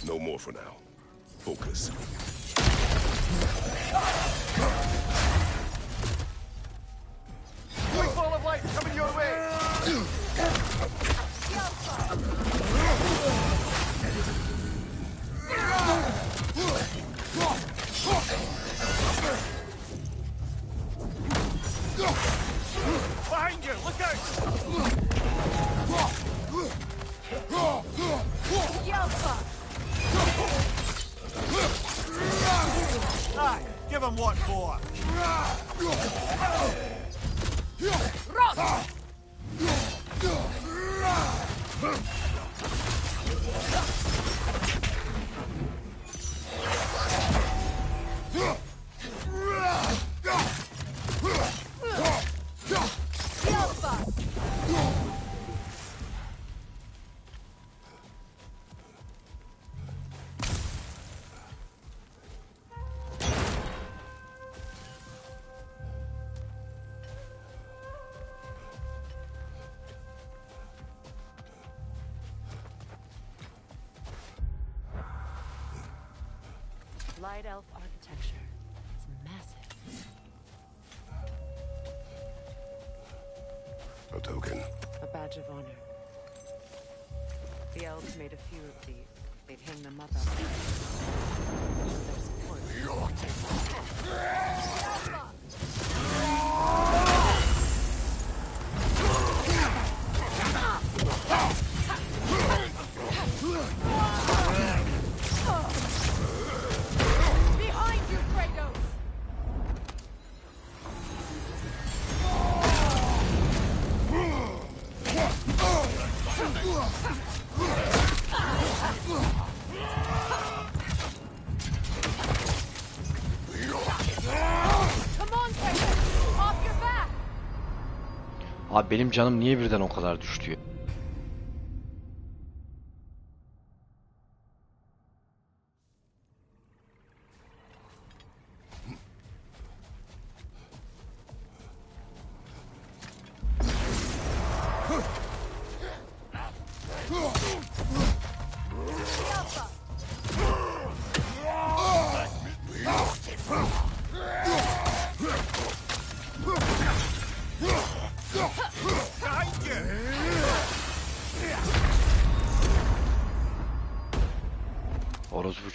No more for now. Focus. Quick ball of light coming your way! Behind you! Look out! Aye, give him what for! Light elf architecture. It's massive. A token. A badge of honor. The elves made a few of these. They'd hang them up out Behind you, Kratos! Come on, Kratos! Off your back! Abi benim canım niye birden o kadar düştü ya?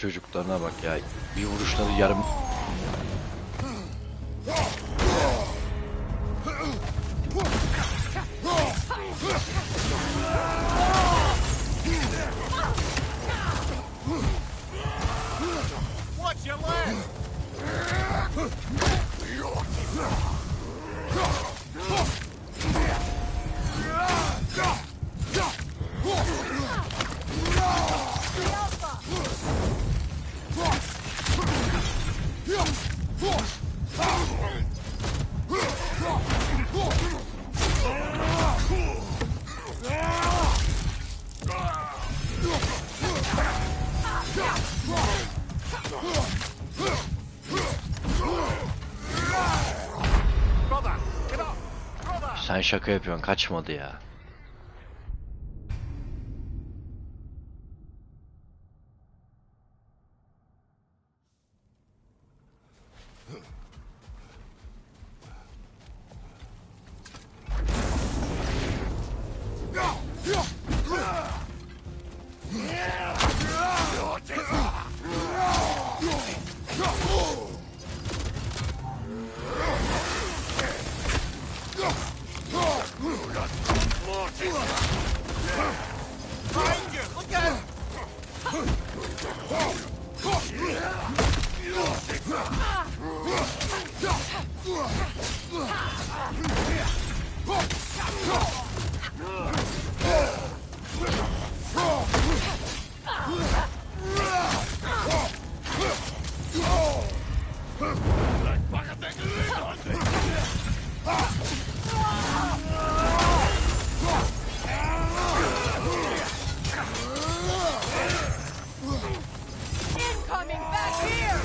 çocuklarına bak ya. Bir vuruşları yarım. Watch your leg! Sen şaka yapıyorsun, kaçmadı ya. Incoming back here!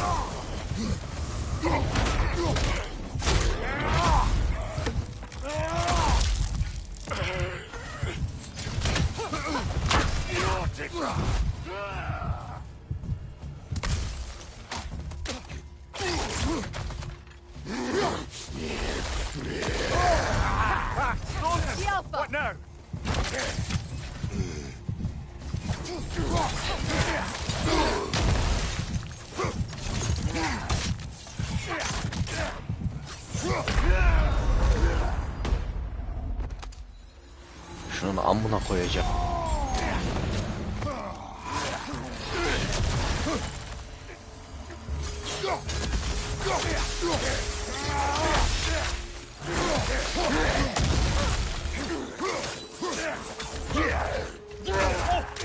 What now? Şunun amına koyacağım.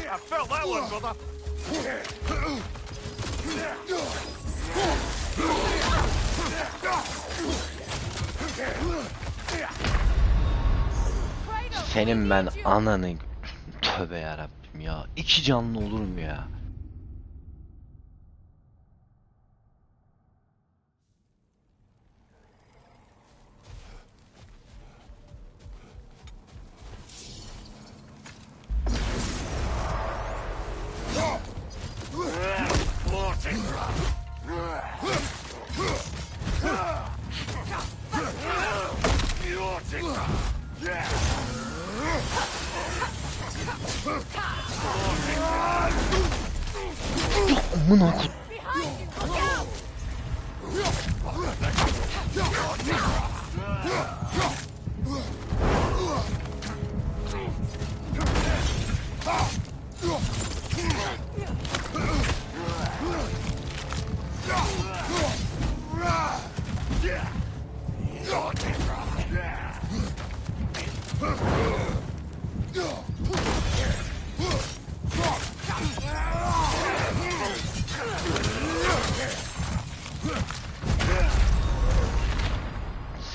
I felt that one, brother. Senin ben ananı... Tövbe yarabbim ya. İki canlı olur mu ya? Amına koy.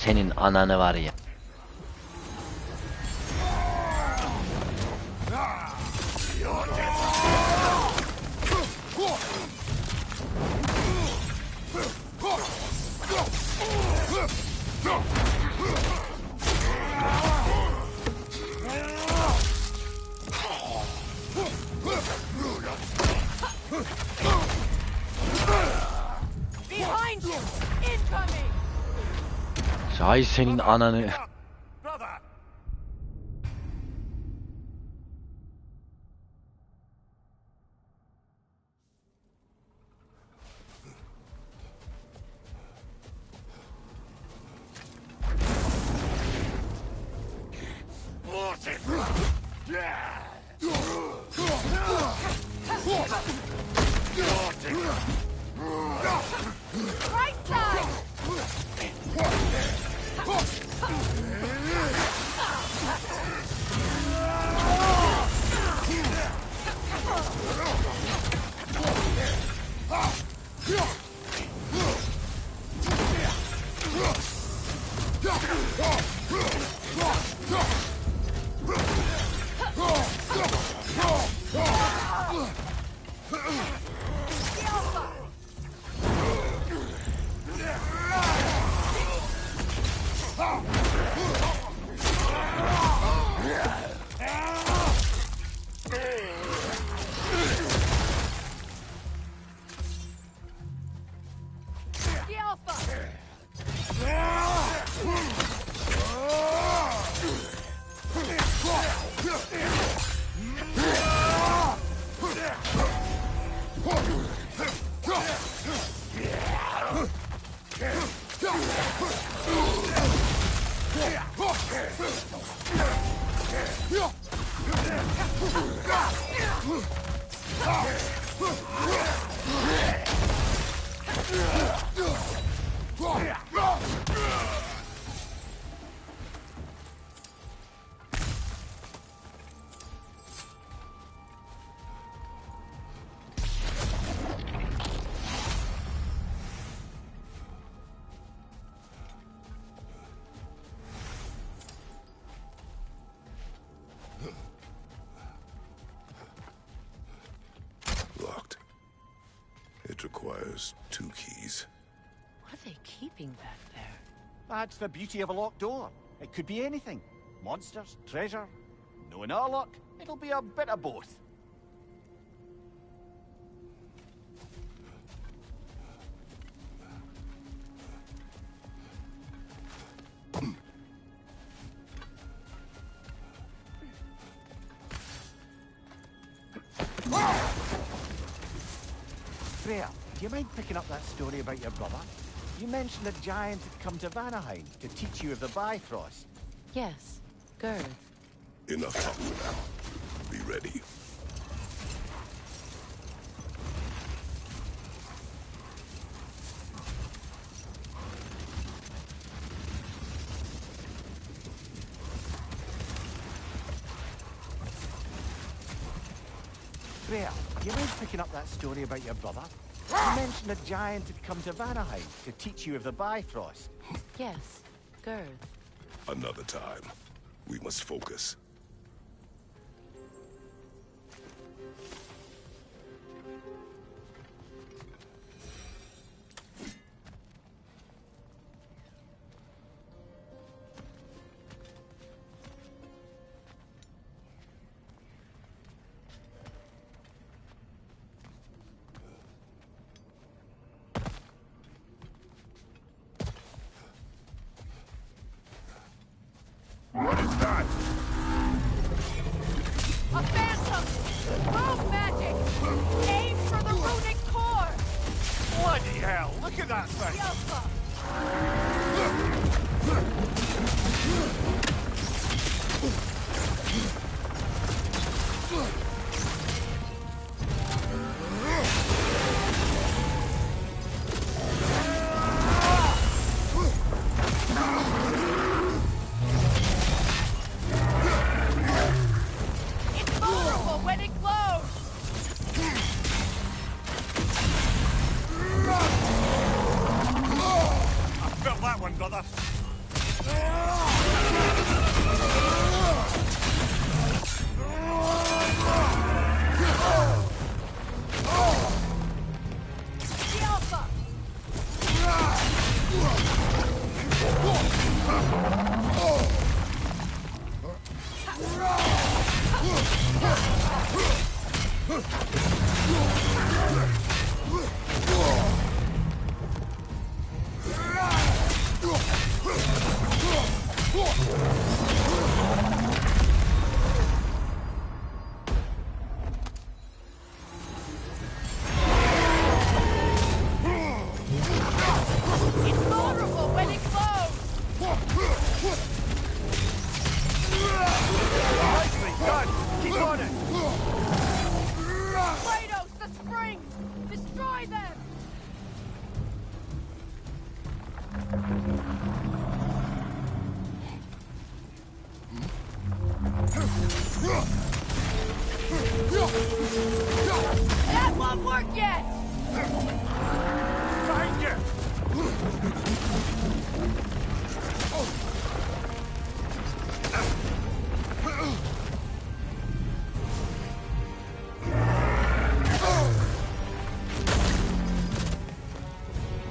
Senin ananı var ya. Behind you! Incoming! Ay senin ananı. Got him! Yeah! Right side! Locked. It requires 2 keys. What are they keeping back there? That's the beauty of a locked door. It could be anything. Monsters, treasure. Knowing our luck, it'll be a bit of both. Freya, do you mind picking up that story about your brother? You mentioned a giant had come to Vanaheim to teach you of the Bifrost. Yes, Girth. Enough talk for now. Be ready. Freya, do you mind picking up that story about your brother? You mentioned a giant had come to Vanaheim to teach you of the Bifrost. Yes, Girth. Another time. We must focus. What is that? A phantom! Move magic! Aim for the runic core! Bloody hell! Look at that thing! Yelpa! It's vulnerable when it glows! I felt that one, brother. Yelpa! It's vulnerable when it glows! That won't work yet! Behind you!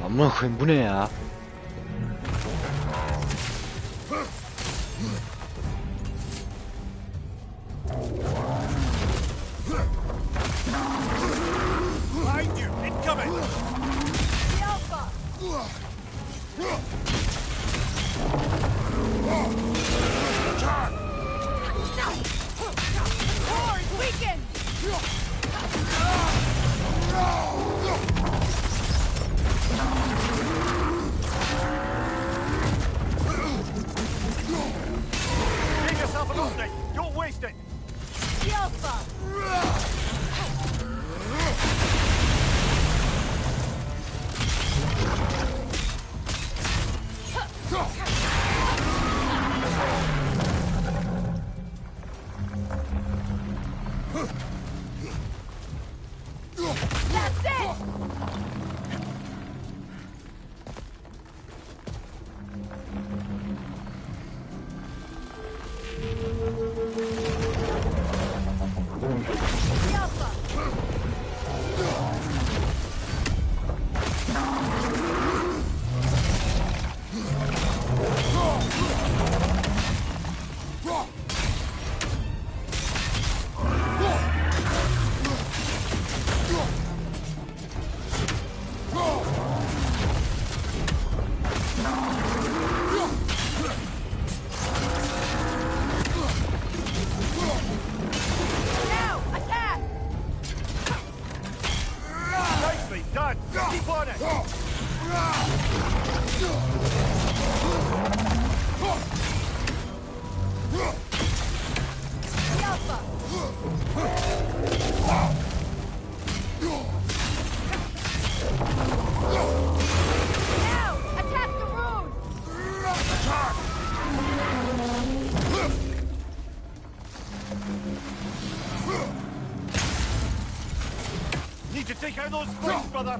Amına koyayım bu ne ya? Behind you! Incoming! The Alpha! Core is weakened! Give yourself an opening! Don't waste it! The Alpha! That's it! The Alpha! Now, attack! Nicely done! Keep on it! The Alpha! Now, attack the rune! Need to take out those flames, brother!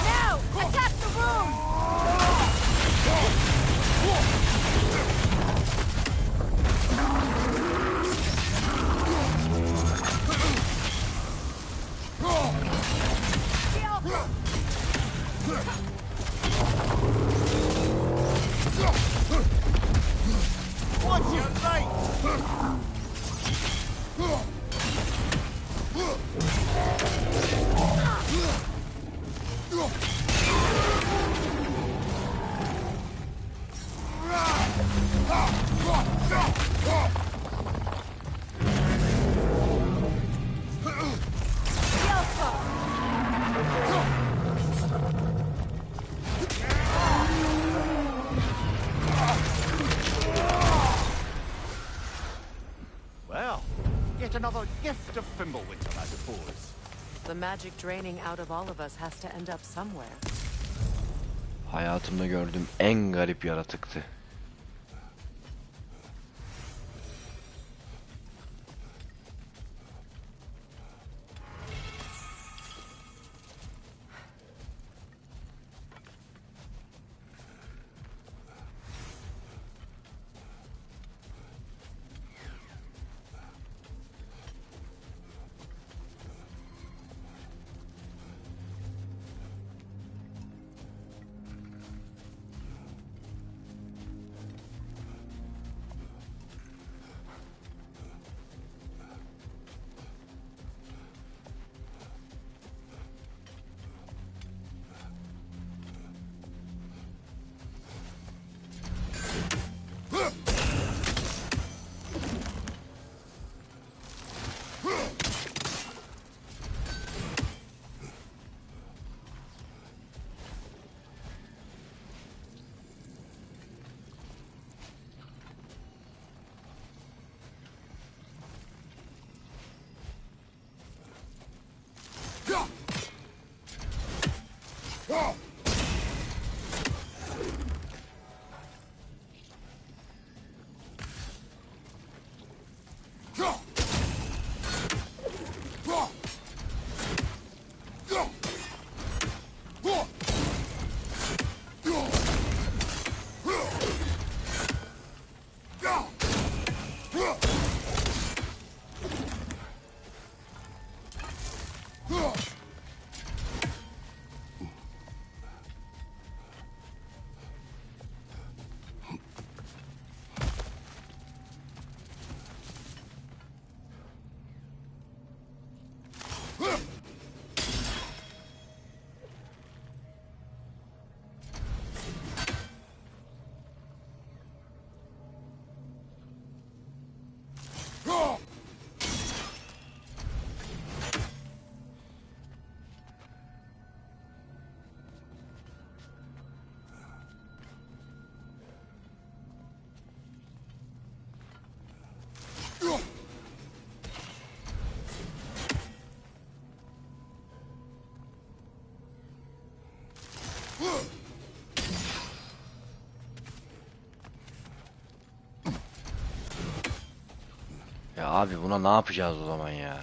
Now, attack the rune! The Alpha! Watch your right! The Alpha! Well, yet another gift of Fimbulwinter, I suppose. The magic draining out of all of us has to end up somewhere. Hayatımda gördüğüm en garip yaratıktı. Ya abi buna ne yapacağız o zaman ya?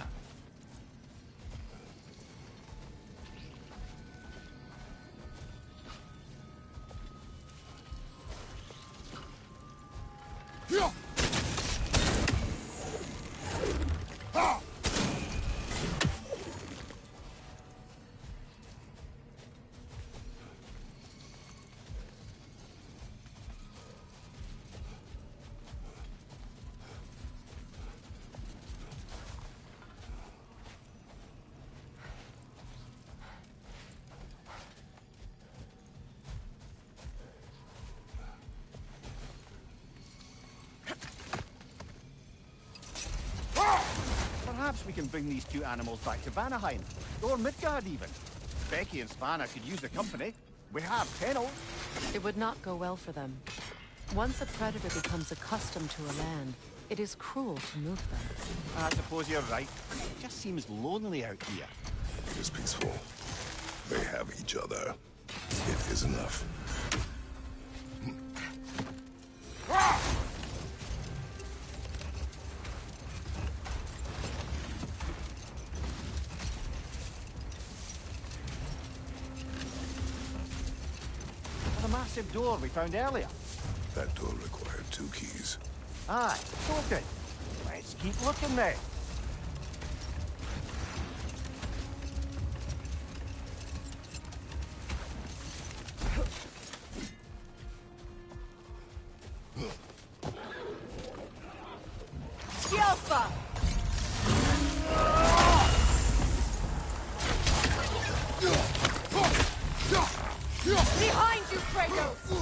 Perhaps we can bring these two animals back to Vanaheim, or Midgard even. Becky and Spanna could use the company. We have kennels. It would not go well for them. Once a predator becomes accustomed to a land, it is cruel to move them. I suppose you're right. It just seems lonely out here. It is peaceful. They have each other. It is enough. The massive door we found earlier. That door required 2 keys. Aye, sorted. Let's keep looking then. Alpha! Behind you, Kratos!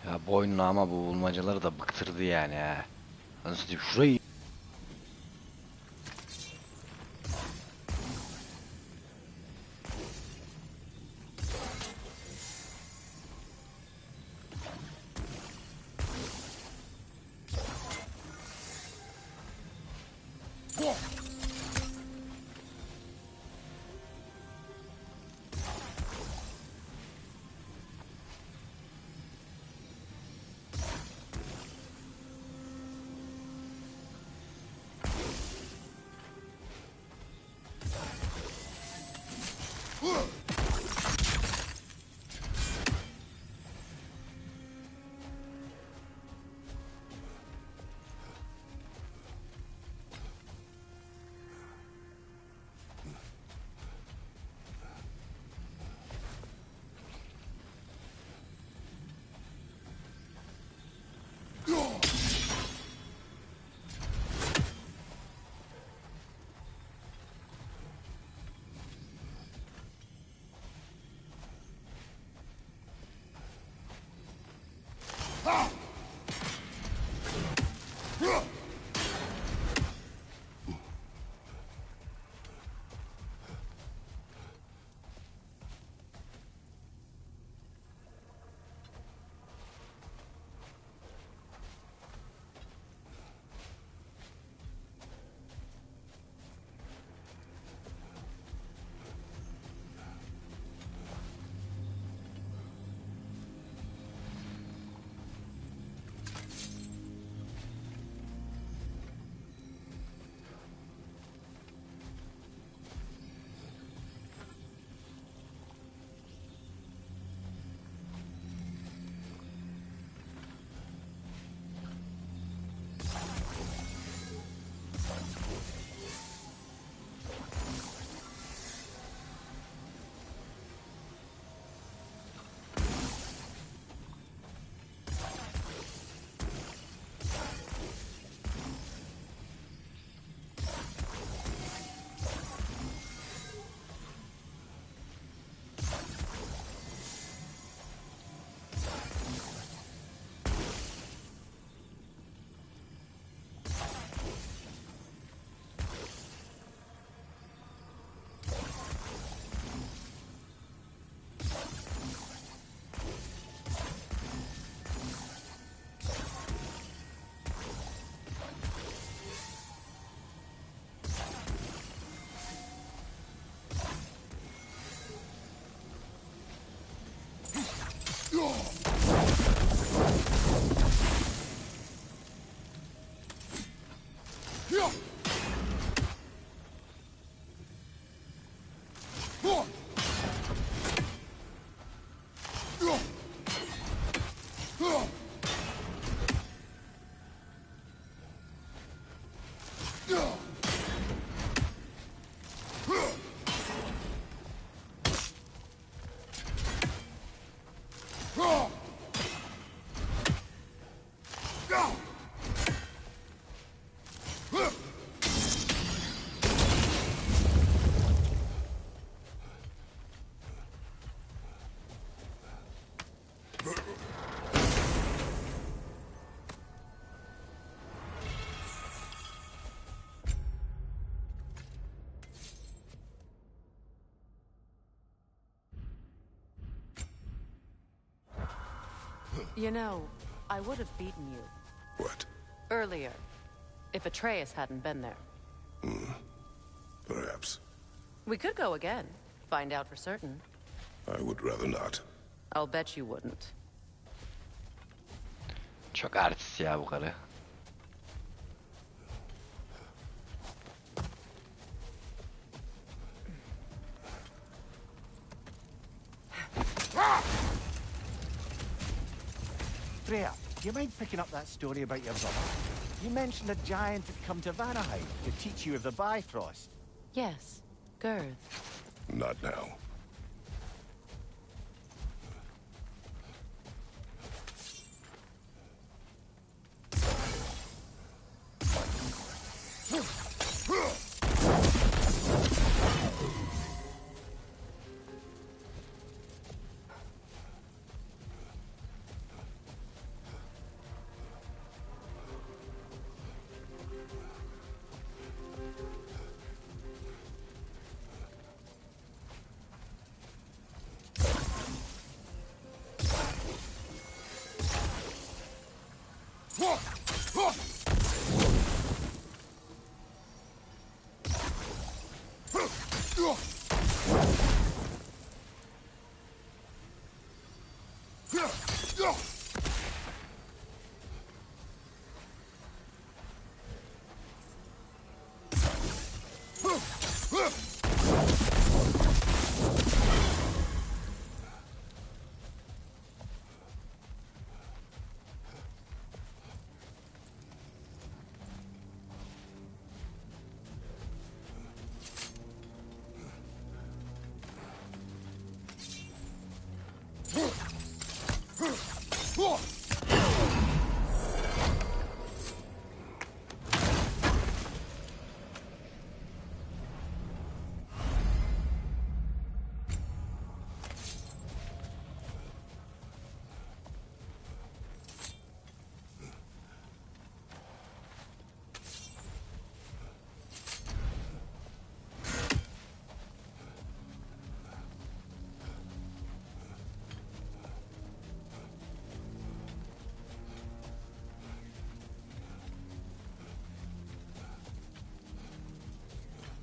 Ya bu oyunun ama bu bulmacaları da bıktırdı yani ha. Nasıl diyeyim şurayı You know, I would have beaten you. What? Earlier. If Atreus hadn't been there. Perhaps. We could go again. Find out for certain. I would rather not. I'll bet you wouldn't. Çok artist ya bu karı. Freya, do you mind picking up that story about your brother? You mentioned a giant had come to Vanaheim to teach you of the Bifrost. Yes, Girth. Not now.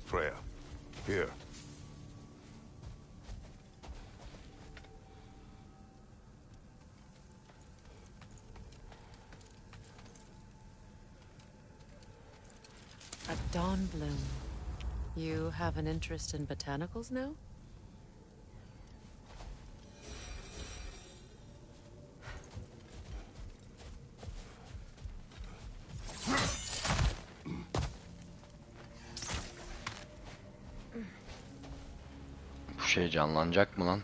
Freya, here. A dawn bloom. You have an interest in botanicals now? Bu şey canlanacak mı lan?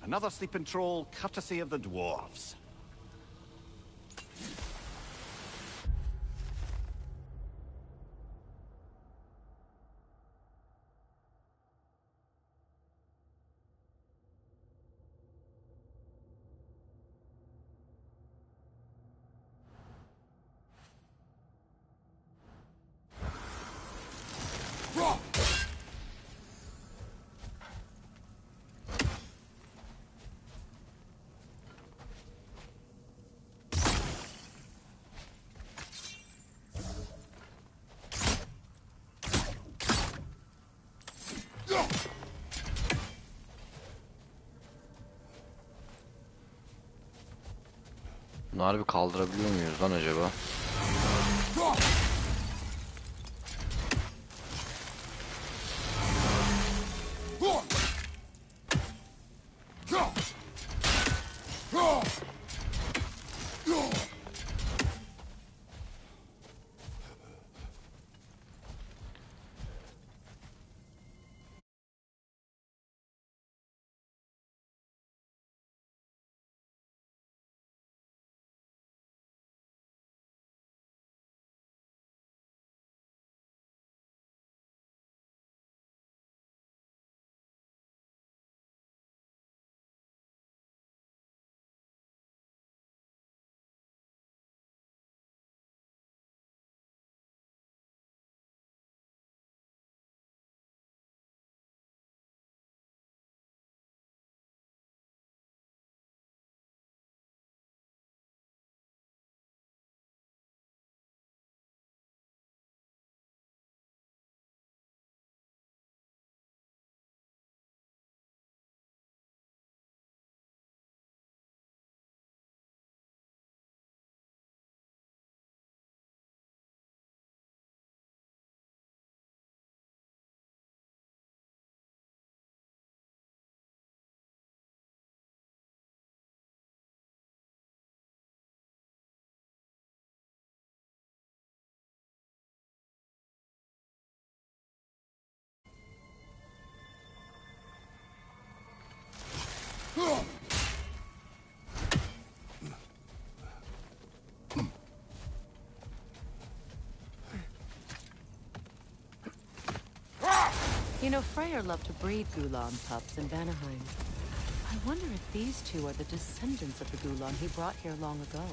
Another sleeping troll, courtesy of the dwarves. Bunları bir kaldırabiliyor muyuz lan acaba? You know, Freyr loved to breed Gulan pups in Vanaheim. I wonder if these two are the descendants of the Gulan he brought here long ago.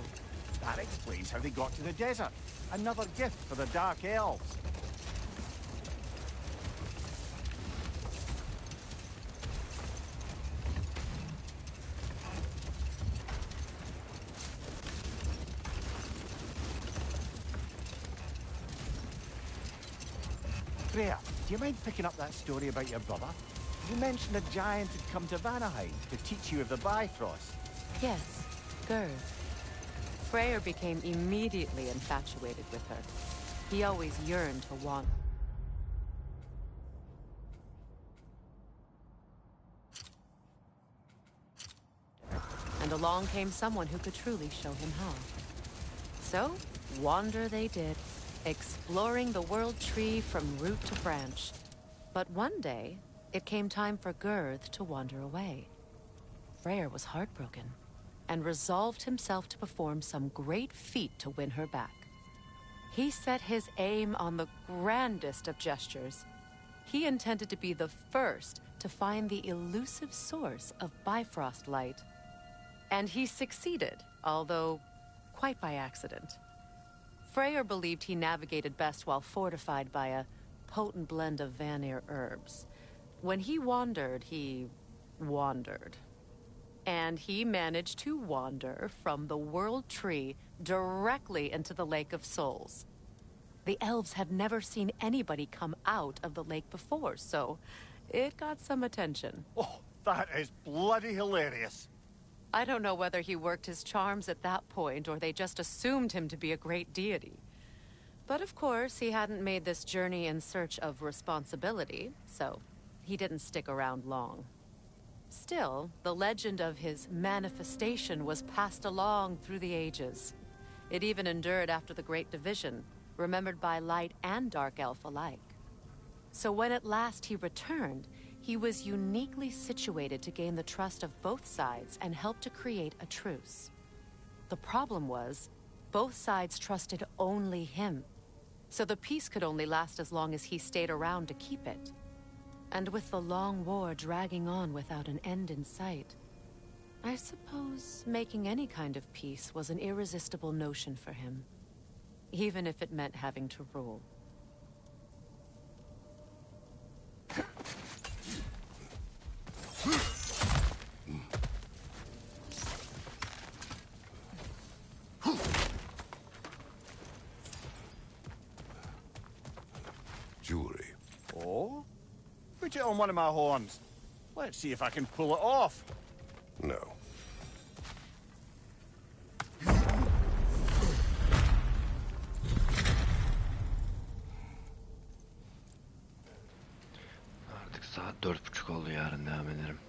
That explains how they got to the desert. Another gift for the Dark Elves. Freya, do you mind picking up that story about your brother? You mentioned a giant had come to Vanaheim to teach you of the Bifrost. Yes, Gerd. Freyr became immediately infatuated with her. He always yearned to want. And along came someone who could truly show him how. So, wander they did, exploring the world tree from root to branch. But one day, it came time for Girth to wander away. Freyr was heartbroken, and resolved himself to perform some great feat to win her back. He set his aim on the grandest of gestures. He intended to be the first to find the elusive source of Bifrost light. And he succeeded, although quite by accident. Freyr believed he navigated best while fortified by a potent blend of Vanir herbs. When he wandered, he wandered. And he managed to wander from the World Tree directly into the Lake of Souls. The elves had never seen anybody come out of the lake before, so it got some attention. Oh, that is bloody hilarious. I don't know whether he worked his charms at that point or they just assumed him to be a great deity. But of course, he hadn't made this journey in search of responsibility, so he didn't stick around long. Still, the legend of his manifestation was passed along through the ages. It even endured after the Great Division, remembered by Light and Dark Elf alike. So when at last he returned, he was uniquely situated to gain the trust of both sides and help to create a truce. The problem was, both sides trusted only him, so the peace could only last as long as he stayed around to keep it. And with the long war dragging on without an end in sight, I suppose making any kind of peace was an irresistible notion for him, even if it meant having to rule. Jewelry. Oh? Put it on one of my horns. Let's see if I can pull it off. No. Artık saat 4:30 oldu, yarın devam ederim.